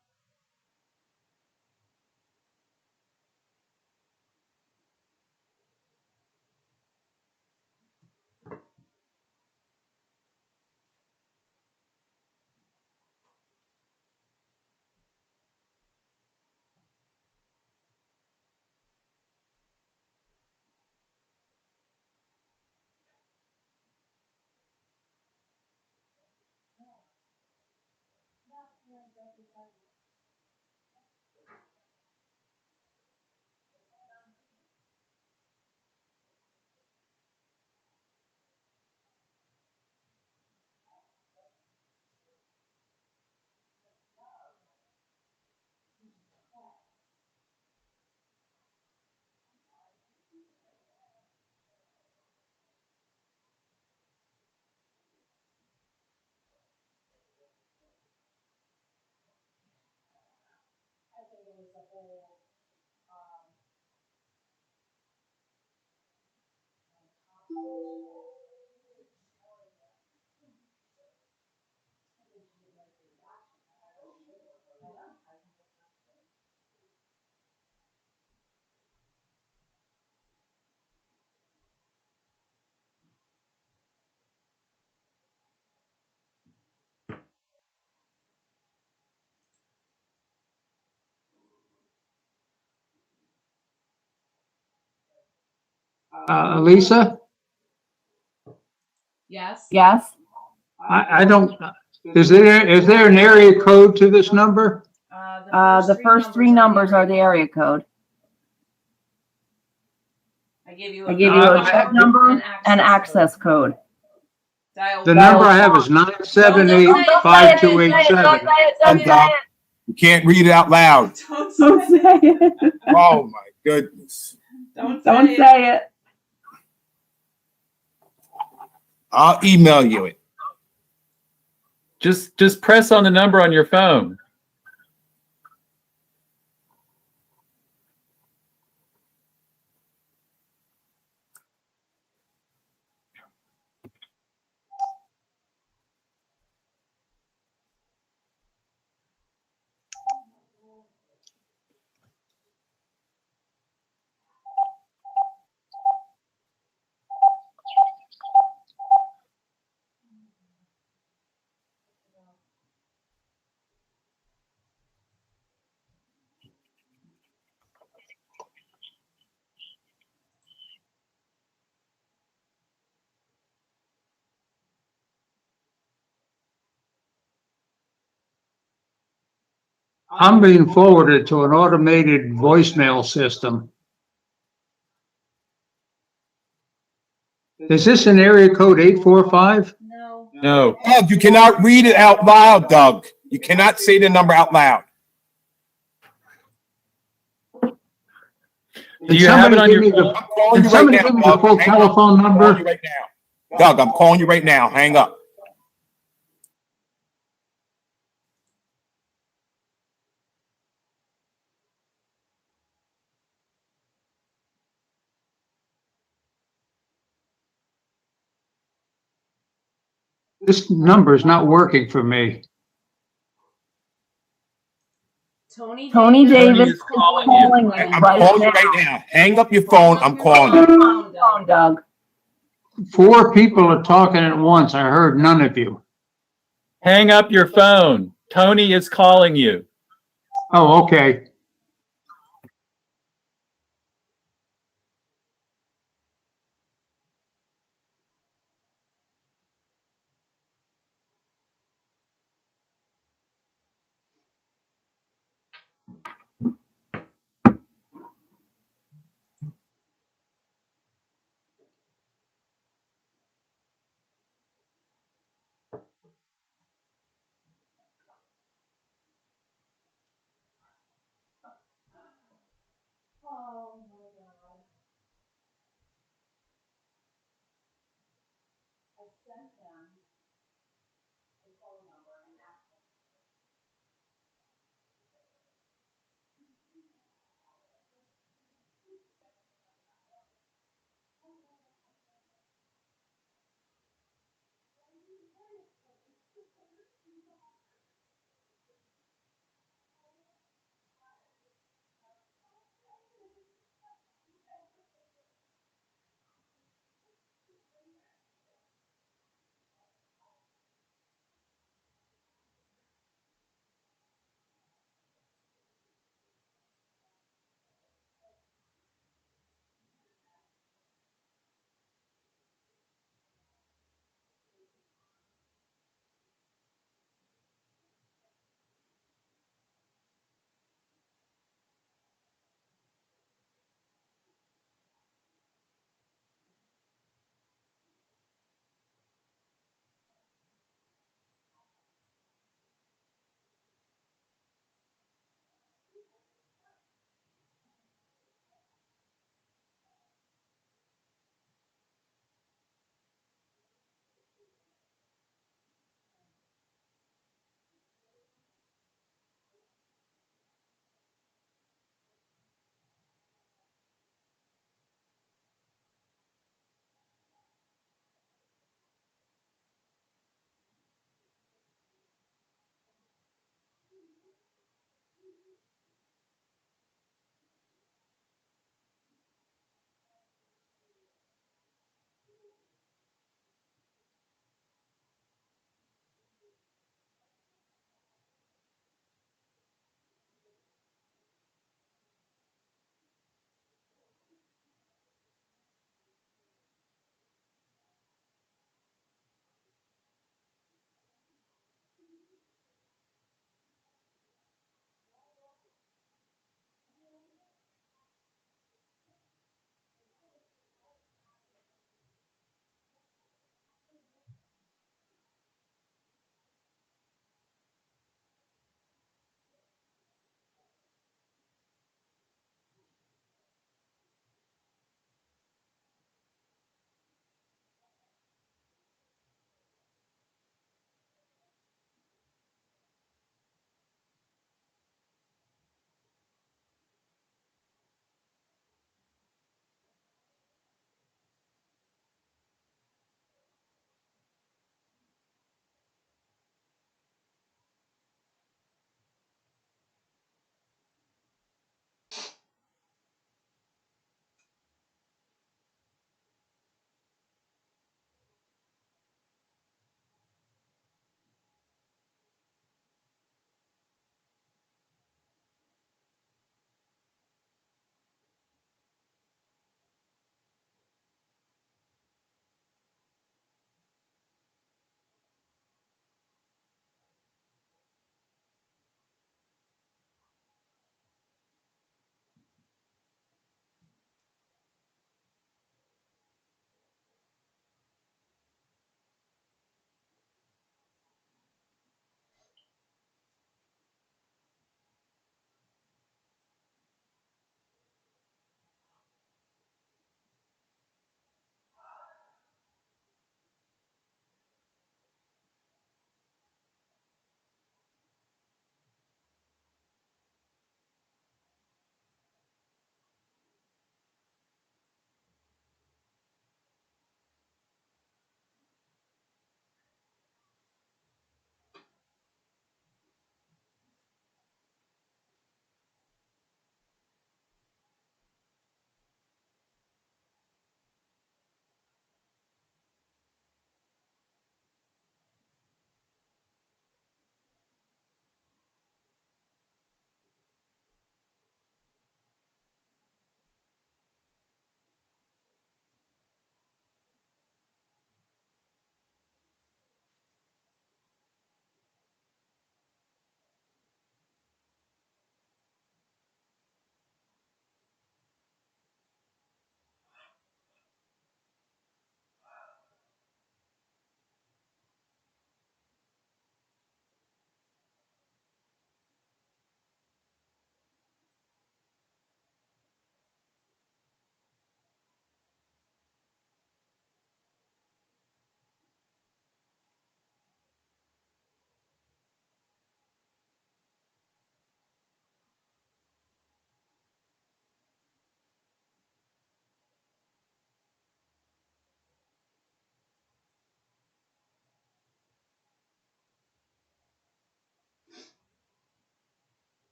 Lisa, Yes? Yes? I don't, is there an area code to this number? The first three numbers are the area code. I gave you I gave you a check number and access code. The number I have is 978-5287. You can't read it out loud. Don't Don't say it. Oh my goodness. Don't Don't say it. I'll email you it. Just press on the number on your phone. I'm being forwarded to an automated voicemail system. Is this an area code 845? No. No. Doug, you cannot read it out loud, Doug. You cannot say the number out loud. Do you have it on your phone? I'm calling Can you right somebody now, give me Doug. the full Hang up. telephone I'm calling number? you right now. Doug, I'm calling you right now. Hang up. This number is not working for me. Tony Davis is calling you I'm right calling you now. right now. Hang up your phone. I'm calling you. Phone, Doug. 4 people are talking at once. I heard none of you. hang up your phone. Tony is calling you. Oh, okay.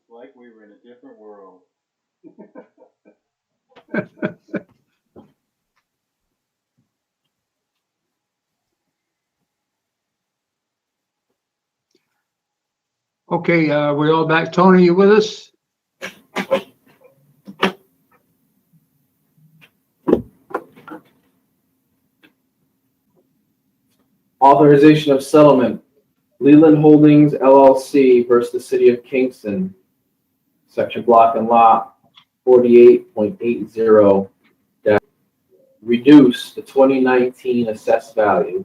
Like we were in a different world. Okay, we all back. Tony, you with us? Authorization of settlement. Leland Holdings LLC versus the City of Kingston. Section block and lot 48.80. Reduce the 2019 assessed value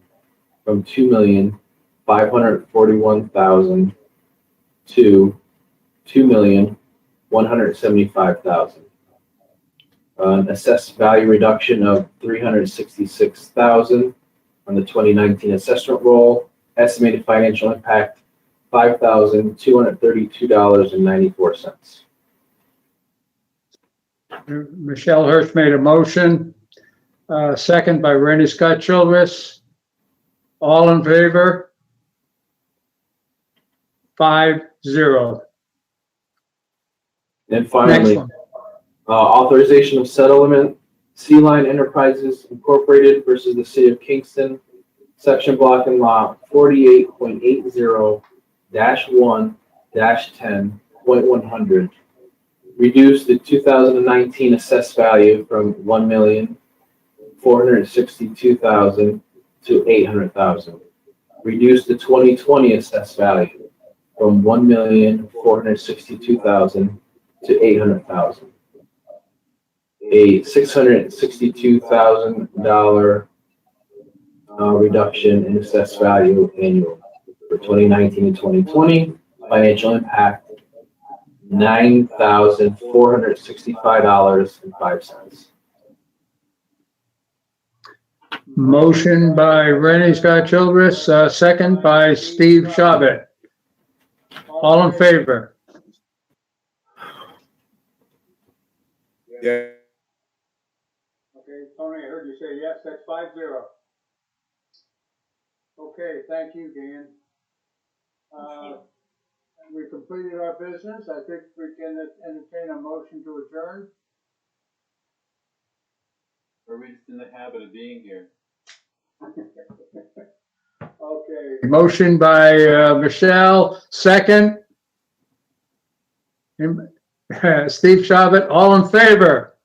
from $2,541,000 to $2,175,000. An assessed value reduction of $366,000 on the 2019 assessment roll. Estimated financial impact $5,232.94. Michelle Hirsch made a motion, second by Randy Scott Childress. All in favor? 5-0. And Next finally, one. authorization of settlement, Sea Line Enterprises Incorporated versus the City of Kingston, section block and lot 48.80-1-10.100. Reduce the 2019 assessed value from $1,462,000 to $800,000. Reduce the 2020 assessed value from $1,462,000 to $800,000. A $662,000 reduction in assessed value annual for 2019 and 2020. Financial impact $9,465.05. Motion by Randy Scott Childress, second by Steve Shabbat. All in favor? Yeah. Okay, Tony, I heard you say yes, that's 5-0. Okay, thank you, Dan. We completed our business. I think we can entertain a motion to adjourn. Or we just in the habit of being here. Okay. Motion by Michelle, second. Steve Shabbat, all in favor?